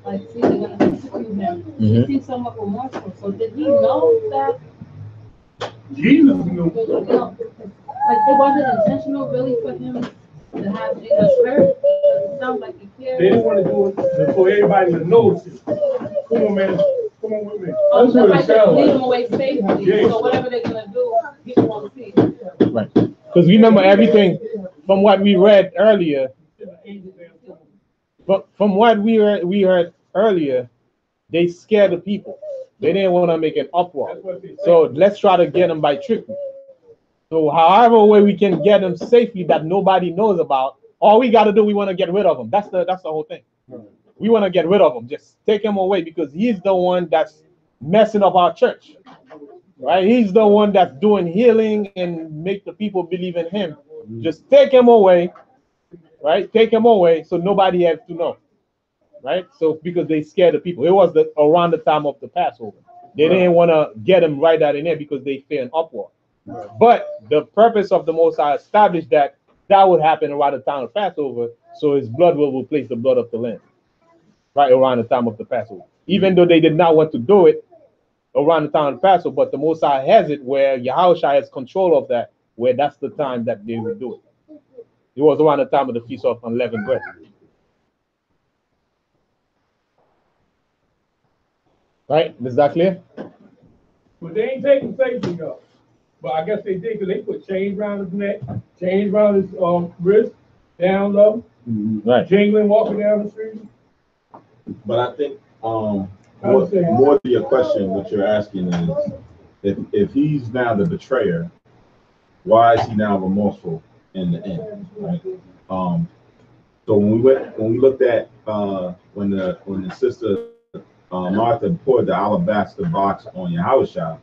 like see they're gonna execute him, he seems somewhat remorseful. So did he know that? Jesus knew. Like it wasn't intentional really for him to have Jesus hurt. It sounds like he cared. They didn't want to do it before everybody would notice it. Come on, man. Come on with me. That's what it sounds like. Lead him away safely. Yeah. So whatever they're gonna do, people won't see. Right. Because remember everything from what we read earlier. But from what we heard earlier, they scared the people. They didn't want to make an uproar. So let's try to get them by trickery. So however way we can get them safely that nobody knows about, all we got to do, we want to get rid of them. That's the whole thing. We want to get rid of him. Just take him away because he's the one that's messing up our church. Right? He's the one that's doing healing and make the people believe in him. Just take him away. Right? Take him away so nobody has to know. Right? So because they scared the people. It was around the time of the Passover. They didn't want to get him right out in there because they fear an uproar. But the purpose of the Most High established that would happen around the time of Passover, so his blood will replace the blood of the lamb. Right around the time of the Passover. Even though they did not want to do it around the time of the Passover, but the Most High has it where Yahushua has control of that, where that's the time that they would do it. It was around the time of the Feast of Unleavened Bread. Right? Is that clear? But they ain't taking safety up. But I guess they did because they put chains around his neck, chains around his wrist, down low, right, jingling, walking down the street. But I think more to your question, what you're asking is, if he's now the betrayer, why is he now remorseful in the end? Right? So when we looked at when the sister Martha poured the alabaster box on Yahushua,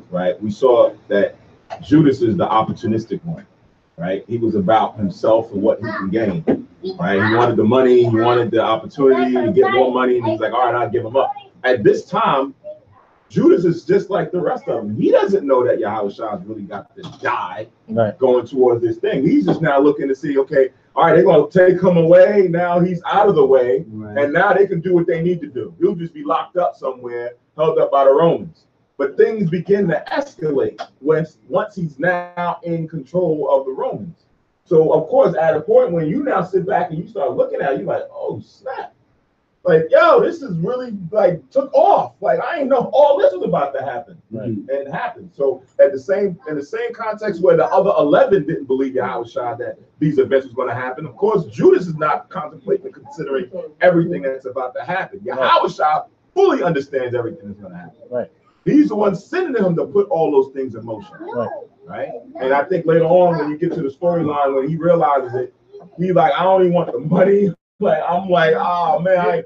right? We saw that Judas is the opportunistic one, right? He was about himself and what he can gain, right? He wanted the money, he wanted the opportunity to get more money, and he's like, all right, I'll give him up. At this time, Judas is just like the rest of them. He doesn't know that Yahushua's really got to die going towards this thing. He's just now looking to see, okay, all right, they're going to take him away. Now he's out of the way, and now they can do what they need to do. He'll just be locked up somewhere, held up by the Romans. But things begin to escalate once he's now in control of the Romans. So, of course, at a point when you now sit back and you start looking at it, you're like, oh, snap. Like, yo, this is really, like, took off. Like, I didn't know all this was about to happen. And it happened. So, in the same context where the other 11 didn't believe Yahushua that these events was going to happen, of course, Judas is not contemplating and considering everything that's about to happen. Yahushua fully understands everything that's going to happen. He's the one sending him to put all those things in motion. Right? And I think later on, when you get to the storyline, when he realizes it, he's like, I don't even want the money. Like, I'm like, oh man,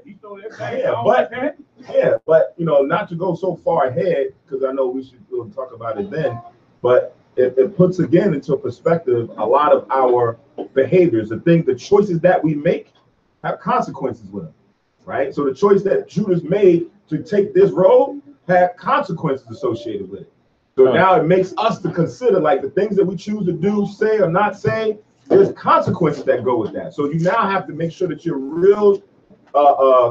but you know, not to go so far ahead, because I know we should talk about it then, but it puts again into perspective a lot of our behaviors, the choices that we make have consequences with them, right? So the choice that Judas made to take this road had consequences associated with it. So now it makes us to consider, like, the things that we choose to do, say, or not say. There's consequences that go with that. So you now have to make sure that you're real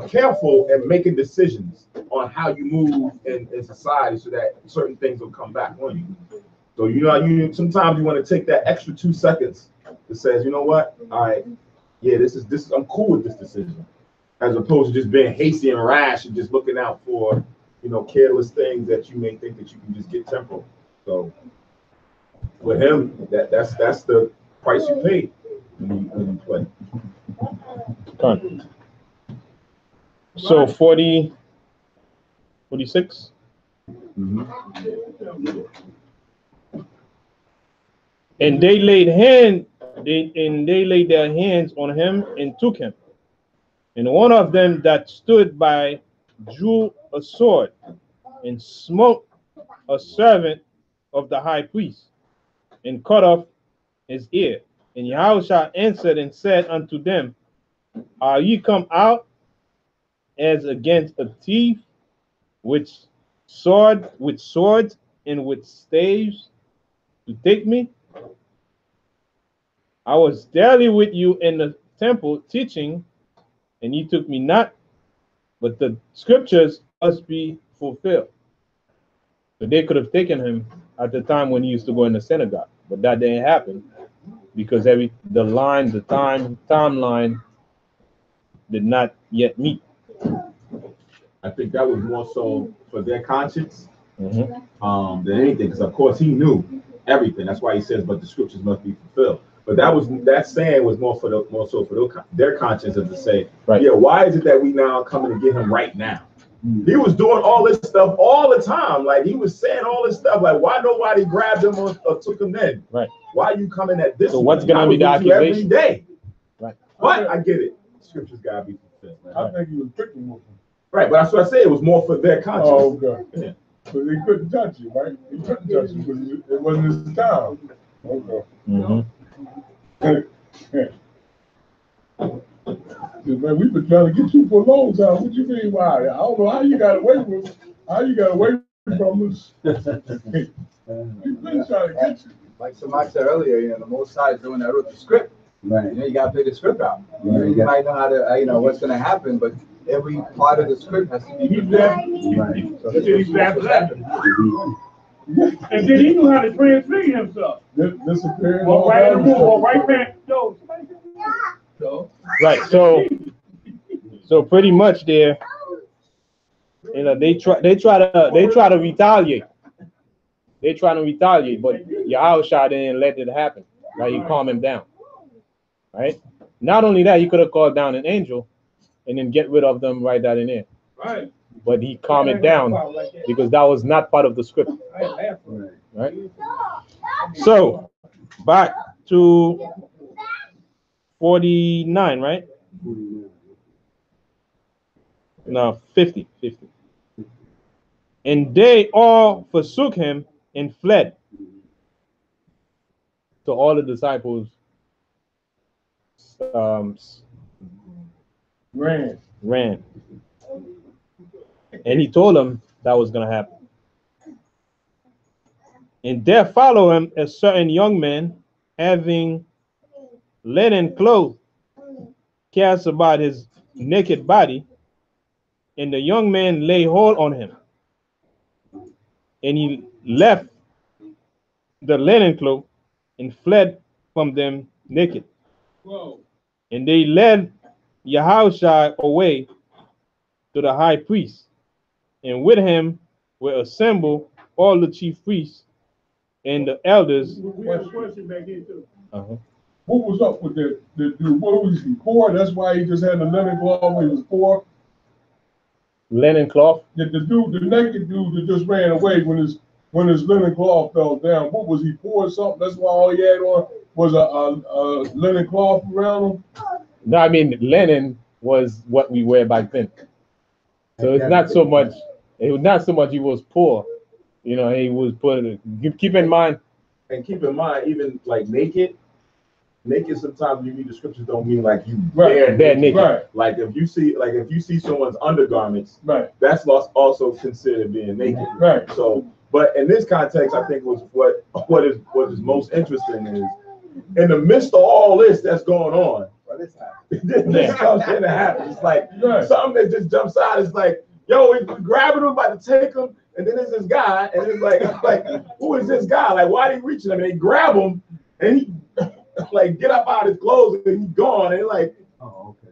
careful in making decisions on how you move in society, so that certain things will come back on you. So you sometimes you want to take that extra 2 seconds that says, you know what? All right, yeah, this is I'm cool with this decision, as opposed to just being hasty and rash and just looking out for, you know, careless things that you may think that you can just get temporal. So with him, that's the price you pay when you play. So 40, 46. And they laid their hands on him and took him. And one of them that stood by drew a sword and smote a servant of the high priest and cut off his ear. And Yahushua answered and said unto them, Are ye come out as against a thief with swords and with staves to take me? I was daily with you in the temple teaching, and ye took me not, but the scriptures must be fulfilled. So they could have taken him at the time when he used to go in the synagogue, but that didn't happen because the timeline did not yet meet. I think that was more so for their conscience Mm-hmm. than anything, because of course he knew everything. That's why he says, "But the scriptures must be fulfilled." But that saying was more so for their conscience, as to say, right. Yeah, why is it that we now coming to get him right now? He was doing all this stuff all the time. Like, he was saying all this stuff. Like, why nobody grabbed him or took him then? Right. Why are you coming at this? So what's going to be the accusation? Every day. Right. But I get it. Scriptures got to be fulfilled. I think he was picking with him. Right, but that's what I say. It was more for their conscience. Oh, okay. Yeah. But they couldn't touch you, right? They couldn't touch you because it wasn't his time. Okay. Mm-hmm. Man, we've been trying to get you for a long time. What you mean, why? I don't know how you got away with it. How you got away from us? We've been trying to get you. Like Samach said earlier, the Most High is the one that wrote the script. Right. You got to play the script out. You might know how to, what's going to happen, but every part of the script has to be Right. So He's happened. And then he knew how to transfigure himself. Disappearing. Or right in the room, or right back. So, Right. So pretty much there, they try to retaliate. They try to retaliate, but Yahushua didn't let it happen. Right? He calmed him down. Right? Not only that, he could have called down an angel and then get rid of them right down in there. right. But he calmed it down because that was not part of the script. Right? So back to 49, right? No, 50. And they all forsook him and fled. So all the disciples ran. And he told them that was going to happen. And there followed him a certain young man having linen clothes cast about his naked body. And the young man lay hold on him. And he left the linen cloak and fled from them naked. Whoa. And they led Yahushua away to the high priest. And with him were assembled all the chief priests and the elders. We have a question back here too. What was up with that dude? What was he, poor? That's why he just had the linen cloth when he was poor? Linen cloth? Yeah, the naked dude that just ran away when his linen cloth fell down. What was he, poor or something? That's why all he had on was a linen cloth around him? No, I mean, linen was what we wear back then. So it's not so much he was poor. He was poor. Keep in mind, even like naked sometimes when you read the scriptures don't mean like you bare naked. Right. Like if you see someone's undergarments, right, that's also considered being naked. Right. So, but in this context, I think what is most interesting is in the midst of all this that's going on, this something that happens. It's like something that just jumps out. It's like, yo, we're grabbing him, about to take him, and then there's this guy, and it's like, who is this guy? Like, why are they reaching him? And they grab him, and he like get up out of his clothes, and he's gone. And they're like, oh, okay,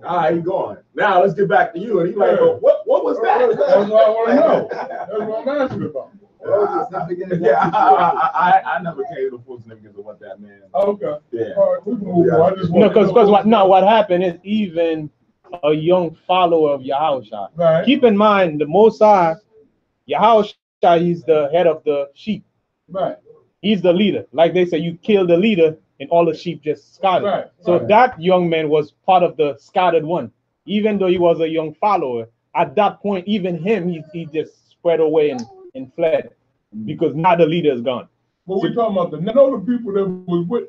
all right, he's gone. Now let's get back to you. And he's like, well, what was that? That's what I want to know. That's what I'm asking about. I never came to the full significance of what that man. Okay. Yeah. All right, we can move on. I just want because what happened is even a young follower of Yahushua. Right. Keep in mind the Most High, Yahushua, he's the head of the sheep. Right. He's the leader. Like they say, you kill the leader and all the sheep just scattered. Right, So right. that young man was part of the scattered one. Even though he was a young follower, at that point, even him, he just spread away and fled because now the leader is gone. But we're talking about the people that was with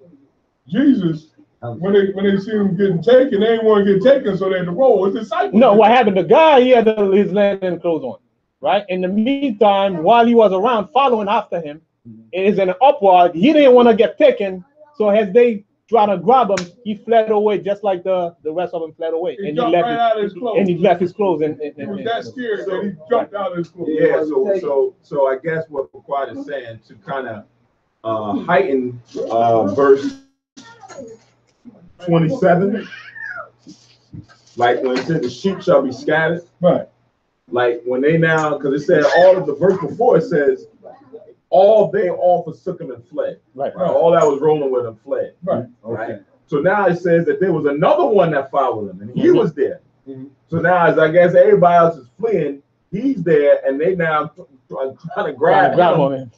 Jesus, when they see him getting taken, they didn't want to get taken, so they had to roll. His disciples. No, what happened? The guy, he had his linen clothes on, right? In the meantime, while he was around following after him, it is an upward. He didn't want to get taken, so as they try to grab him, he fled away, just like the rest of them fled away. He jumped right out of his clothes. And he left his clothes. He was that scared that he jumped out of his clothes. Yeah, so I guess what Quad is saying to kind of heighten verse 27, like when it said the sheep shall be scattered, Right. like when they now, because it said all of the verse before it says they all forsook him and fled. Right. All that was rolling with him fled. Right. Right. So now it says that there was another one that followed him, and he was there. Mhm. So now, as I guess everybody else is fleeing, he's there, and they now trying to grab him.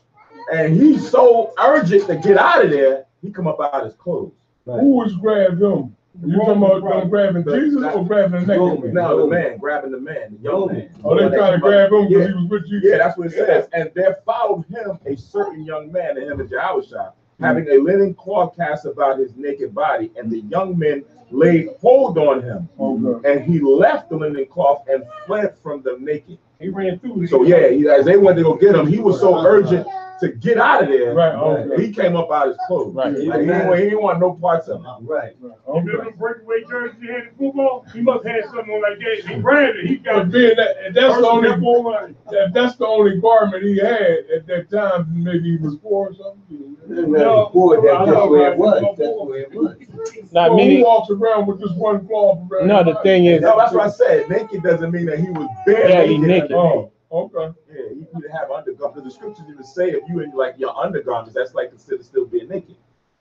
And he's so urgent to get out of there, he come up out of his clothes. Right. Who was grabbing him? You talking about them grabbing Jesus or grabbing the naked man? No, the man, grabbing the man, the young man. Oh, they trying to grab him because he was with Jesus? Yeah, that's what it says. And there followed him a certain young man, and him and Jehoshaphat, having a linen cloth cast about his naked body, and the young men laid hold on him. And he left the linen cloth and fled from them naked. He ran through. So as they went to go get him, he was so urgent to get out of there. Right. He came up out of his clothes. Right. Like, he didn't want no parts of it. Right. Remember the breakaway jersey he had in football? He must have had something like that. He ran it. He got If that's the only garment he had at that time, maybe he was poor or something. No, poor, that's just where it was. That's where it was. Not He walks around with just one cloth around. No, the thing is, No, that's what I said. Naked doesn't mean that he was bare naked. Oh, okay. Yeah, he would have undergarments. The scriptures even say if you in like your undergarments, that's like considered still being naked,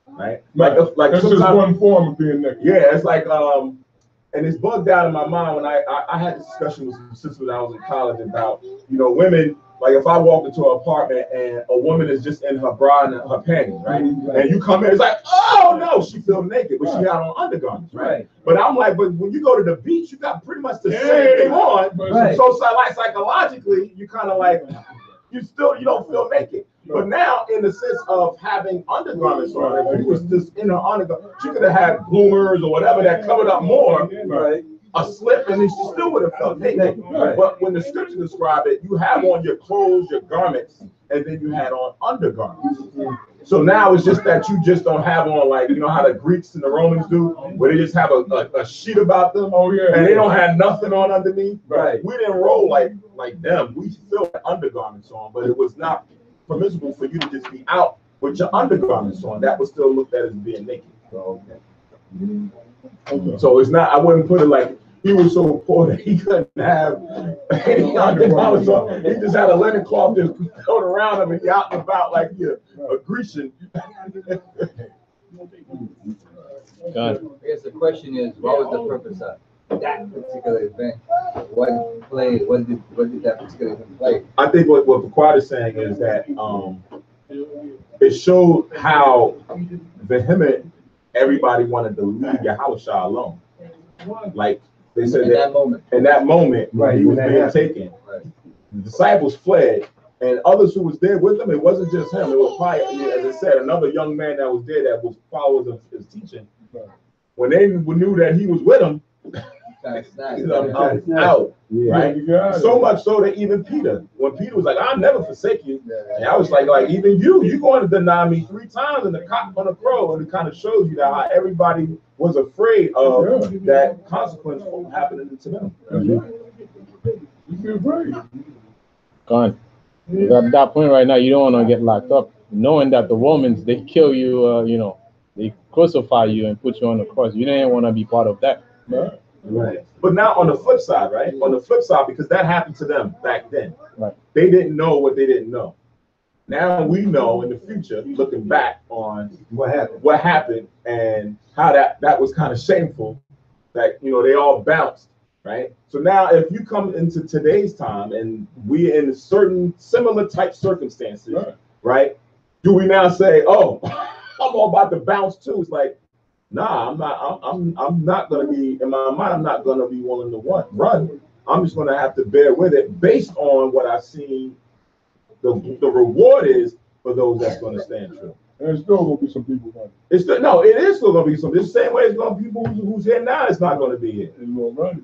right? Like that's just one form of being naked. Yeah, it's like and it's bugged out in my mind when I had this discussion with some sisters when I was in college about women. Like if I walk into an apartment and a woman is just in her bra and her panties, right? And you come in, it's like, oh no, she feels naked, but she had on undergarments, right? But I'm like, but when you go to the beach, you got pretty much the same thing on. Right. So like psychologically, you kind of like you don't feel naked. But now, in the sense of having undergarments on, if you was just in her undergarments, you could have had bloomers or whatever that covered up more. Right. A slip, and she still would have felt naked. Right. But when the scripture describe it, you have on your clothes, your garments, and then you had on undergarments. So now it's just that you just don't have on, like, how the Greeks and the Romans do, where they just have a sheet about them. Oh yeah. And they don't have nothing on underneath. Right. We didn't roll like them. We still had undergarments on, but it was not permissible for you to just be out with your undergarments on. That was still looked at as being naked. So it's not, I wouldn't put it like he was so poor that he couldn't have any undergarments on. He just had a linen cloth just thrown around him and he out and about like a Grecian. I guess the question is, what was the purpose of that particular event? What did that particular event play? I think what Quad is saying is that it showed how vehement everybody wanted to leave Yahushua alone. Like they said in that moment right, he was being taken, the disciples fled, and others who was there with them, it wasn't just him, it was probably, as I said, another young man that was there that was followers of his teaching. When they knew that he was with them, out, right? So much so that even Peter, when Peter was like, "I'll never forsake you," and I was like even you're going to deny me 3 times, and the cock on the crow, and it kind of shows you that how everybody was afraid of that consequence happening to them. You're afraid. gone. At that point right now, you don't want to get locked up, knowing that the Romans, they kill you, they crucify you and put you on the cross. You didn't want to be part of that. Right. But now on the flip side, right? On the flip side, because that happened to them back then. Right. They didn't know what they didn't know. Now we know in the future, looking back on what happened and how that was kind of shameful, that they all bounced, right? So now if you come into today's time and we're in certain similar type circumstances, right? do we now say, oh, I'm all about to bounce too? It's like, nah, I'm not gonna be, in my mind, I'm not gonna be willing to run. I'm just gonna have to bear with it based on what I've seen the reward is for those that's gonna stand true. There's still gonna be some people running. It is still gonna be some. The same way it's gonna be people who's here now. It's not gonna be here.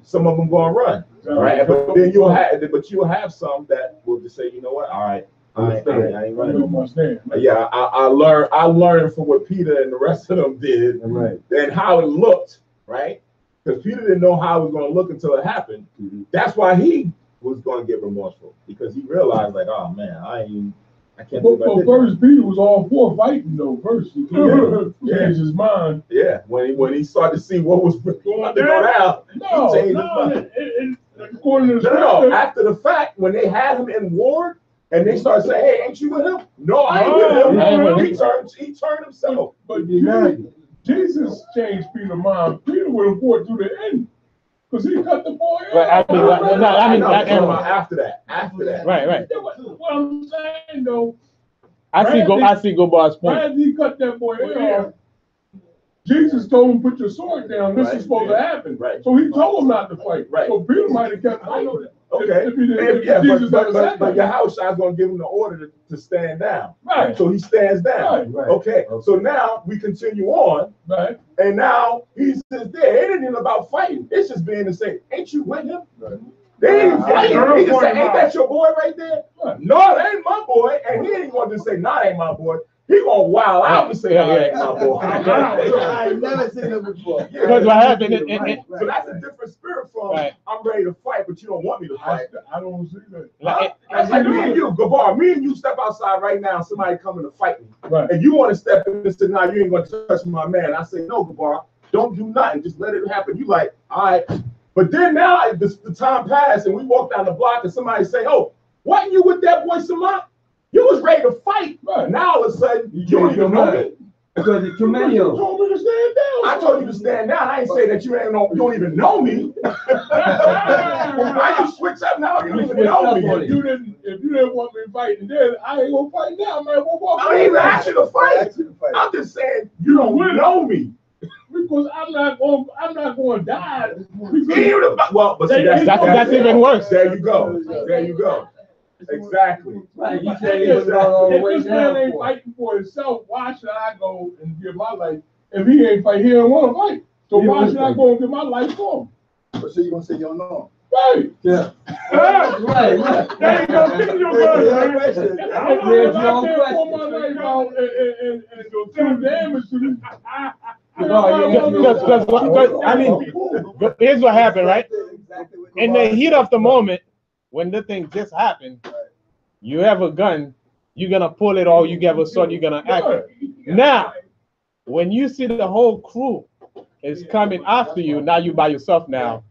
Some of them gonna run, right? But then you'll have some that will just say, you know what? All right, I ain't running. Yeah, I learned from what Peter and the rest of them did, right? And how it looked, right? Because Peter didn't know how it was gonna look until it happened. That's why he was gonna get remorseful, because he realized, like, oh man, I can't. But first Peter was all for fighting though. First, he changed his mind. Yeah, when he started to see what was going down, he changed his mind. According to the no. After the fact, when they had him in ward, and they started saying, "Hey, ain't you with him?" No, I ain't with him. He turned himself. But Jesus changed Peter's mind. Peter would have fought to the end. Because he cut the boy off. After that. Right. What I'm saying though, I see Go Bar's point. As he cut that boy off, Jesus told him, put your sword down. This is supposed to happen. Right. So he told him not to fight. Right. So Peter might have kept fighting. Okay. But Yahushua is going to give him the order to stand down. Right. So he stands down. Right. Okay. So now we continue on. Right. And now he's just there. It ain't even about fighting. It's just being to say, ain't you with him? Right. They ain't fighting. He just say, ain't that your boy right there? Right. No, that ain't my boy. And he ain't going to say, nah, that ain't my boy. He gonna wow out and say, "Oh, that ain't my boy." I ain't never seen him before. Because what happened? So that's a different spirit from I'm ready to fight, but you don't want me to fight. I don't see that. That's like me and you, Gabar. Me and you step outside right now. Somebody coming to fight me, right? And you want to step in and say, "Nah, you ain't gonna touch my man." I say, "No, Gabar, don't do nothing. Just let it happen." You like, all right. But then now the time passed, and we walk down the block, and somebody say, "Oh, wasn't you with that boy Samant? You was ready to fight." Right. Now all of a sudden, you don't even know me. Because it's too many of them. You told me to stand down. I told you to stand down. I ain't say that you don't even know me. Why you switch up now? You don't even know me. If you didn't want me fighting then, I ain't gonna fight now, man. I ain't even asked you to fight. I'm just saying you don't know me. Because I'm not going to die. Well, but see, that's even worse. There you go. Exactly. Right. You said if this man ain't fighting for himself, why should I go and give my life? If he ain't fight, he don't want to fight. So why should I go and give my life for him? But so you gonna say you don't know him? Right. Yeah. Right. There you go. Give me your question. I don't know if I pour my life out and do damage to me. Because I mean, here's what happened, right? In the heat of the moment, when the thing just happened, you have a gun, you're gonna pull it, or you have a sword, you're gonna act it. Now, when you see the whole crew is coming after you, now you by yourself now.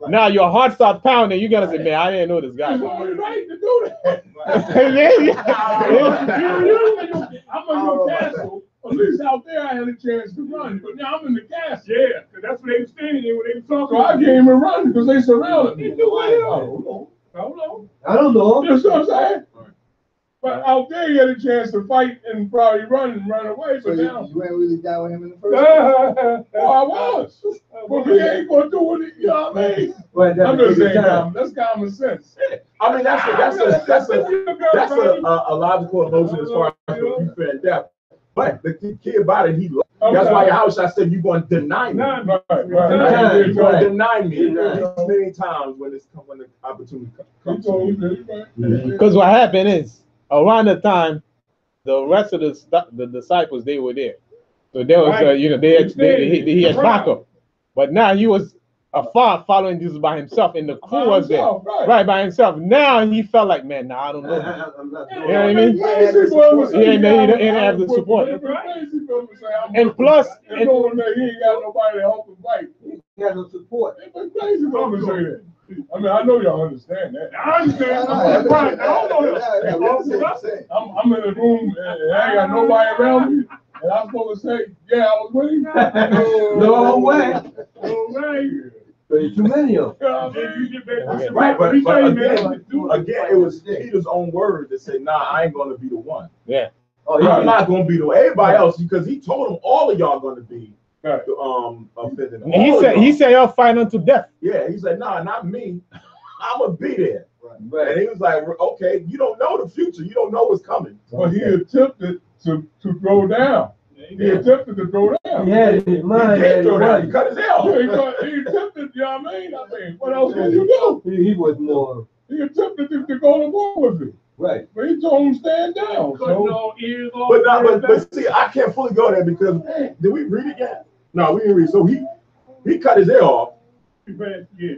Now your heart starts pounding, you're gonna say, man, I didn't know this guy. I'm in your castle. At least out there I had a chance to run, but now I'm in the castle. Yeah, because that's what they were standing there when they were talking. So I can't even run because they surrounded me. I don't know. That's what I'm saying. But out there, you had a chance to fight and probably run away. But now you ain't really down with him in the first place. Well, I was. But we ain't gonna do it. You know what I mean? I'm just saying, that's common sense. I mean, that's a logical emotion as far as the fair and death. But the key about it, he loved. That's why Yahushua said, "You're going to deny me. You're going to deny me many times when the opportunity comes." Because what happened is, around the time, the rest of the disciples, they were there. So there was, he had backup. But now he was afar following Jesus by himself, and the crew was there, right by himself. Now he felt like, man, now I don't know. You know what I mean? He didn't have the support. And plus, he ain't got nobody to help him fight. He has no support. It's crazy for him to say that. I mean, I know y'all understand that. I understand. I don't know. I'm in a room and I ain't got nobody around me. And I'm supposed to say, yeah, I was with him. No way. No way. But it's too many of them. Right, but again, it was Peter's own word that said, "Nah, I ain't going to be the one." Yeah. Oh, yeah. I'm not gonna be the way everybody else, because he told them all of y'all gonna be offended. He said y'all fight unto death. Yeah, he said, nah, not me. I'm gonna be there. Right. And he was like, okay, you don't know the future, you don't know what's coming. Well, he attempted to throw down. He attempted to throw down. Yeah, he did throw down. He cut his hair off. He attempted, you know what I mean? What else can you do? He was more. He attempted to go to war with him. Right. But he told him stand down. But see, I can't fully go there because did we read it yet? No, we didn't read. So he cut his ear off. Yeah.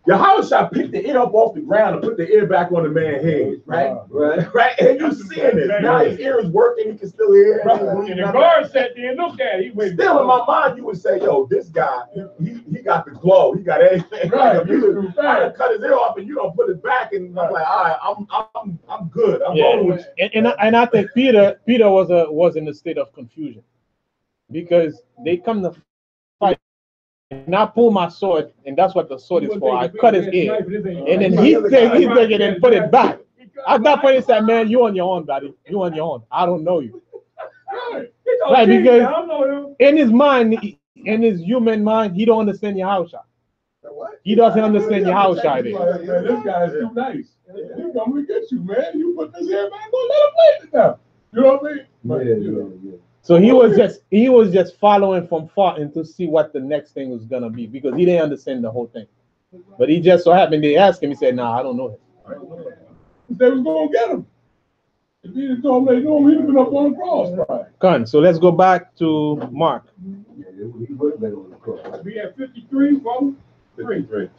Yahushua picked the ear up off the ground and put the ear back on the man's head, right? Right. And you seeing this. Now his ear is working, he can still hear. Right. And the guard sat there and looked at it. Still in my mind, you would say, yo, this guy, he got the glow, he got everything. Right. Like, if you cut his ear off and you don't put it back, and I'm like, all right, I'm good. I'm rolling with you. And I think Peter was in a state of confusion because they come to fight. And I pull my sword, and that's what the sword is for. I cut his ear, and then he's taking it and put it back. At that point, he said, "Man, you on your own, buddy. You on your own. I don't know you." Right, because in his mind, in his human mind, he don't understand Yahushua. He doesn't understand Yahushua. This guy is too nice. He's coming to get you, man. You put this hair back on, let him play it now. You know what I mean? Yeah. So he was just following from far and to see what the next thing was gonna be because he didn't understand the whole thing. But he just so happened they asked him. He said, "Nah, I don't know him." They was gonna get him. If he didn't told him they knew him, he'd have been up on the cross. Right? Come, so let's go back to Mark. We have 53, bro.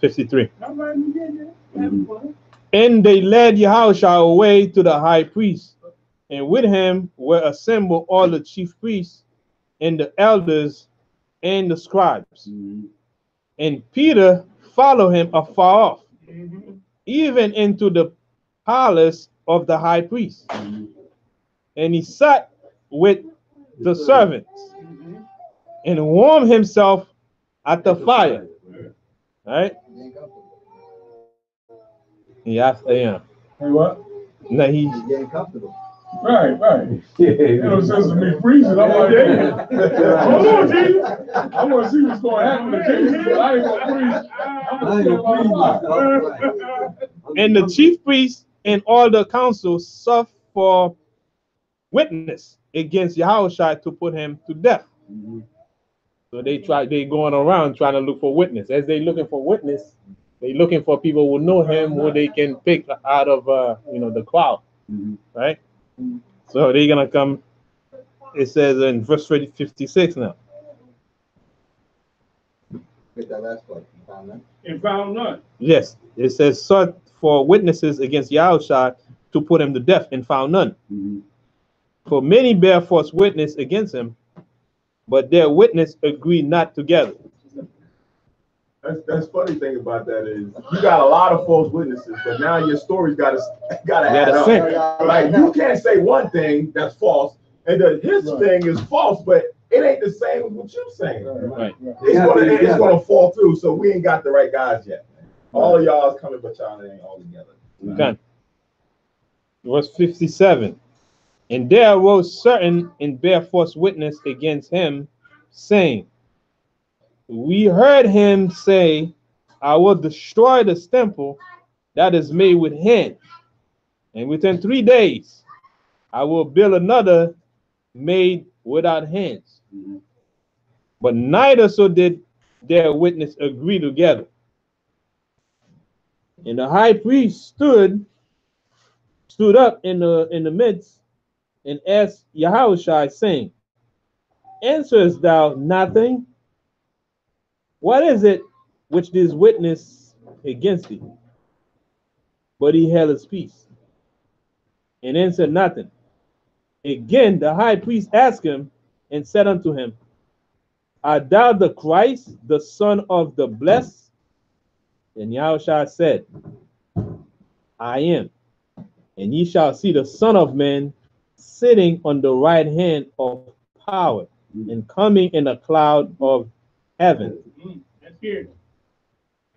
53. I'm right in the having fun. And they led Yahushua away to the high priest. And with him were assembled all the chief priests and the elders and the scribes. And Peter followed him afar off, even into the palace of the high priest. And he sat with the servants and warmed himself at the fire. Right? Yeah. Hey, what? No, He's getting comfortable. Right. You know, since me freezing, I'm like, hey, hold on, Jesus. I want to see what's going to happen to Jesus, but I ain't going to freeze. And the chief priests and all the council sought for witness against Yahushua to put him to death. So they going around trying to look for witness. As they looking for witness, they looking for people who know him, who they can pick out of the crowd, right? So they're gonna come. It says in verse 56 now. Get that last part. Found none. And found none. Yes, it says sought for witnesses against Yahushua to put him to death and found none. For many bear false witness against him, but their witness agreed not together. That's funny thing about that is you got a lot of false witnesses, but now your story's gotta add up. Like you can't say one thing that's false, and then his thing is false, but it ain't the same as what you're saying. Right. It's gonna fall through. So we ain't got the right guys yet. All of y'all is coming, but y'all ain't all together. Okay. Verse 57. And there arose certain and bare false witness against him, saying, we heard him say, I will destroy this temple that is made with hands, and within 3 days I will build another made without hands. But neither so did their witness agree together. And the high priest stood up in the midst and asked Yahushua, saying, answerest thou nothing? What is it which this witness against thee? But he held his peace and answered nothing. Again, the high priest asked him and said unto him, art thou the Christ, the Son of the Blessed? And Yahushua said, I am. And ye shall see the Son of Man sitting on the right hand of power and coming in a cloud of heaven.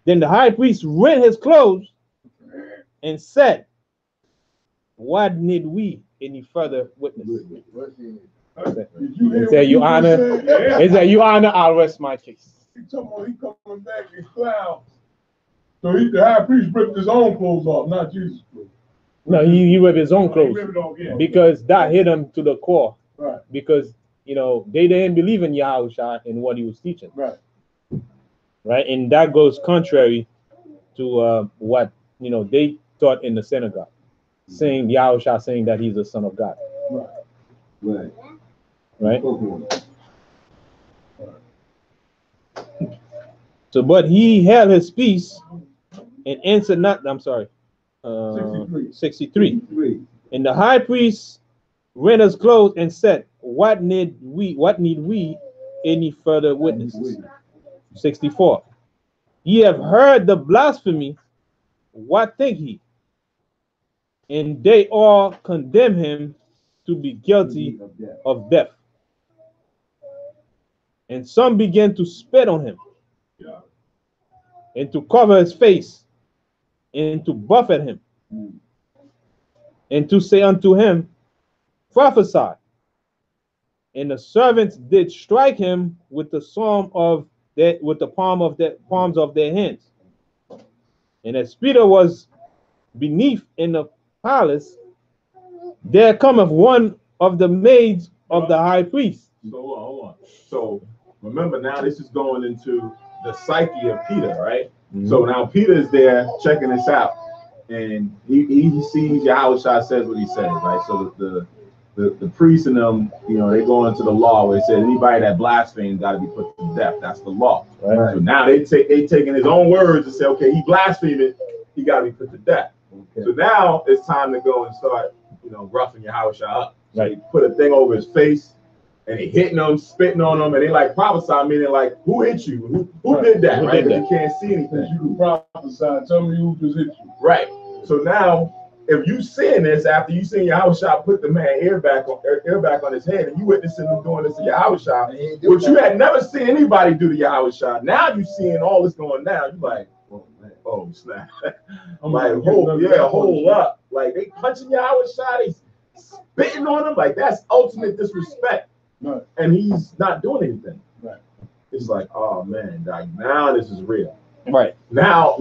Then the high priest rent his clothes and said, what need we any further witness. It said, "Your Honor," it said, "Your Honor, I'll rest my case." He coming back in clouds. So the high priest ripped his own clothes off, not Jesus' clothes. No, he ripped his own clothes because that hit him to the core. Right. Because they didn't believe in Yahushua and what he was teaching. Right. Right, and that goes contrary to what they taught in the synagogue, saying Yahushua saying that he's the Son of God. Right. Right. So, but he held his peace and answered not. I'm sorry. 63. And the high priest rent his clothes and said, What need we any further witnesses? 64. Ye have heard the blasphemy. What think he? And they all condemn him to be guilty of death. And some began to spit on him, and to cover his face, and to buffet him, and to say unto him, Prophesy. And the servants did strike him with the palms of their hands. And as Peter was beneath in the palace, there cometh one of the maids of the high priest. So hold on. So remember, now this is going into the psyche of Peter, right? So now Peter is there checking this out, and he sees Yahushua says what he says, right? So the priests and them, they go into the law where it says anybody that blasphemes got to be put to death. That's the law. Right. So now they taking his own words and say, okay, he blaspheming, he got to be put to death. Okay. So now it's time to go and start, roughing Yahushua up. So right. They put a thing over his face, and they hitting him, spitting on him, and they like prophesy, meaning like, who hit you? Who did that? Who right? Did that? You can't see anything. You can prophesy. Tell me who just hit you. Right. So now, if you seeing this after you seen Yahushua put the man ear back on his head, and you witnessing him doing this to Yahushua, which you had never seen anybody do to Yahushua, now you seeing all this going down, you like, oh snap. I'm like, hold up. Like they punching Yahushua, they spitting on him, like that's ultimate disrespect. Right. And he's not doing anything. Right. It's like, oh man, like now this is real. Right. Now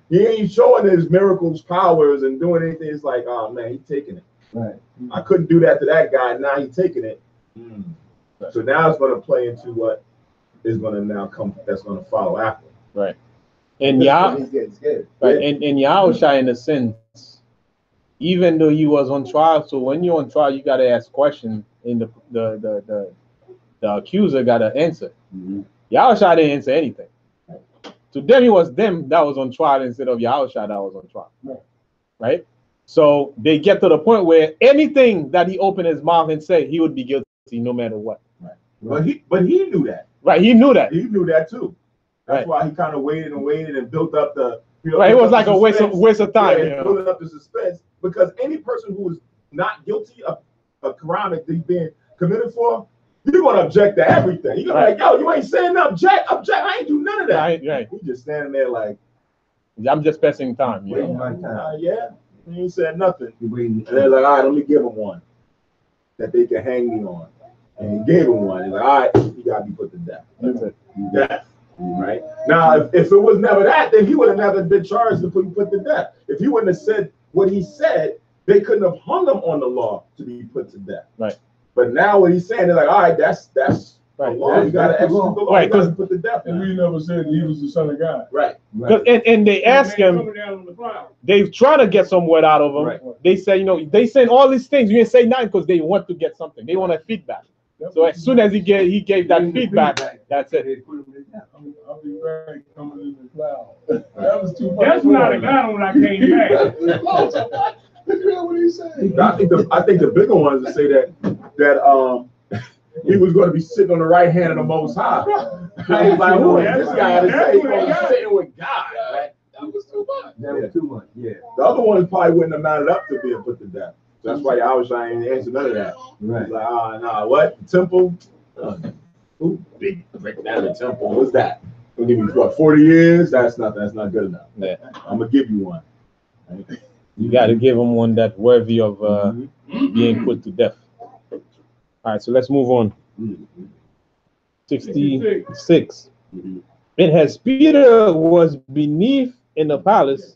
he ain't showing his miracles, powers, and doing anything. It's like, oh man, he's taking it. Right. I couldn't do that to that guy. Now he's taking it. Right. So now it's going to play into what is going to now come. That's going to follow after. Right. And he's getting scared. Right. And Yahushua, in a sense, even though he was on trial, so when you're on trial, you got to ask questions, and the accuser got to answer. Yahushua didn't answer anything. To them, it was them that was on trial instead of Yahushua that was on trial. Right? So they get to the point where anything that he opened his mouth and said, he would be guilty no matter what. Right. But he knew that. Right, he knew that. He knew that too. That's why he kind of waited and built up the right, it was like a waste of time. Building up the suspense, because any person who is not guilty of a crime that they've been committed for, you're gonna object to everything. You're gonna be like, yo, you ain't saying no object. I ain't do none of that. Right. You just standing there like, I'm just passing time. Yeah, he ain't said nothing. And they're like, all right, let me give him one that they can hang me on. And he gave him one. He's like, all right, you gotta be put to death. That's it. Death. Right now, if it was never that, then he would have never been charged to put to death. If he wouldn't have said what he said, they couldn't have hung him on the law to be put to death. Right. But now what he's saying, they're like, all right, that's right. The law. You got to execute the law. Right. Because put to death. And we never said he was the Son of God. Right. And they ask him. They've tried to get some word out of him. Right. They say, they saying all these things. You didn't say nothing because they want to get something. They want a feedback. So as soon as he gave that feedback, that's it. I'll be back coming in the cloud. That was too much. That's not a God when I came back. Did you hear what he said? I think the bigger ones would say that he was going to be sitting on the right hand of the Most High. I was like, oh, this guy is sitting with God. Right? That was too much. That was too much. Yeah. The other ones probably wouldn't have mounted up to being put to death. That's why Yahushua ain't answer none of that. Right. Like, no, what? The temple? Who break down the temple? What's that? Gonna give me what, 40 years? That's not good enough. Yeah. I'm gonna give you one. Right? You got to give him one that's worthy of being put to death. All right, so let's move on. 66. And as Peter was beneath in the palace,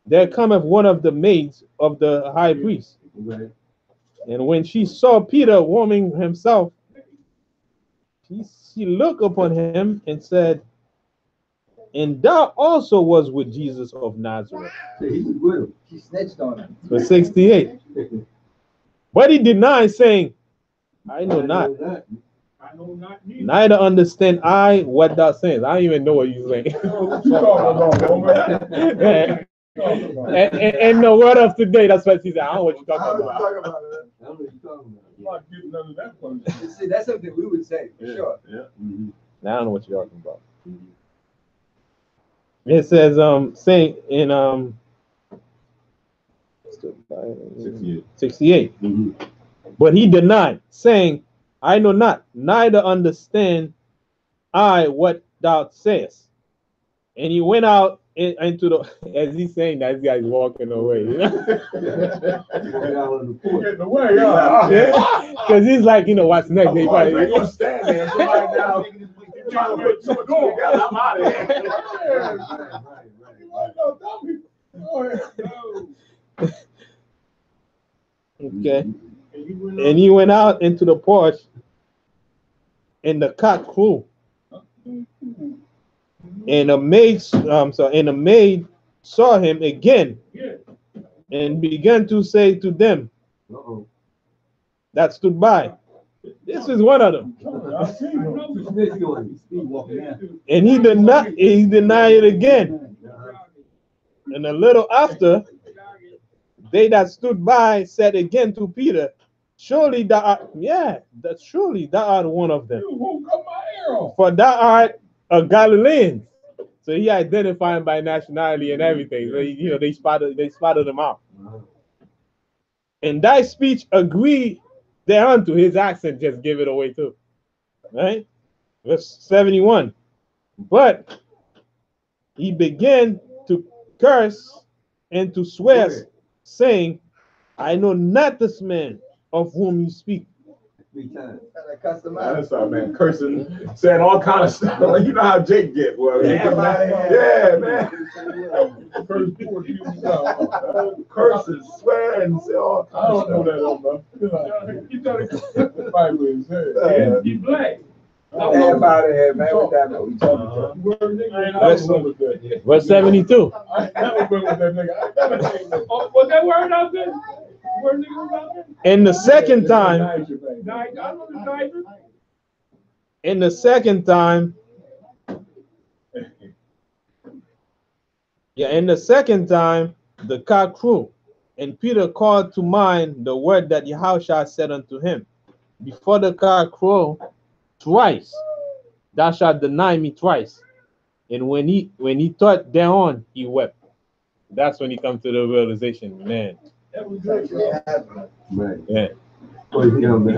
there cometh one of the maids of the high priest. And when she saw Peter warming himself, she looked upon him and said, and thou also was with Jesus of Nazareth. She snitched on him. For 68. But he denied, saying, I know not. Neither understand I what thou sayest. I don't even know what you're saying. And the word of today, that's what she said. I don't know what you're talking about. See, that's something we would say for sure. Now I don't know what you're talking about. It says, saying in 68. But he denied, saying, I know not, neither understand I what thou sayest. And he went out into the, as he's saying that, this guy's walking away. Because he's like, what's next? They probably gonna stand there. Somebody now trying to put something together. I'm out of here. Okay. And he went out into the porch, and the cock crew. And a maid, saw him again, and began to say to them that stood by, this is one of them. And he denied it again. And a little after, they that stood by said again to Peter, surely thou art one of them. For thou art a Galilean. So he identified him by nationality and everything. So, they spotted him out. And thy speech agreed thereunto. His accent just gave it away too. Right? Verse 71. But he began to curse and to swear, saying, I know not this man of whom you speak. 3 times. That's all, man. Cursing, saying all kind of stuff. You know how Jake get, well. Yeah, man. Curses, swear, and say all kind of stuff. I don't know that, you gotta the Bible is here. He's black. Everybody here, man. With that, we talking to. Verse 72. Was that word out there? And the second time, the cock crew, and Peter called to mind the word that Yahushua said unto him, before the cock crow twice, thou shalt deny me twice. And when he thought thereon, he wept. That's when he comes to the realization, man. That was good. Right. Yeah. Well, he told me.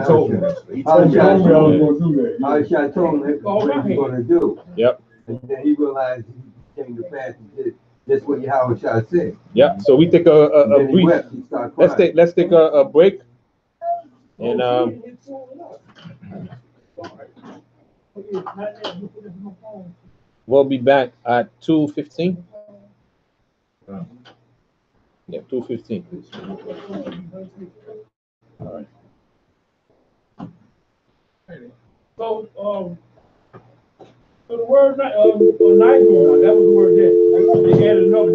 He told me I was going to do that. I told him what he was going to do. Yep. And then he realized he came to pass and did just what Yahushua said. Yep. So we take a brief. Let's take a break. And we'll be back at 2:15. Yeah, 2:15. All right. So the word night, that was the word there. They added another